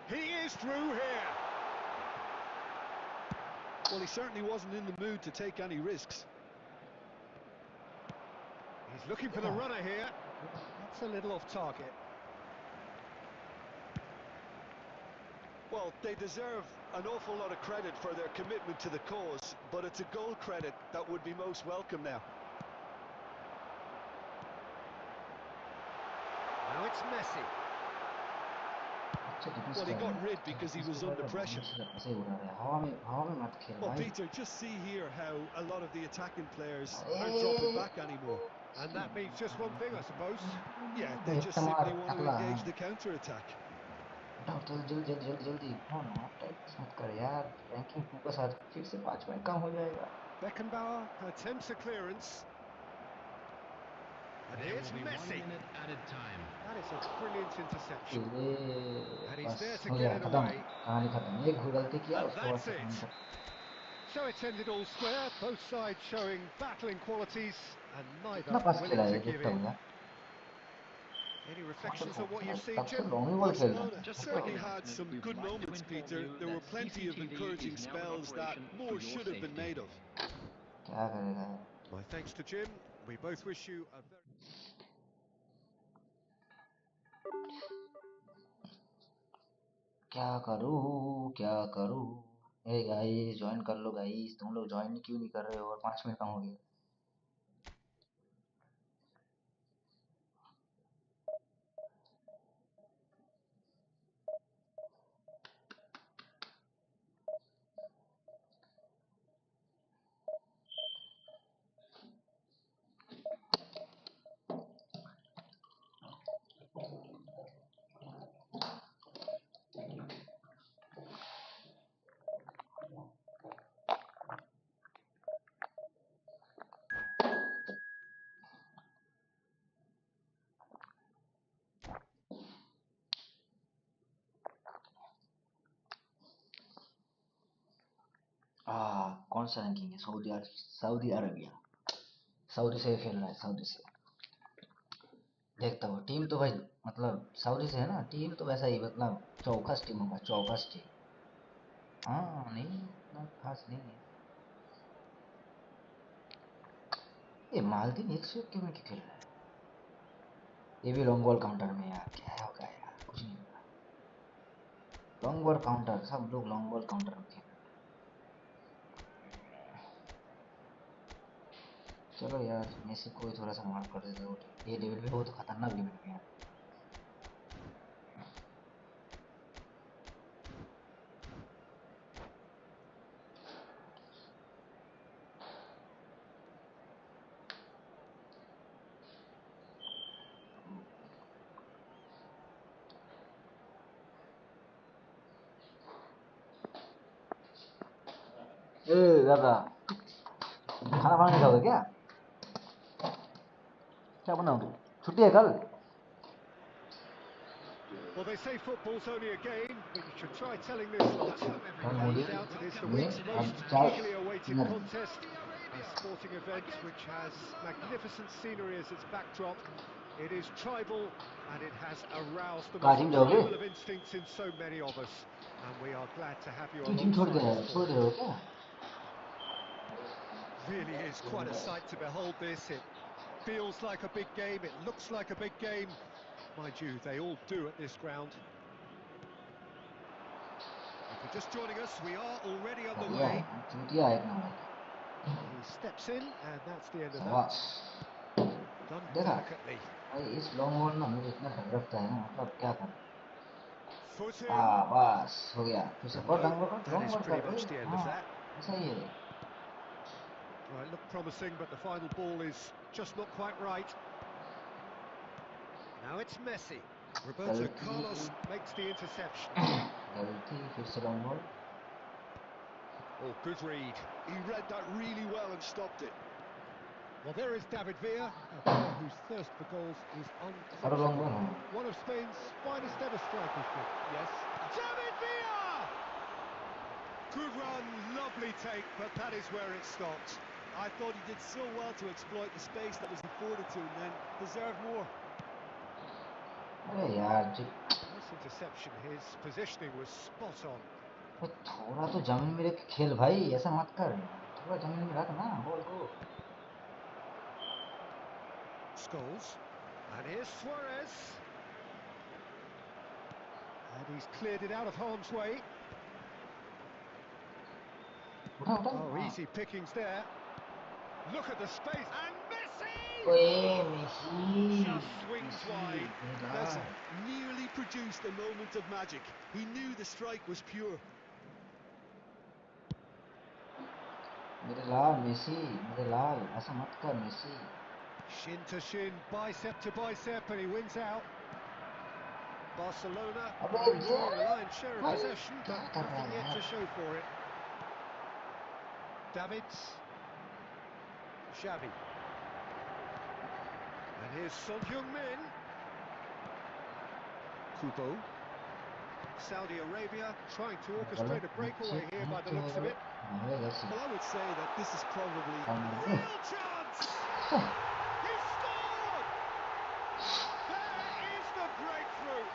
He is through here. Well, he certainly wasn't in the mood to take any risks. He's looking for the runner here. That's a little off target. Well, they deserve an awful lot of credit for their commitment to the cause, but it's a goal credit that would be most welcome now. Now it's Messi. Well, he got rid because he was under pressure. Well, Peter, just see here how a lot of the attacking players aren't dropping back anymore. And that means just one thing, I suppose. Yeah, they just simply want to engage the counter-attack. Beckenbauer attempts a clearance. And There here's will be 1 Messi. minute added time. That is a brilliant interception. And he's there to हो get गया it खत्म away. कहानी खत्म एक भूल गलती किया And उसके बाद that's से it. कहानी खत्म So it's ended all square, both sides showing battling qualities, and कितना neither पास खेला willing है to ये give देखता in. हूँ यार Any reflections on what you've seen, तब से Jim? लॉन्ग ही बॉल खेल रहा Barcelona था certainly had some good moments, Peter. There were plenty of encouraging spells that more should have been made of. क्या करेगा My thanks to Jim. We both wish you a very... क्या करूँ ए guys join कर लो guys तुम लोग join क्यों नहीं कर रहे हो और 5 मिनट कम हो गए कौन सा रैंकिंग है सऊदी अरबिया सऊदी से खेल रहा है सऊदी से देखता हूँ टीम तो भाई मतलब सऊदी से है ना टीम तो वैसा ही मतलब चौकस टीम होगा चौकस टीम हाँ नहीं इतना खास नहीं है ये मालदीव 101 में क्यों खेल रहा है ये भी लॉन्ग बॉल काउंटर में यार क्या होगा यार कुछ नहीं होगा लॉन्ग बॉल काउंटर सब लोग लॉन्ग बॉल काउंटर में खेल रहे हैं चलो यार मेसी को थोड़ा सा मार्क कर देता हूँ ये लेवल भी हो तो खतरनाक लेवल में यार ए दादा खाना वाना नहीं खाओगे क्या बनाओगे छुट्टी है कल Well, they say football's only a game, but you should try telling this lot. No doubt it is the week's most eagerly awaited contest. A sporting event which has magnificent scenery as its backdrop. It is tribal and it has aroused the most primal of instincts in so many of us. And we are glad to have you alongside us for it. Really is quite a sight to behold this. It feels like a big game, it looks like a big game. Mind you, they all do at this ground. If you're just joining us, we are already underway. He steps in, and that's the end of that. Done delicately. इस long ball ना मुझे इतना डर लगता है ना मतलब क्या करें Footing. बस हो गया फिर से और No, that is long ball pretty कर much the end of that. ऐसा ही है Well, it looked promising, but the final ball is just not quite right. Now it's Messi. Roberto Carlos makes the interception. गलती फिर से long ball Oh, good read. He read that really well and stopped it. Well, there is David Villa, a player whose thirst for goals is unquenchable. One of Spain's finest ever strikers, Jim. Yes. David Villa! Good run, lovely take, but that is where it stopped. I thought he did so well to exploit the space that was afforded to him then. Deserved more. अरे यार Nice interception, his positioning was spot on. थोड़ा तो जमीन में रख खेल भाई ऐसा मत कर थोड़ा जमीन में रख ना बॉल को Scholes. And here's Suarez. And he's cleared it out of harm's way. Oh, easy pickings there. Look at the space. And Messi! ओए मेसी Just swings wide. मेरा Nearly produced a moment of magic. He knew the strike was pure. मेरे लाल ऐसा मत कर Messi Shin to shin, bicep to bicep, and he wins out. Barcelona अबे are ये enjoying the lion's share of भाई possession, क्या but कर रहा nothing है yet to यार show for it. Davids. Xavi. And here's Son Heung-min. Kubo. Saudi Arabia trying to orchestrate a breakaway here by the looks of it. Well, I would say that this is probably A real chance! He scored! There is the breakthrough!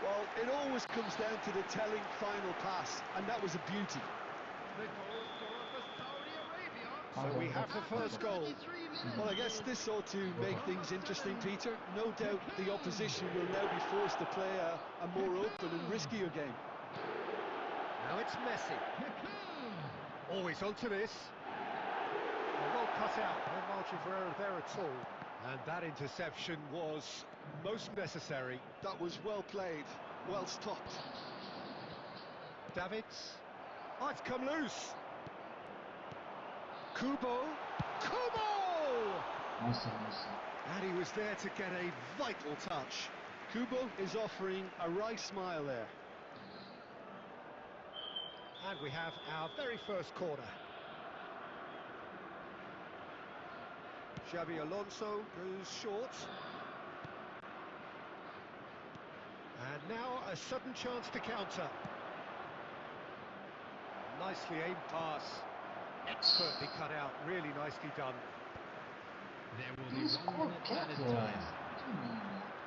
Well, it always comes down to the telling final pass, and that was a beauty. The goal scorer for Saudi Arabia. So we have the first goal. 33 minutes. Well, I guess this ought to make things interesting, Peter. No doubt the opposition will now be forced to play a more open and riskier game. Now it's Messi. Oh, he's onto this. Well cut out, no margin for error there at all. And that interception was most necessary. That was well played, well stopped. Davids. Oh, it's come loose. Kubo. Kubo! And he was there to get a vital touch. Kubo is offering a wry smile there. And we have our very first corner. Xabi Alonso goes short. And now a sudden chance to counter. Nicely aimed pass. Expertly cut out, really nicely done. There will be 1 minute added time.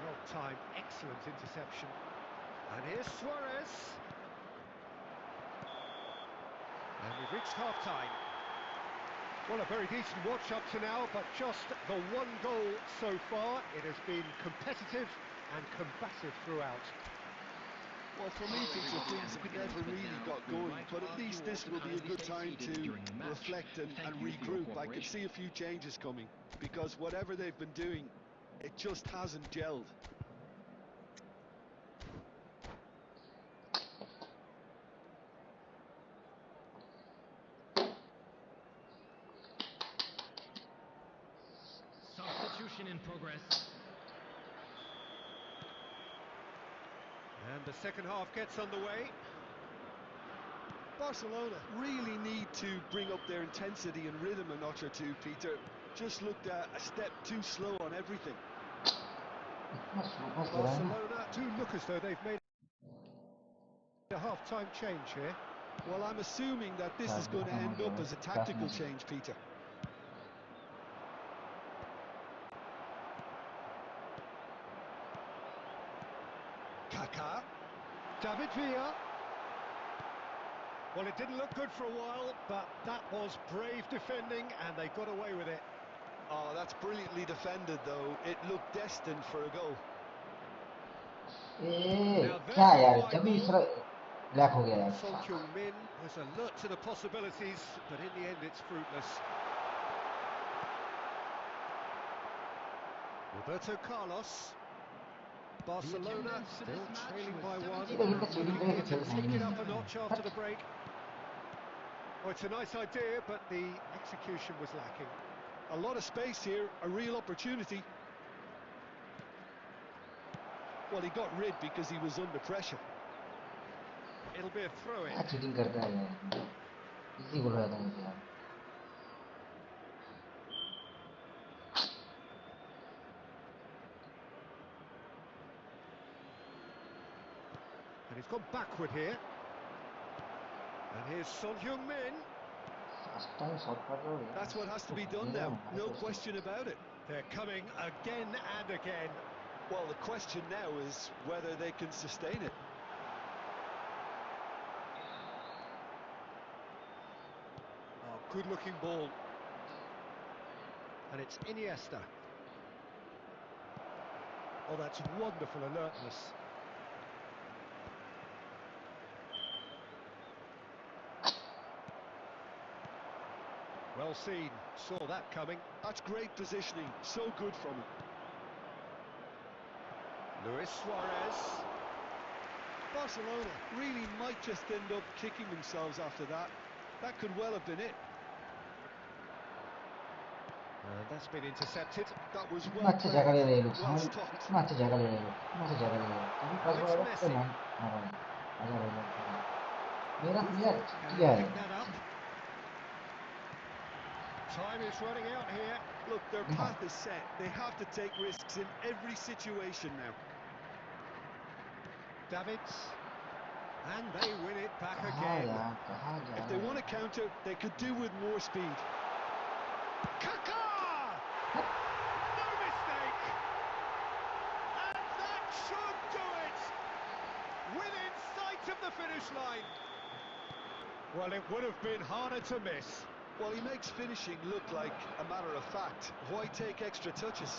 Well timed, excellent interception. And here's Suarez. And we've reached half-time. Well, a very decent watch up to now, but just the one goal so far. It has been competitive and combative throughout. Well, for me, Peter, things have never really got going, but at least this will be a good time to reflect and regroup. I could see a few changes coming, because whatever they've been doing, it just hasn't gelled. Substitution in progress. And the second half gets underway. Barcelona really need to bring up their intensity and rhythm a notch or two, Peter. Just looked a step too slow on everything. Barcelona do look as though they've made a half-time change here. Well, I'm assuming that this is going to end up as a tactical change, Peter. Kaká. David Villa. Well, it didn't look good for a while, but that was brave defending, and they got away with it. Oh, that's brilliantly defended, though. It looked destined for a goal. क्या यार जब भी black हो गया यार Son Heung-min was alert to the possibilities, but in the end it's fruitless. Roberto Carlos. Barcelona still trailing by one, looking to take it up a notch after the break. Oh, it's a nice idea, but the execution was lacking. A lot of space here, a real opportunity. Well, he got rid because he was under pressure. It'll be a throw-in. Cheating करता है यार इसी गोल हो जाता है यार And he's gone backward here. And here's Son Heung-min. That's what has to be done now, no question about it. They're coming again and again. Well, the question now is whether they can sustain it. Oh, good-looking ball. And it's Iniesta. Oh, that's wonderful alertness. Well seen, saw that coming. That's great positioning, so good from him. Luis Suarez. Barcelona really might just end up kicking themselves after that. That could well have been it. And that's been intercepted. That was इतना well अच्छा played, जगह ले रहे हैं लोग, well समझ stopped. इतना अच्छा जगह ले रहे हैं लोग, इतना अच्छा जगह ले रहे हैं लोग, कभी पास Now it's बॉल तो Messi. मैं भाई आजा भाई लोग आजा। मेरा प्लेयर Buffon, can किया he है pick that up? Time is running out here. Look, their देखा path is set. They have to take risks in every situation now. Davids. And they win it back कहाँ again. कहाँ जा If रहा they है want to यार? counter, they could do with more speed. Kaka! No mistake! And that should do it! Within sight of the finish line. Well, it would have been harder to miss. Well, he makes finishing look like a matter of fact. Why take extra touches?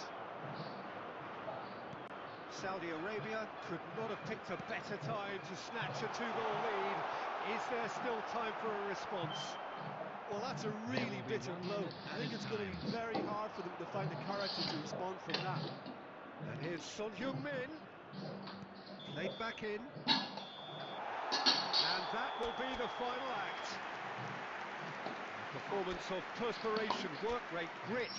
Saudi Arabia could not have picked a better time to snatch a two-goal lead. Is there still time for a response? Well, that's a There really will be bitter 1 blow. minute I think added it's going to time. be very hard for them to find the character to respond from that. And here's Son Heung-min. Played back in. And that will be the final act. A performance of perspiration, work rate, grit,